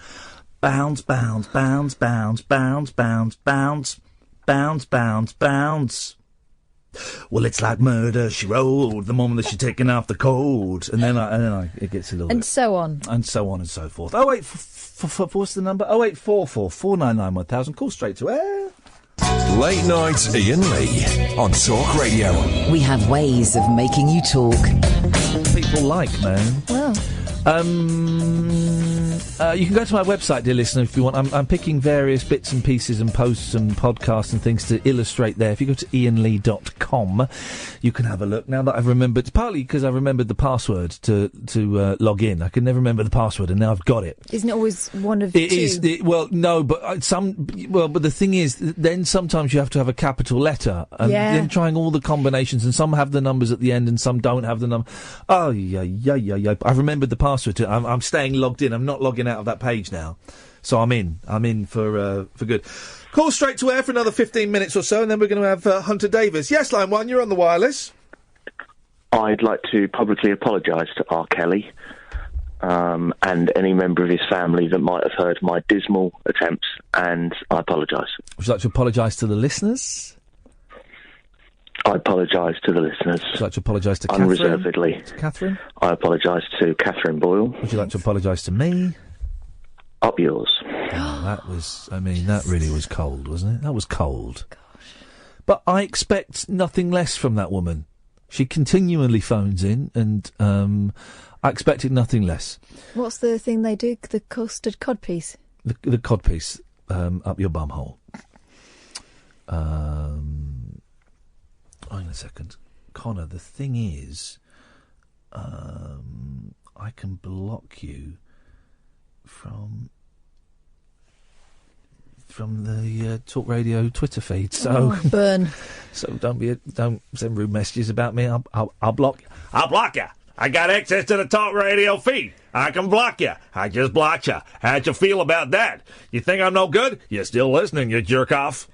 Bounce, bounce, bounce, bounce, bounce, bounce, bounce, bounce, bounce, bounce. Well, it's like murder, she wrote, the moment that she's taken off the code. And then it gets a little and bit... so on. And so on and so forth. Oh, wait, what's the number? 0844 499 1000. Call straight to air. Late night Iain Lee on Talk Radio. We have ways of making you talk. People like, man. Well... you can go to my website, dear listener, if you want. I'm picking various bits and pieces and posts and podcasts and things to illustrate there. If you go to iainlee.com, you can have a look. Now that I've remembered, partly because I remembered the password to log in. I could never remember the password, and now I've got it. Isn't it always one of it two? Is. Well, no, but but the thing is, then sometimes you have to have a capital letter, and then trying all the combinations, and some have the numbers at the end, and some don't have the number. Oh, yeah. I've remembered the password. I'm staying logged in. I'm not logging out of that page now. So I'm in for good. Call straight to air for another 15 minutes or so, and then we're going to have Hunter Davies. Yes, line 1, you're on the wireless. I'd like to publicly apologise to R. Kelly and any member of his family that might have heard my dismal attempts, and I apologise. Would you like to apologise to the listeners? I apologise to the listeners. Would you like to apologise to Catherine? Unreservedly. To Catherine? I apologise to Catherine Boyle. Would you like to apologise to me? Up yours. Oh, that really was cold, wasn't it? That was cold. Gosh. But I expect nothing less from that woman. She continually phones in, and I expected nothing less. What's the thing they do? The custard codpiece? The codpiece up your bumhole. Hang on a second. Connor, the thing is, I can block you from the Talk Radio Twitter feed. So burn. So don't send rude messages about me. I'll block you. I'll block you. I got access to the Talk Radio feed. I can block you. I just blocked you. How'd you feel about that? You think I'm no good? You're still listening, you jerk off.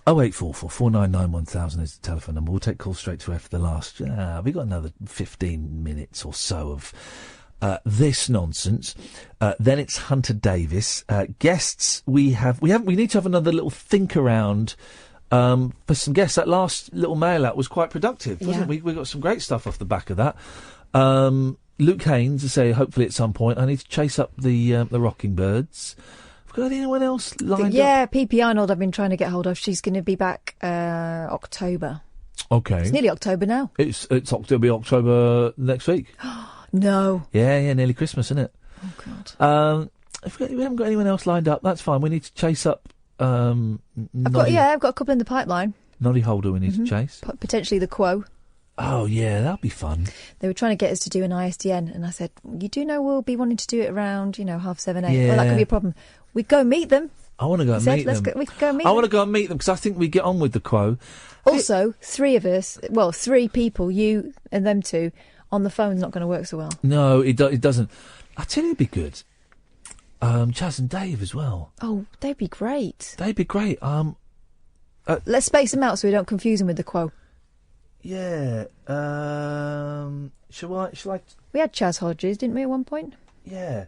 0844 499 1000 is the telephone number. We'll take calls straight to air for the last... we've got another 15 minutes or so this nonsense. Then it's Hunter Davies. Guests, we need to have another little think around for some guests. That last little mail out was quite productive, wasn't it? We got some great stuff off the back of that. Luke Haynes to say, hopefully at some point, I need to chase up the Rocking Birds. Have we got anyone else lined up? Yeah, PP Arnold I've been trying to get hold of. She's going to be back October. Okay. It's nearly October now. It's October next week. No. Yeah, nearly Christmas, isn't it? Oh, God. If we haven't got anyone else lined up, that's fine. We need to chase up... I've got a couple in the pipeline. Noddy Holder we need to chase. Potentially the Quo. Oh, yeah, that'd be fun. They were trying to get us to do an ISDN, and I said, you do know we'll be wanting to do it around, 7:30, 8. Yeah. Well, that could be a problem. We'd go meet them. I want to go and meet them. We could go meet I them. want to go and meet them, because I think we get on with the Quo. Also, 3 of us, 3 people, you and them 2, on the phone's not going to work so well. No, it doesn't. I tell you it'd be good. Chaz and Dave as well. Oh, they'd be great. They'd be great. Let's space them out so we don't confuse them with the Quo. Yeah. Shall I? We had Chaz Hodges, didn't we, at one point? Yeah.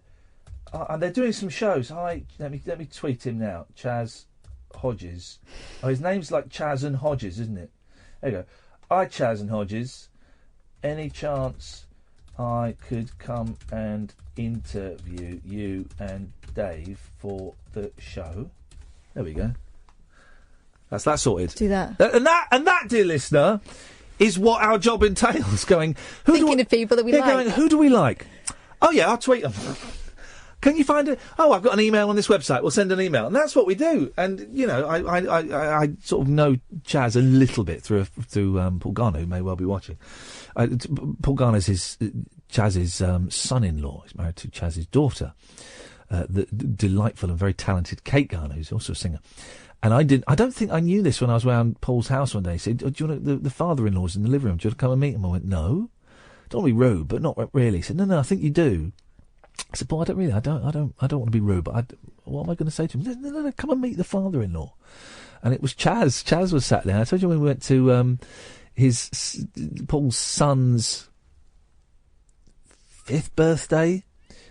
And they're doing some shows. Let me tweet him now. Chaz Hodges. Oh, his name's like Chaz and Hodges, isn't it? There you go. Hi, Chaz and Hodges. Any chance I could come and interview you and Dave for the show? There we go. That's that sorted. Do that. And that, dear listener, is what our job entails. Thinking of people that we like. Who do we like? Oh yeah, I'll tweet them. Can you find it? Oh, I've got an email on this website. We'll send an email, and that's what we do. And I sort of know Chaz a little bit through Paul Garner, who may well be watching. Paul Garner's Chaz's son-in-law. He's married to Chaz's daughter, the delightful and very talented Kate Garner, who's also a singer. And I don't think I knew this when I was around Paul's house one day. He said, "Do you want the father-in-law's in the living room? Do you want to come and meet him?" I went, "No, don't want to be rude, but not really." He said, "No, I think you do." I said, "Paul, I don't want to be rude, but what am I going to say to him?" No, come and meet the father-in-law. And it was Chaz. Chaz was sat there. I told you when we went to Paul's son's 5th birthday.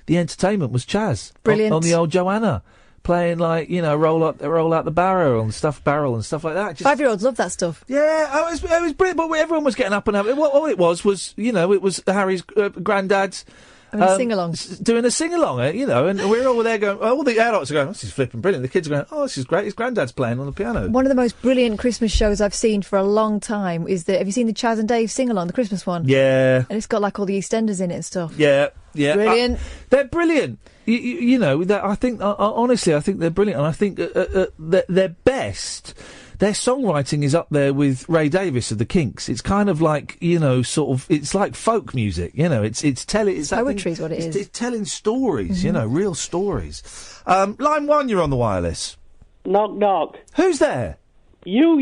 The entertainment was Chaz. Brilliant. On the old Joanna. Playing roll out the barrel and stuff like that. 5-year-olds love that stuff. Yeah, it was brilliant. But everyone was getting up and having. All it was it was Harry's granddad's sing along, doing a sing along, and we're all there going. All the adults are going, "Oh, this is flipping brilliant." The kids are going, "Oh, this is great." His granddad's playing on the piano. One of the most brilliant Christmas shows I've seen for a long time is have you seen the Chaz and Dave sing along, the Christmas one? Yeah, and it's got like all the EastEnders in it and stuff. Yeah, brilliant. They're brilliant. I think honestly, I think they're brilliant, and I think they're best. Their songwriting is up there with Ray Davies of the Kinks. It's kind of like it's like folk music. It's poetry is what it is. It's telling stories. Real stories. Line 1, you're on the wireless. Knock knock. Who's there? You.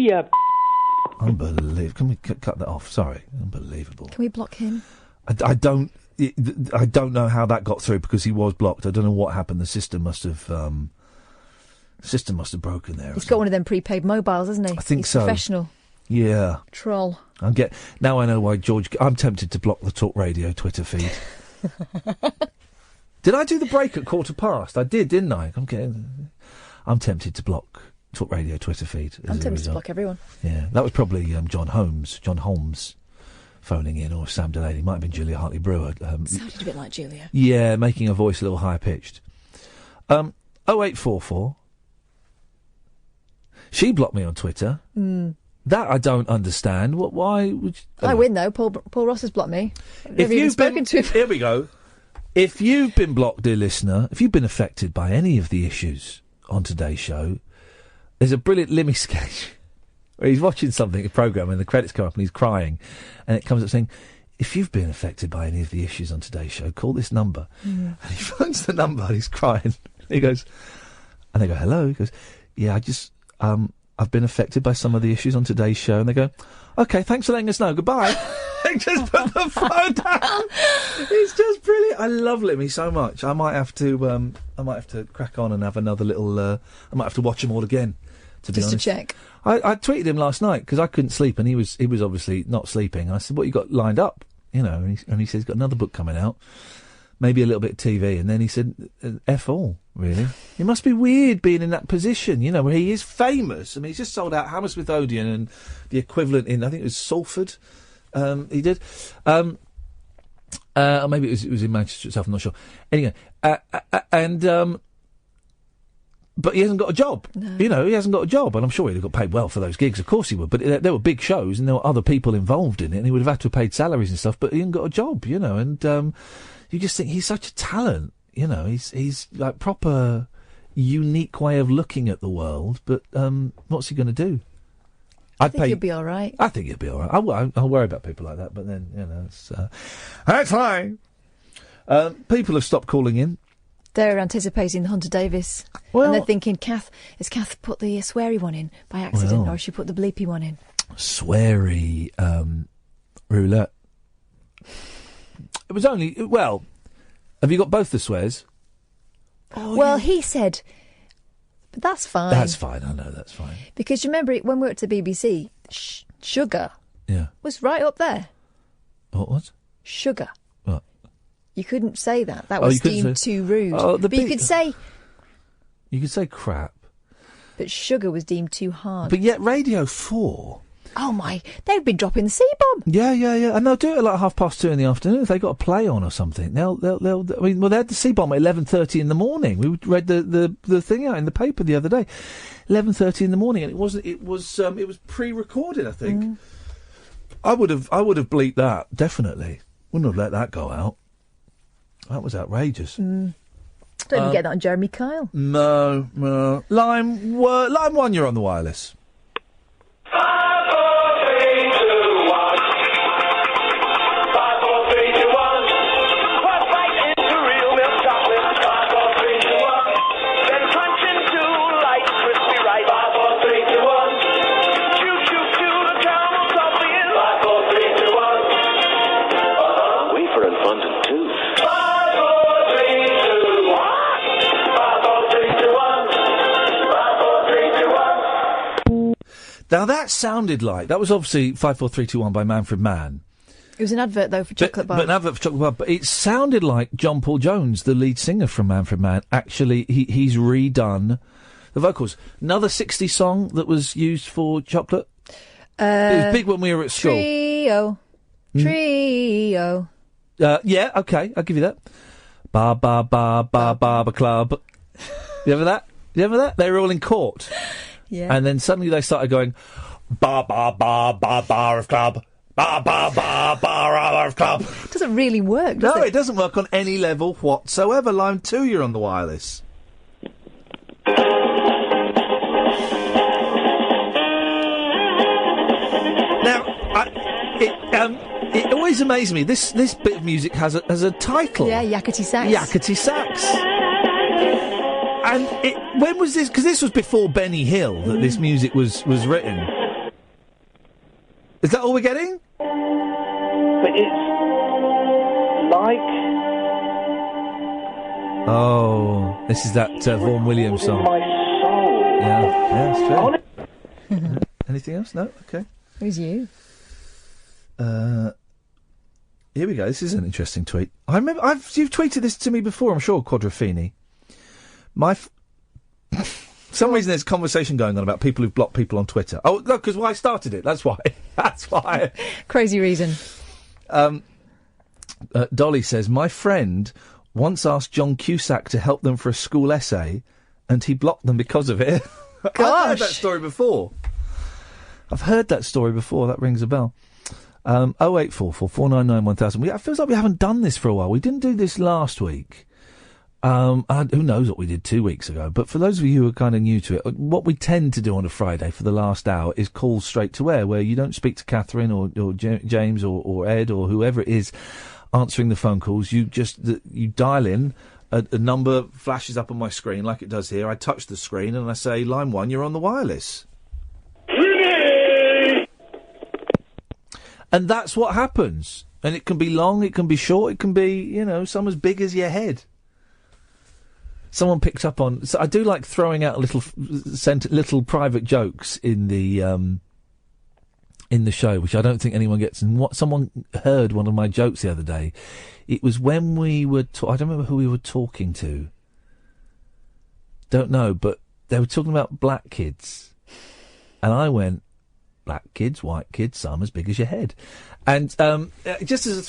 Unbelievable. Can we cut that off? Sorry. Unbelievable. Can we block him? I don't know how that got through because he was blocked. I don't know what happened. The system must have broken there. He's got one of them prepaid mobiles, hasn't he? I think He's so. Professional. Yeah. Troll. Now I know why I'm tempted to block the Talk Radio Twitter feed. Did I do the break at 15:15? I did, didn't I? I'm tempted to block Talk Radio Twitter feed. I'm tempted to block everyone. Yeah, that was probably John Holmes phoning in, or Sam Delaney. Might have been Julia Hartley-Brewer. Sounded a bit like Julia. Yeah, making her voice a little higher-pitched. 0844. She blocked me on Twitter. That I don't understand. Why would you... I win, though. Paul Ross has blocked me. I've never even spoken to him. Here we go. If you've been blocked, dear listener, if you've been affected by any of the issues on today's show, there's a brilliant Limmy sketch where he's watching a programme, and the credits come up and he's crying, and it comes up saying, "If you've been affected by any of the issues on today's show, call this number." And he phones the number and he's crying. He goes, and they go, "Hello?" He goes, "Yeah, I've been affected by some of the issues on today's show." And they go, "OK, thanks for letting us know. Goodbye." They just put the phone down. It's just brilliant. I love Limmy so much. I might have to crack on and have another little. I might have to watch them all again. To be honest, to check. I tweeted him last night because I couldn't sleep, and he was obviously not sleeping. I said, "What you got lined up?" And he said he's got another book coming out. maybe a little bit of TV, and then he said, F all, really. It must be weird being in that position, you know, where he is famous. I mean, he's just sold out Hammersmith Odeon and the equivalent in, I think it was Salford, he did. Or maybe it was in Manchester itself, I'm not sure. Anyway, but he hasn't got a job. No. You know, he hasn't got a job, and I'm sure he'd have got paid well for those gigs. Of course he would. But there were big shows, and there were other people involved in it, and he would have had to have paid salaries and stuff. But he hasn't got a job, you know. And you just think he's such a talent. You know, he's like proper unique way of looking at the world. But what's he going to do? I think he'll be all right. I think he'll be all right. I'll worry about people like that. But then, you know, that's fine. People have stopped calling in. They're anticipating the Hunter Davies. Well, and they're thinking, has Kath put the sweary one in by accident, or has she put the bleepy one in? Sweary roulette. It was only... Well, have you got both the swears? Well, he said... But that's fine. That's fine, I know, that's fine. Because you remember, when we were at the BBC, sugar was right up there. What was? Sugar. What? You couldn't say that. That was deemed too rude. But you could say... You could say crap. But sugar was deemed too hard. But yet Radio 4... Oh my, they've been dropping the C-bomb. Yeah. And they'll do it at like 2:30 in the afternoon if they've got a play on or something. They'll I mean, they had the C-bomb at 11:30 in the morning. We read the thing out in the paper the other day. 11:30 in the morning, and it was pre-recorded, I think. Mm. I would have bleeped that, definitely. Wouldn't have let that go out. That was outrageous. Mm. Don't even get that on Jeremy Kyle. No. Line 1, you're on the wireless. Now that sounded like... That was obviously 54321 by Manfred Mann. It was an advert, though, for chocolate bars. But an advert for chocolate bar. But it sounded like John Paul Jones, the lead singer from Manfred Mann. Actually, he's redone the vocals. Another 60s song that was used for chocolate. It was big when we were at school. Trio. Yeah, okay, I'll give you that. Barber Club. You ever that? They were all in court. Yeah. And then suddenly they started going, bar of club, bar of club. It doesn't really work, does it? No, it doesn't work on any level whatsoever. Line 2, you're on the wireless. Now, it always amazes me. This bit of music has a title. Yeah, Yakety Sax. Yakety Sax. And when was this? Because this was before Benny Hill that this music was written. Is that all we're getting? But it's like... Oh, this is that Vaughan Williams song. My soul. Yeah, it's true. Anything else? No? Okay. Who's you? Here we go. This is an interesting tweet. I remember you've tweeted this to me before, I'm sure, Quadrophini. For some reason there's a conversation going on about people who've blocked people on Twitter. Oh, no, because I started it. That's why. Crazy reason. Dolly says, my friend once asked John Cusack to help them for a school essay, and he blocked them because of it. Gosh. I've heard that story before. That rings a bell. 0844 499 1000. It feels like we haven't done this for a while. We didn't do this last week. Who knows what we did 2 weeks ago, but for those of you who are kind of new to it, what we tend to do on a Friday for the last hour is call straight to air, where you don't speak to Catherine or James or Ed or whoever it is answering the phone calls. You dial in, a number flashes up on my screen like it does here. I touch the screen and I say, line 1, you're on the wireless. And that's what happens. And it can be long, it can be short, it can be, some as big as your head. Someone picks up on... So I do like throwing out little private jokes in the in the show, which I don't think anyone gets. And what someone heard one of my jokes the other day. It was when we were. I don't remember who we were talking to. Don't know, but they were talking about black kids, and I went, "Black kids, white kids, some as big as your head," and just as a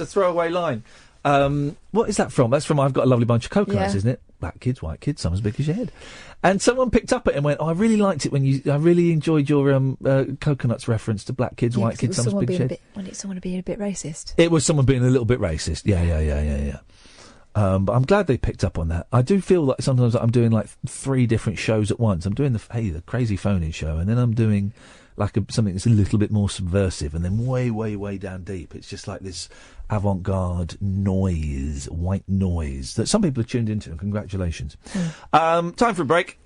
throwaway line. What is that from? That's from I've Got a Lovely Bunch of Coconuts, isn't it? Black kids, white kids, some as big as your head. And someone picked up it and went, "Oh, I really liked it I really enjoyed your coconuts reference to black kids, white kids, some as big as your head." When it's someone being a bit racist. It was someone being a little bit racist. Yeah. But I'm glad they picked up on that. I do feel like sometimes I'm doing like 3 different shows at once. I'm doing the crazy phone-in show, and then I'm doing like something that's a little bit more subversive, and then way, way, way down deep. It's just like this avant-garde noise, white noise, that some people are tuned into, and congratulations. Time for a break.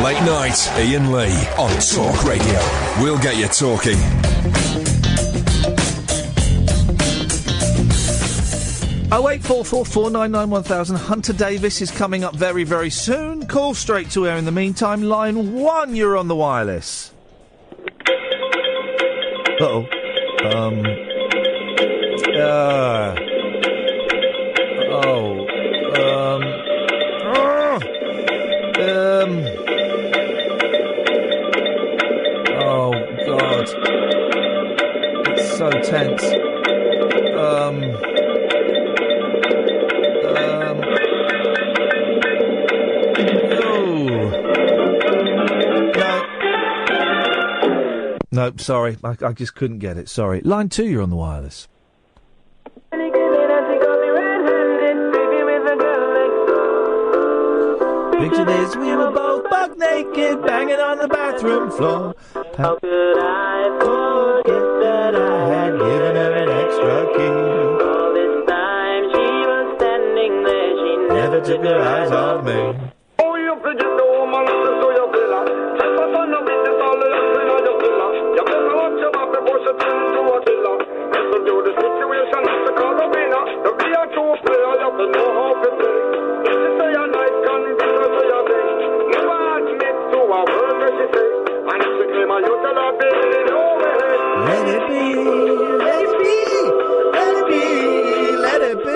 Late night, Iain Lee on Talk Radio. We'll get you talking. Oh, 08444991000. Hunter Davies is coming up very, very soon. Call straight to air in the meantime. Line 1, you're on the wireless. Oh. God. It's so tense. No, sorry, I just couldn't get it. Sorry. Line 2, you're on the wireless. Picture this, we were both buck naked, banging on the bathroom floor. How could I forget that I had given her an extra key? All this time she was standing there, she never took her eyes off me. Oh, you could just go, man, to your villa. Just for fun of business, all the love in your villa. You better watch your back before she turns to a killer. Listen to the situation, it's the cause of winner. To be a true player, you have to know how to play. If you say a nice can be a say a thing. Never admit to a word that she say. And if she claim a you tell her, baby, no way. Let it be, let it be, let it be, let it be.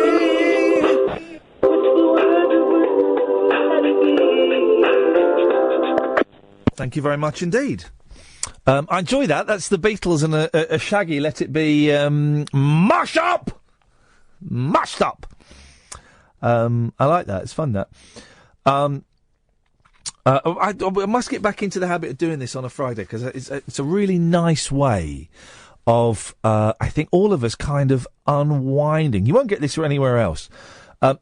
Thank you very much indeed. I enjoy that. That's the Beatles and a Shaggy Let It Be Mash Up! Mashed Up! I like that. It's fun, that. I must get back into the habit of doing this on a Friday, because it's a really nice way of, I think, all of us kind of unwinding. You won't get this anywhere else.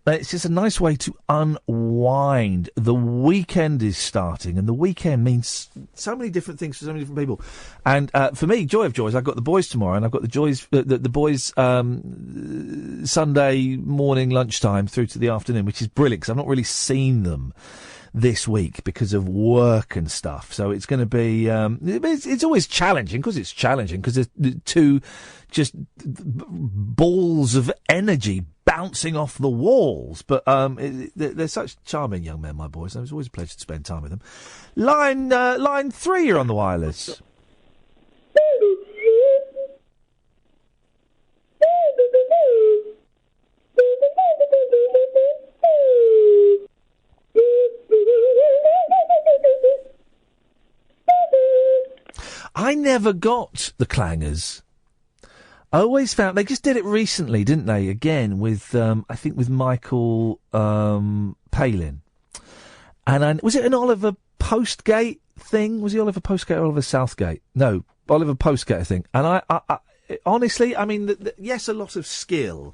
It's just a nice way to unwind. The weekend is starting, and the weekend means so many different things for so many different people. And for me, joy of joys, I've got the boys tomorrow, and I've got the boys Sunday morning lunchtime through to the afternoon, which is brilliant, because I've not really seen them this week because of work and stuff. So it's going to be it's always challenging, because there's 2 just balls of energy bouncing off the walls. But they're such charming young men, my boys. It was always a pleasure to spend time with them. Line 3, you're on the wireless. I never got the clangers. I always found they just did it recently, didn't they? Again with I think with Michael Palin, and was it an Oliver Postgate thing? Was he Oliver Postgate or Oliver Southgate? No, Oliver Postgate, I think. And I honestly, I mean, yes, a lot of skill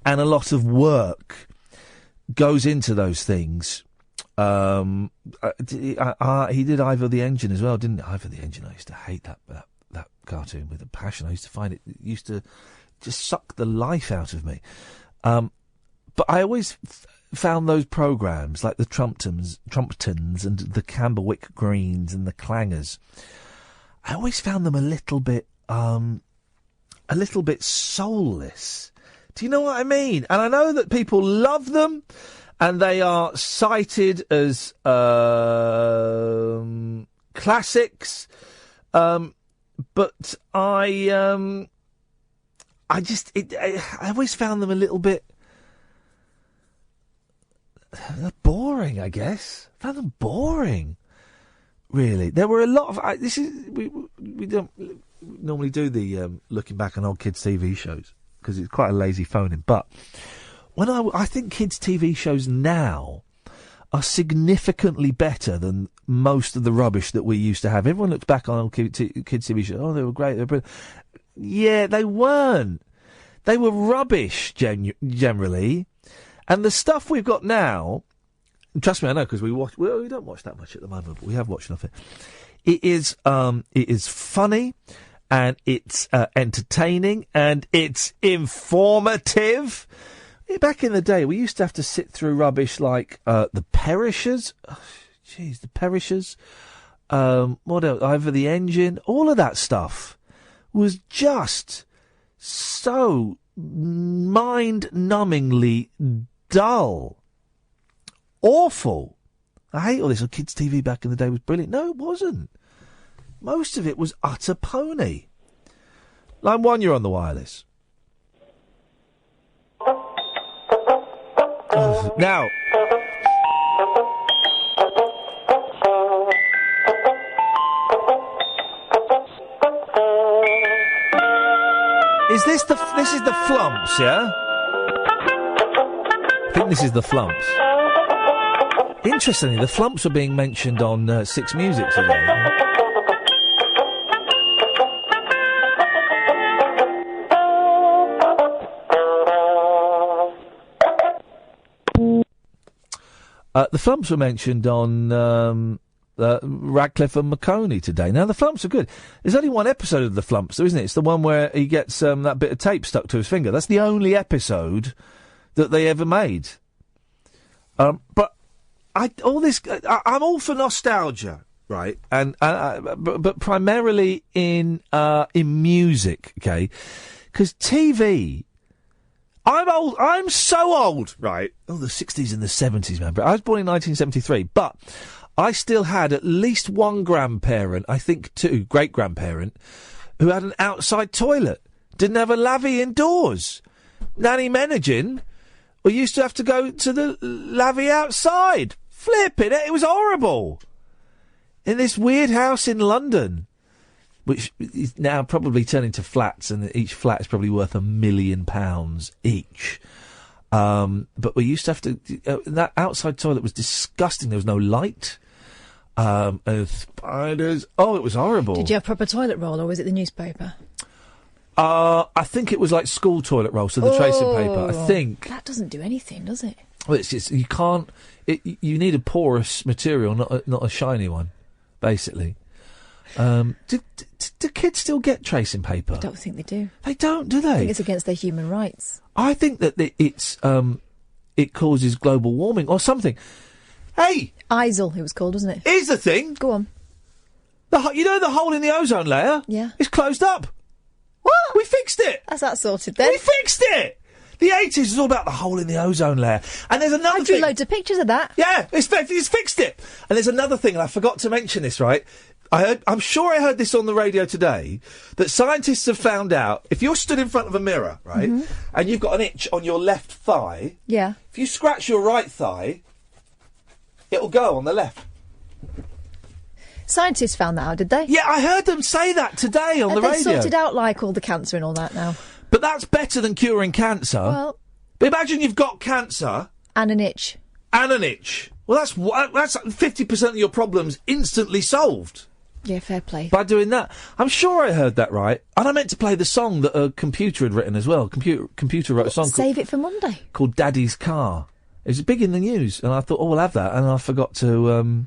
and a lot of work goes into those things. He did Ivor the Engine as well, didn't he? Ivor the Engine. I used to hate that cartoon with a passion. I used to find it used to just suck the life out of me. But I always found those programmes like the Trumptons and the Camberwick Greens and the Clangers. I always found them a little bit soulless. Do you know what I mean? And I know that people love them, and they are cited as classics. But I always found them a little bit boring, I guess. I found them boring, really. There were a lot of... we don't normally do the looking back on old kids' TV shows, because it's quite a lazy phoning. But when I think kids' TV shows now are significantly better than most of the rubbish that we used to have. Everyone looks back on old kids' TV shows. Oh, they were great. They were brilliant. Yeah, they weren't. They were rubbish, generally. And the stuff we've got now, trust me, I know, because we don't watch that much at the moment, but we have watched enough of it. It is funny, and it's entertaining, and it's informative. Back in the day, we used to have to sit through rubbish like The Perishers. Jeez, The Perishers. What else? Over the Engine. All of that stuff was just so mind-numbingly dull. Awful. I hate all this. Oh, kids' TV back in the day was brilliant. No, it wasn't. Most of it was utter pony. Line 1, you're on the wireless. Now, this is the Flumps, yeah? I think this is the Flumps. Interestingly, the Flumps were being mentioned on Six Music today. The Flumps were mentioned on Radcliffe and Maconie today. Now, the Flumps are good. There's only one episode of the Flumps, though, isn't it? It's the one where he gets that bit of tape stuck to his finger. That's the only episode that they ever made. But I'm all for nostalgia, right? And but primarily in music, okay? Because TV. I'm old. I'm so old, right? Oh, the 60s and the 70s, man. But I was born in 1973, but I still had at least one grandparent, I think two, great-grandparent, who had an outside toilet. Didn't have a lavvy indoors. Nanny Menagin, we used to have to go to the lavvy outside. Flipping it. It was horrible. In this weird house in London, which is now probably turning to flats, and each flat is probably worth £1 million each. But we used to have to... that outside toilet was disgusting. There was no light. Spiders. Oh, it was horrible. Did you have proper toilet roll, or was it the newspaper? I think it was like school toilet roll, so the tracing paper. I think... That doesn't do anything, does it? Well, it's just... You can't... you need a porous material, not a shiny one, basically. Do kids still get tracing paper? I don't think they do. They don't, do they? I think it's against their human rights. I think that it causes global warming or something. Hey! ISIL, it was called, wasn't it? Here's the thing. Go on. You know the hole in the ozone layer? Yeah. It's closed up. What? We fixed it. That's that sorted then. We fixed it. The 80s was all about the hole in the ozone layer. And there's another thing. I drew loads of pictures of that. Yeah, it's fixed it. And there's another thing, and I forgot to mention this, right? I'm sure I heard this on the radio today, that scientists have found out, if you're stood in front of a mirror, right, and you've got an itch on your left thigh, yeah, if you scratch your right thigh, it'll go on the left. Scientists found that out, did they? Yeah, I heard them say that today on the radio. They sorted out, like, all the cancer and all that now. But that's better than curing cancer. Well... But imagine you've got cancer... And an itch. And an itch. Well, that's 50% of your problems instantly solved. Yeah, fair play. By doing that. I'm sure I heard that right. And I meant to play the song that a computer had written as well. Computer wrote a song Save it for Monday. Called Daddy's Car. It was big in the news, and I thought, we'll have that, and I forgot to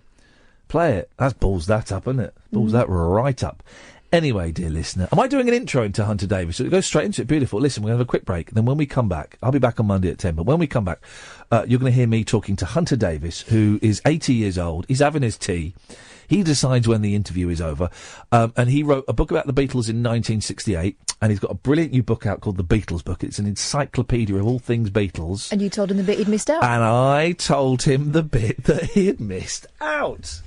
play it. That balls that up, isn't it? Balls that right up. Anyway, dear listener, am I doing an intro into Hunter Davies? So it goes straight into it. Beautiful. Listen, we're going to have a quick break. And then when we come back, I'll be back on Monday at 10. But when we come back, you're going to hear me talking to Hunter Davies, who is 80 years old. He's having his tea. He decides when the interview is over. And he wrote a book about the Beatles in 1968. And he's got a brilliant new book out called The Beatles Book. It's an encyclopedia of all things Beatles. And you told him the bit he'd missed out. And I told him the bit that he had missed out.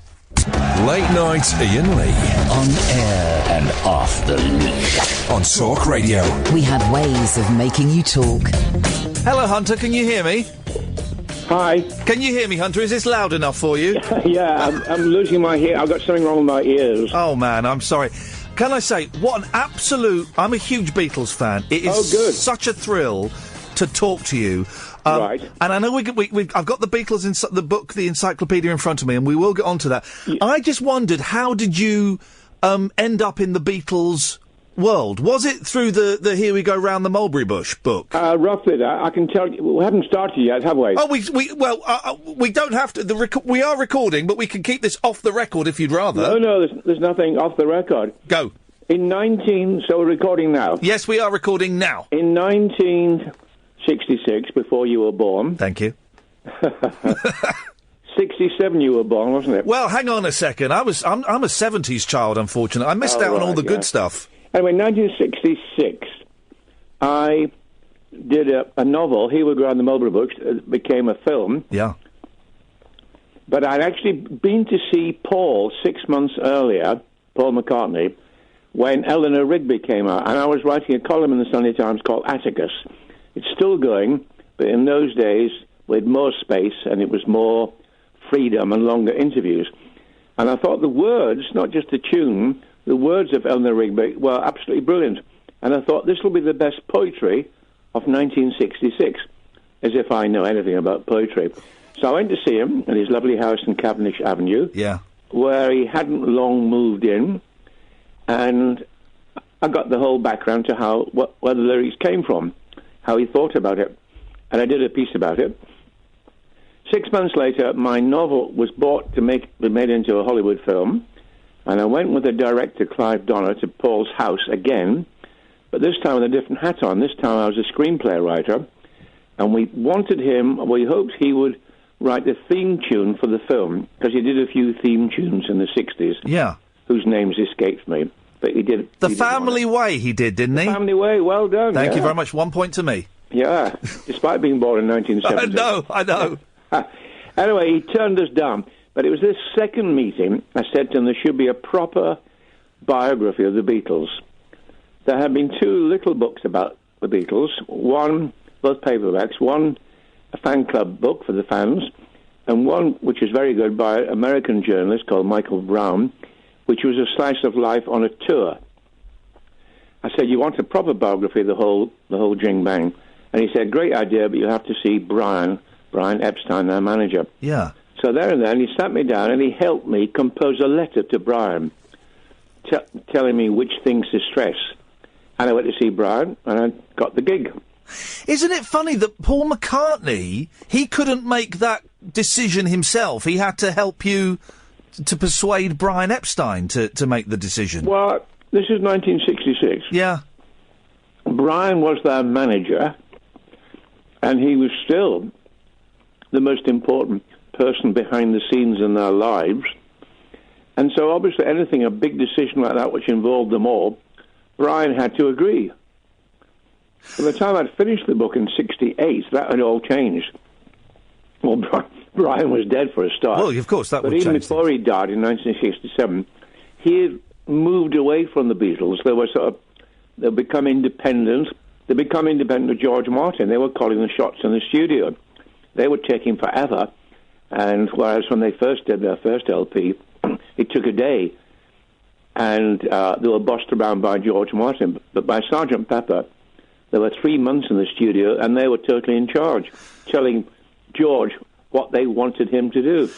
Late Night Iain Lee. On air and off the leash. On Talk Radio. We have ways of making you talk. Hello, Hunter, can you hear me? Hi. Can you hear me, Hunter? Is this loud enough for you? Yeah, I'm losing my hear. I've got something wrong with my ears. Oh, man, I'm sorry. Can I say, what an absolute... I'm a huge Beatles fan. It is such a thrill to talk to you. Right. And I know I've got the Beatles, the book, the encyclopedia in front of me, and we will get on to that. Yeah. I just wondered, how did you end up in the Beatles world? Was it through the Here We Go Round the Mulberry Bush book? Roughly that. I can tell you, we haven't started yet, have we? Oh, we don't have to. We are recording, but we can keep this off the record if you'd rather. No, there's nothing off the record. Go. So we're recording now? Yes, we are recording now. In 1966, before you were born. Thank you. 67 you were born, wasn't it? Well, hang on a second. I'm a 70s child, unfortunately. I missed out on all the good stuff. Anyway, in 1966, I did a novel, Here We Go Round the Mulberry Bush, it became a film. Yeah. But I'd actually been to see Paul 6 months earlier, Paul McCartney, when Eleanor Rigby came out. And I was writing a column in the Sunday Times called Atticus. It's still going, but in those days, we had more space and it was more freedom and longer interviews. And I thought the words, not just the tune, the words of Eleanor Rigby were absolutely brilliant. And I thought this will be the best poetry of 1966, as if I know anything about poetry. So I went to see him at his lovely house in Cavendish Avenue, where he hadn't long moved in, and I got the whole background to where the lyrics came from, how he thought about it, and I did a piece about it. 6 months later, my novel was bought to be made into a Hollywood film, and I went with the director, Clive Donner, to Paul's house again, but this time with a different hat on. This time I was a screenplay writer, and we hoped he would write the theme tune for the film, because he did a few theme tunes in the 60s. Yeah. Whose names escaped me. But he did... The Family Way he did, didn't he? The Family Way, well done. Thank you very much. 1 point to me. Yeah, despite being born in 1970. I know. Anyway, he turned us down. But it was this second meeting, I said to him, there should be a proper biography of the Beatles. There have been two little books about the Beatles. One, both paperbacks. One, a fan club book for the fans. And one, which is very good, by an American journalist called Michael Brown, which was a slice of life on a tour. I said, you want a proper biography of the whole jing bang? And he said, great idea, but you have to see Brian Epstein, our manager. Yeah. So there and then, he sat me down and he helped me compose a letter to Brian, telling me which things to stress. And I went to see Brian, and I got the gig. Isn't it funny that Paul McCartney, he couldn't make that decision himself? He had to help you to persuade Brian Epstein to make the decision. Well, this is 1966. Yeah. Brian was their manager, and he was still the most important person behind the scenes in their lives. And so obviously anything, a big decision like that which involved them all, Brian had to agree. By the time I'd finished the book in 68, that had all changed. Well, Brian was dead for a start. Well, of course, that would change. But even before he died in 1967, he had moved away from the Beatles. They'd become independent. They'd become independent of George Martin. They were calling the shots in the studio. They were taking forever. And whereas when they first did their first LP, it took a day. And they were bossed around by George Martin. But by Sgt. Pepper, there were 3 months in the studio, and they were totally in charge, telling George what they wanted him to do.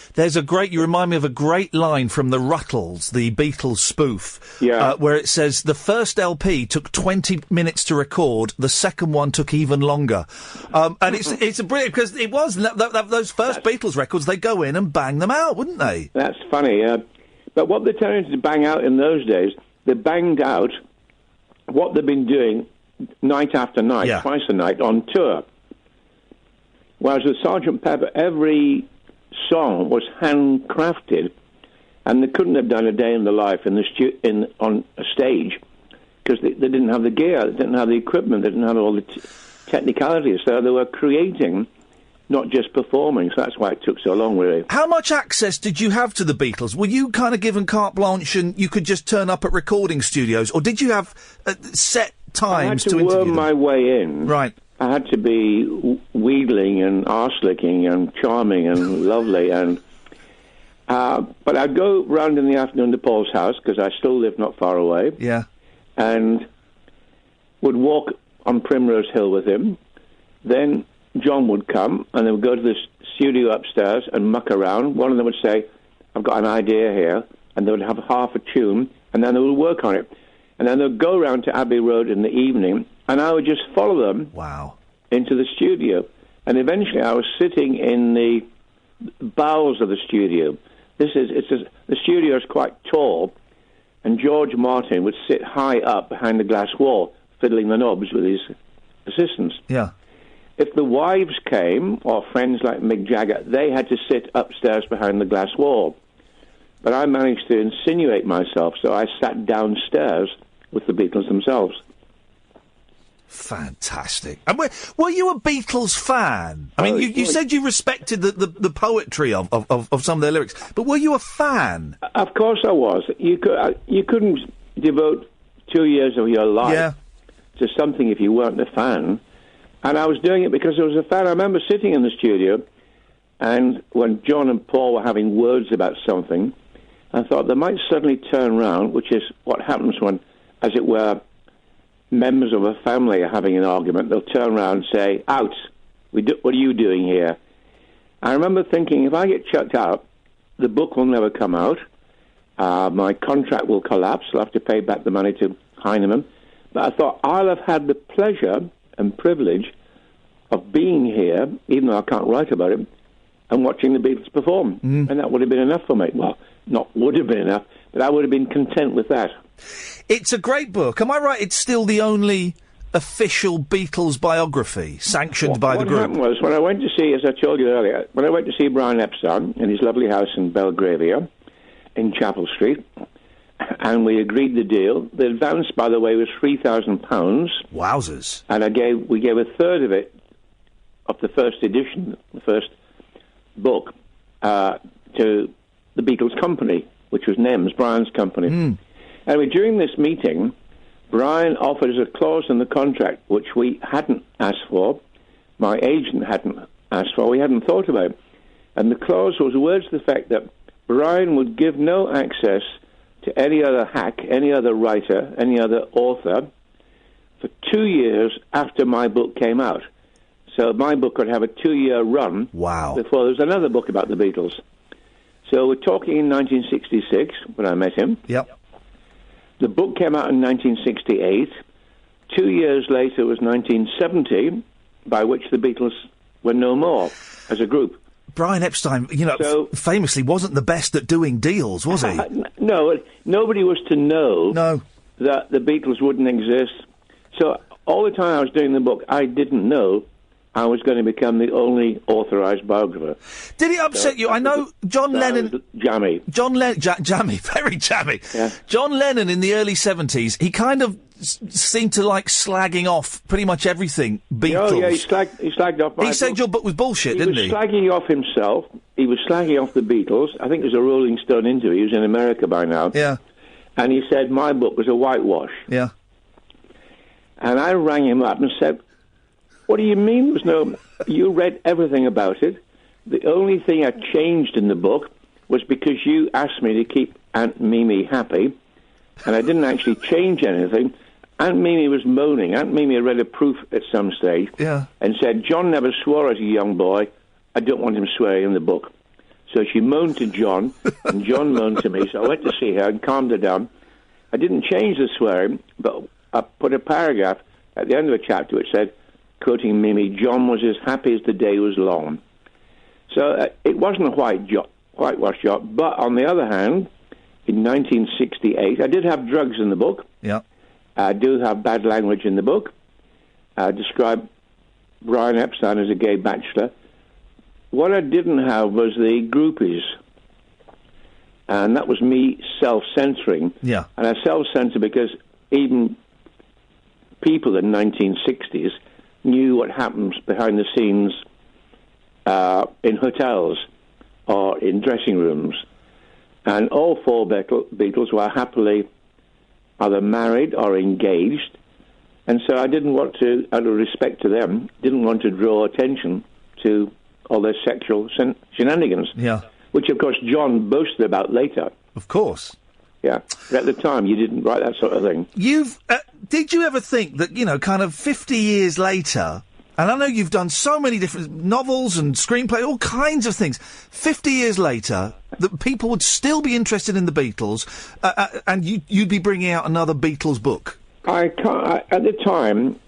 You remind me of a great line from the Ruttles, the Beatles spoof, where it says, the first LP took 20 minutes to record, the second one took even longer. And it's a brilliant, because it was, those first Beatles records, they go in and bang them out, wouldn't they? That's funny, but what they tended to bang out in those days, they banged out what they've been doing night after night, twice a night, on tour. Whereas with Sgt. Pepper, every song was handcrafted, and they couldn't have done a day in the life on a stage, because they didn't have the gear, they didn't have the equipment, they didn't have all the technicalities. So they were creating not just performing. So that's why it took so long, really. How much access did you have to the Beatles? Were you kind of given carte blanche and you could just turn up at recording studios, or did you have set times to interview them? I had to worm my way in. Right. I had to be wheedling and arse-licking and charming and lovely. And but I'd go round in the afternoon to Paul's house, because I still live not far away. Yeah. And would walk on Primrose Hill with him. Then John would come, and they would go to the studio upstairs and muck around. One of them would say, I've got an idea here, and they would have half a tune, and then they would work on it. And then they'd go round to Abbey Road in the evening, and I would just follow them into the studio. And eventually I was sitting in the bowels of the studio. The studio is quite tall, and George Martin would sit high up behind the glass wall, fiddling the knobs with his assistants. Yeah. If the wives came, or friends like Mick Jagger, they had to sit upstairs behind the glass wall. But I managed to insinuate myself, so I sat downstairs with the Beatles themselves. Fantastic. And were you a Beatles fan? I mean, you said you respected the poetry of some of their lyrics, but were you a fan? Of course I was. You couldn't devote 2 years of your life to something if you weren't a fan. And I was doing it because I was a fan. I remember sitting in the studio, and when John and Paul were having words about something, I thought they might suddenly turn round, which is what happens when, as it were, members of a family are having an argument. They'll turn around and say, out, what are you doing here? I remember thinking, if I get chucked out, the book will never come out, my contract will collapse, I'll have to pay back the money to Heinemann. But I thought, I'll have had the pleasure and privilege of being here, even though I can't write about it, and watching the Beatles perform. And that would have been enough for me. Well, not would have been enough, but I would have been content with that. It's a great book. Am I right? It's still the only official Beatles biography sanctioned by the group. What happened was, when I went to see, as I told you earlier, when I went to see Brian Epstein in his lovely house in Belgravia, in Chapel Street, and we agreed the deal. The advance, by the way, was £3,000. Wowzers! And we gave a third of it, of the first edition, the first book, to the Beatles company, which was NEMS, Brian's company. Anyway, during this meeting, Brian offered us a clause in the contract which we hadn't asked for, my agent hadn't asked for, we hadn't thought about it. And the clause was words to the effect that Brian would give no access to any other hack, any other writer, any other author for 2 years after my book came out. So my book would have a 2-year run before there was another book about the Beatles. So we're talking in 1966, when I met him. Yep. The book came out in 1968. 2 years later was 1970, by which the Beatles were no more as a group. Brian Epstein, famously wasn't the best at doing deals, was he? No, nobody was to know that the Beatles wouldn't exist. So all the time I was doing the book, I didn't know I was going to become the only authorised biographer. Did it upset you? I know John Lennon... Jammy. Jammy, very jammy. Yeah. John Lennon in the early 70s, he kind of seemed to like slagging off pretty much everything Beatles. Oh, yeah, he slagged off my book. He said your book was bullshit, didn't he? He was slagging off himself. He was slagging off the Beatles. I think there's a Rolling Stone interview. He was in America by now. Yeah. And he said my book was a whitewash. Yeah. And I rang him up and said, what do you mean? There was no... You read everything about it. The only thing I changed in the book was because you asked me to keep Aunt Mimi happy, and I didn't actually change anything. Aunt Mimi was moaning. Aunt Mimi had read a proof at some stage and said, John never swore as a young boy. I don't want him swearing in the book. So she moaned to John, and John moaned to me, so I went to see her and calmed her down. I didn't change the swearing, but I put a paragraph at the end of a chapter which said, quoting Mimi, John was as happy as the day was long. So it wasn't a whitewash job, but on the other hand, in 1968, I did have drugs in the book. Yeah. I do have bad language in the book. I describe Brian Epstein as a gay bachelor. What I didn't have was the groupies. And that was me self-censoring. Yeah. And I self-censored because even people in the 1960s knew what happens behind the scenes in hotels or in dressing rooms. And all four Beatles were happily either married or engaged. And so I didn't want to, out of respect to them, didn't want to draw attention to all their sexual shenanigans. Yeah. Which, of course, John boasted about later. Of course. Yeah. But at the time, you didn't write that sort of thing. Did you ever think that, kind of 50 years later, and I know you've done so many different novels and screenplay, all kinds of things, 50 years later, that people would still be interested in the Beatles, and you'd be bringing out another Beatles book? At the time,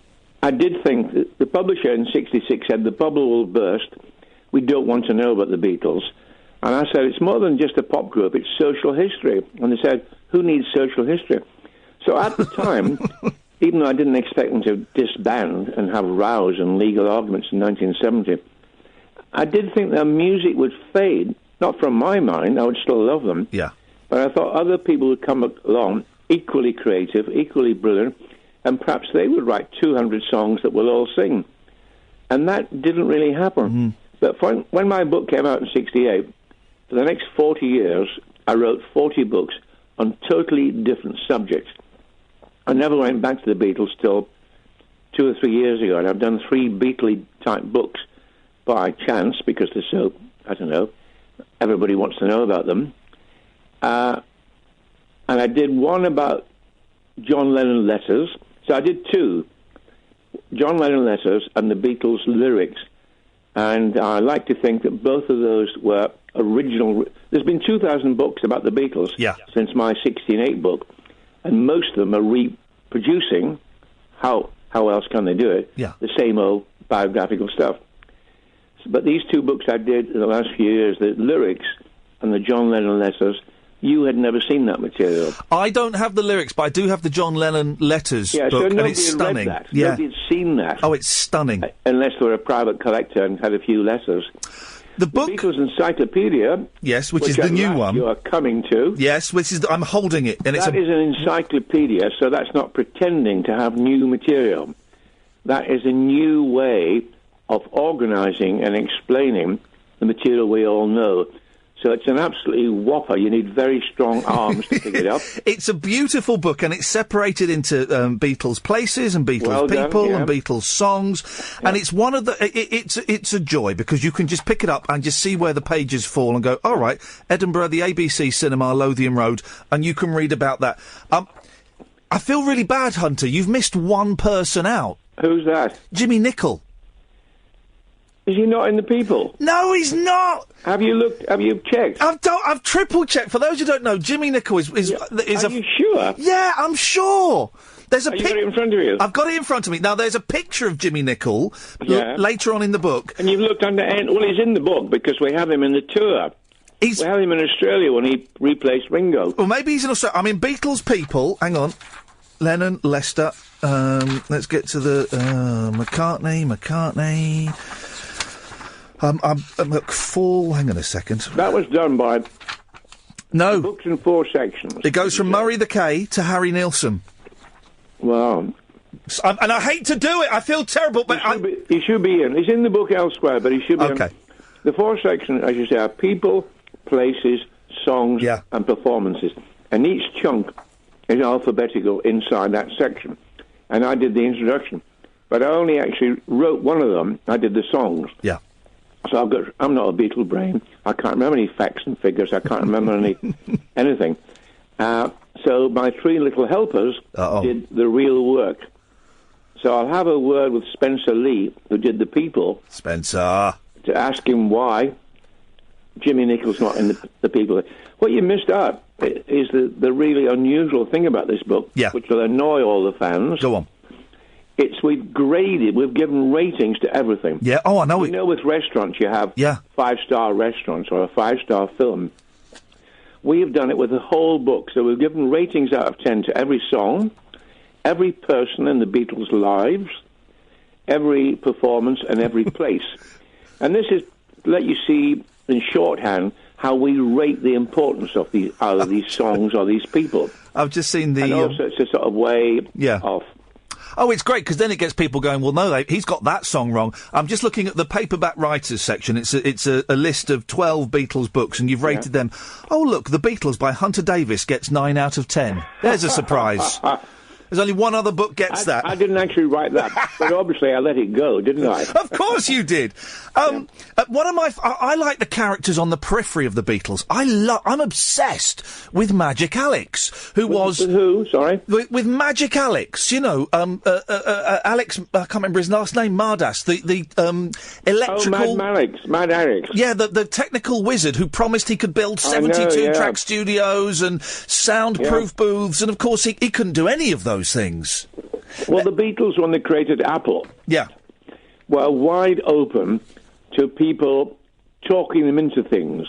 I did think that the publisher in 66 said the bubble will burst. We don't want to know about the Beatles. And I said, it's more than just a pop group, it's social history. And they said, who needs social history? So at the time, even though I didn't expect them to disband and have rows and legal arguments in 1970, I did think their music would fade. Not from my mind, I would still love them. Yeah. But I thought other people would come along, equally creative, equally brilliant, and perhaps they would write 200 songs that we'll all sing. And that didn't really happen. But when my book came out in 68, for the next 40 years, I wrote 40 books on totally different subjects. I never went back to the Beatles till 2 or 3 years ago, and I've done 3 Beatle-type books by chance, because they're so, I don't know, everybody wants to know about them. And I did one about John Lennon letters. So I did 2, John Lennon letters and the Beatles lyrics. And I like to think that both of those were original. There's been 2,000 books about the Beatles since my 16/8 book, and most of them are reproducing, how else can they do it, the same old biographical stuff. But these 2 books I did in the last few years, the lyrics and the John Lennon letters, you had never seen that material. I don't have the lyrics, but I do have the John Lennon letters book, and it's stunning. Read that. Nobody had seen that. Oh, it's stunning. Unless they were a private collector and had a few letters. The Beatles Encyclopedia... Yes, which is the new one. You are coming to. Yes, which is... I'm holding it. And that is an encyclopedia, so that's not pretending to have new material. That is a new way of organising and explaining the material we all know. So it's an absolutely whopper. You need very strong arms to pick it up. It's a beautiful book, and it's separated into Beatles places and Beatles people and Beatles songs. Yeah. And it's one of the... It's a joy, because you can just pick it up and just see where the pages fall and go, all right, Edinburgh, the ABC Cinema, Lothian Road, and you can read about that. I feel really bad, Hunter. You've missed one person out. Who's that? Jimmy Nicol. Is he not in the People? No, he's not. Have you looked? Have you checked? I've triple checked. For those who don't know, Jimmy Nicol is Are you sure? Yeah, I'm sure. There's a you got it in front of you? I've got it in front of me. Now, there's a picture of Jimmy Nicol later on in the book. And you've looked under... Well, he's in the book because we have him in the tour. We have him in Australia when he replaced Ringo. Well, maybe he's in Australia. I mean, Beatles people... Hang on. Lennon, Lester... let's get to the... McCartney... Look, Fall... Hang on a second. That was done by... No. Books in 4 sections. It goes from Murray the K to Harry Nilsson. Well... and I hate to do it. I feel terrible, but... He should be in. He's in the book elsewhere, but he should be in. Okay. The 4 sections, as you say, are people, places, songs, and performances. And each chunk is alphabetical inside that section. And I did the introduction. But I only actually wrote one of them. I did the songs. Yeah. So I'm not a Beatle brain. I can't remember any facts and figures. I can't remember anything. So my 3 little helpers did the real work. So I'll have a word with Spencer Lee, who did the People. Spencer. To ask him why Jimmy Nicol's not in the People. What you missed out is the really unusual thing about this book, which will annoy all the fans. Go on. We've given ratings to everything. Yeah, I know it. You know, with restaurants, you have 5-star restaurants or a 5-star film. We have done it with the whole book. So we've given ratings out of 10 to every song, every person in the Beatles' lives, every performance, and every place. And this is to let you see in shorthand how we rate the importance of either these songs or these people. I've just seen the... And also it's a sort of way of Oh, it's great, because then it gets people going, well, no, he's got that song wrong. I'm just looking at the paperback writers section. It's a list of 12 Beatles books, and you've rated them. Oh, look, The Beatles by Hunter Davies gets 9 out of 10. There's a surprise. There's only one other book gets that. I didn't actually write that, but obviously I let it go, didn't I? Of course you did. One of my... I like the characters on the periphery of the Beatles. I'm obsessed with Magic Alex, who was... With who, sorry? With Magic Alex, you know, Alex, I can't remember his last name, Mardas, the electrical... Oh, Mad Alex. Yeah, the technical wizard who promised he could build 72-track studios and soundproof booths, and of course he couldn't do any of those things. Well, the Beatles, when they created Apple, were wide open to people talking them into things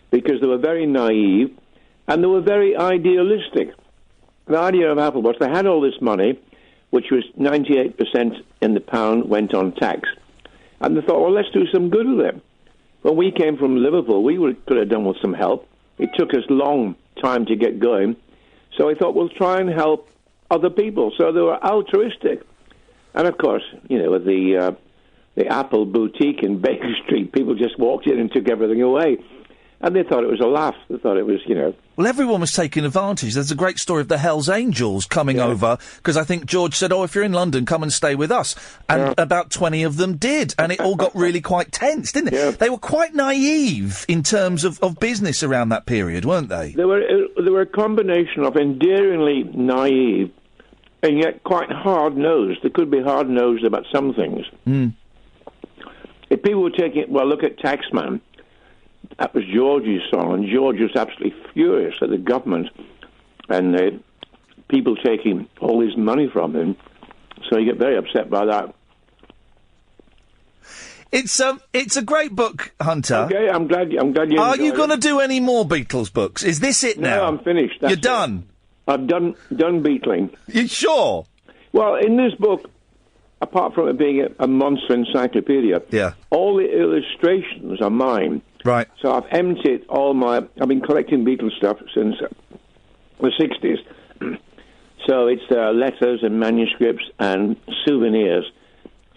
because they were very naive and they were very idealistic. The idea of Apple was they had all this money, which was 98% in the pound went on tax, and they thought, well, let's do some good with it. When we came from Liverpool, could have done with some help. It took us long time to get going, so I thought, we'll try and help other people. So they were altruistic. And of course, you know, with the Apple boutique in Baker Street, people just walked in and took everything away. And they thought it was a laugh. They thought it was, you know... Well, everyone was taking advantage. There's a great story of the Hells Angels coming over, because I think George said, oh, if you're in London, come and stay with us. And about 20 of them did. And it all got really quite tense, didn't it? Yeah. They were quite naive in terms of business around that period, weren't they? They were a combination of endearingly naive and yet quite hard-nosed. They could be hard-nosed about some things. If people were taking it, well, look at Taxman. That was George's song, and George was absolutely furious at the government and the people taking all his money from him. So you get very upset by that. It's a great book, Hunter. Okay, I'm glad you enjoyed it. Are you going to do any more Beatles books? Is this it now? No, I'm finished. You're done? I've done Beatling. You sure? Well, in this book, apart from it being a monster encyclopedia, all the illustrations are mine. Right. So I've emptied I've been collecting Beatles stuff since the 60s. So it's letters and manuscripts and souvenirs.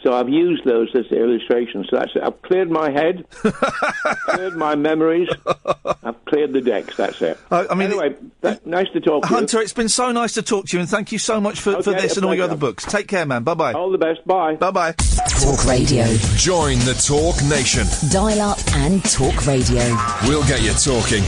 So I've used those as illustrations. So that's it. I've cleared my head, cleared my memories. I've cleared the decks. That's it. Anyway, nice to talk to you. Hunter, it's been so nice to talk to you, and thank you so much for this and all your other books. Take care, man. Bye-bye. All the best. Bye. Bye-bye. Talk Radio. Join the Talk Nation. Dial up and talk radio. We'll get you talking.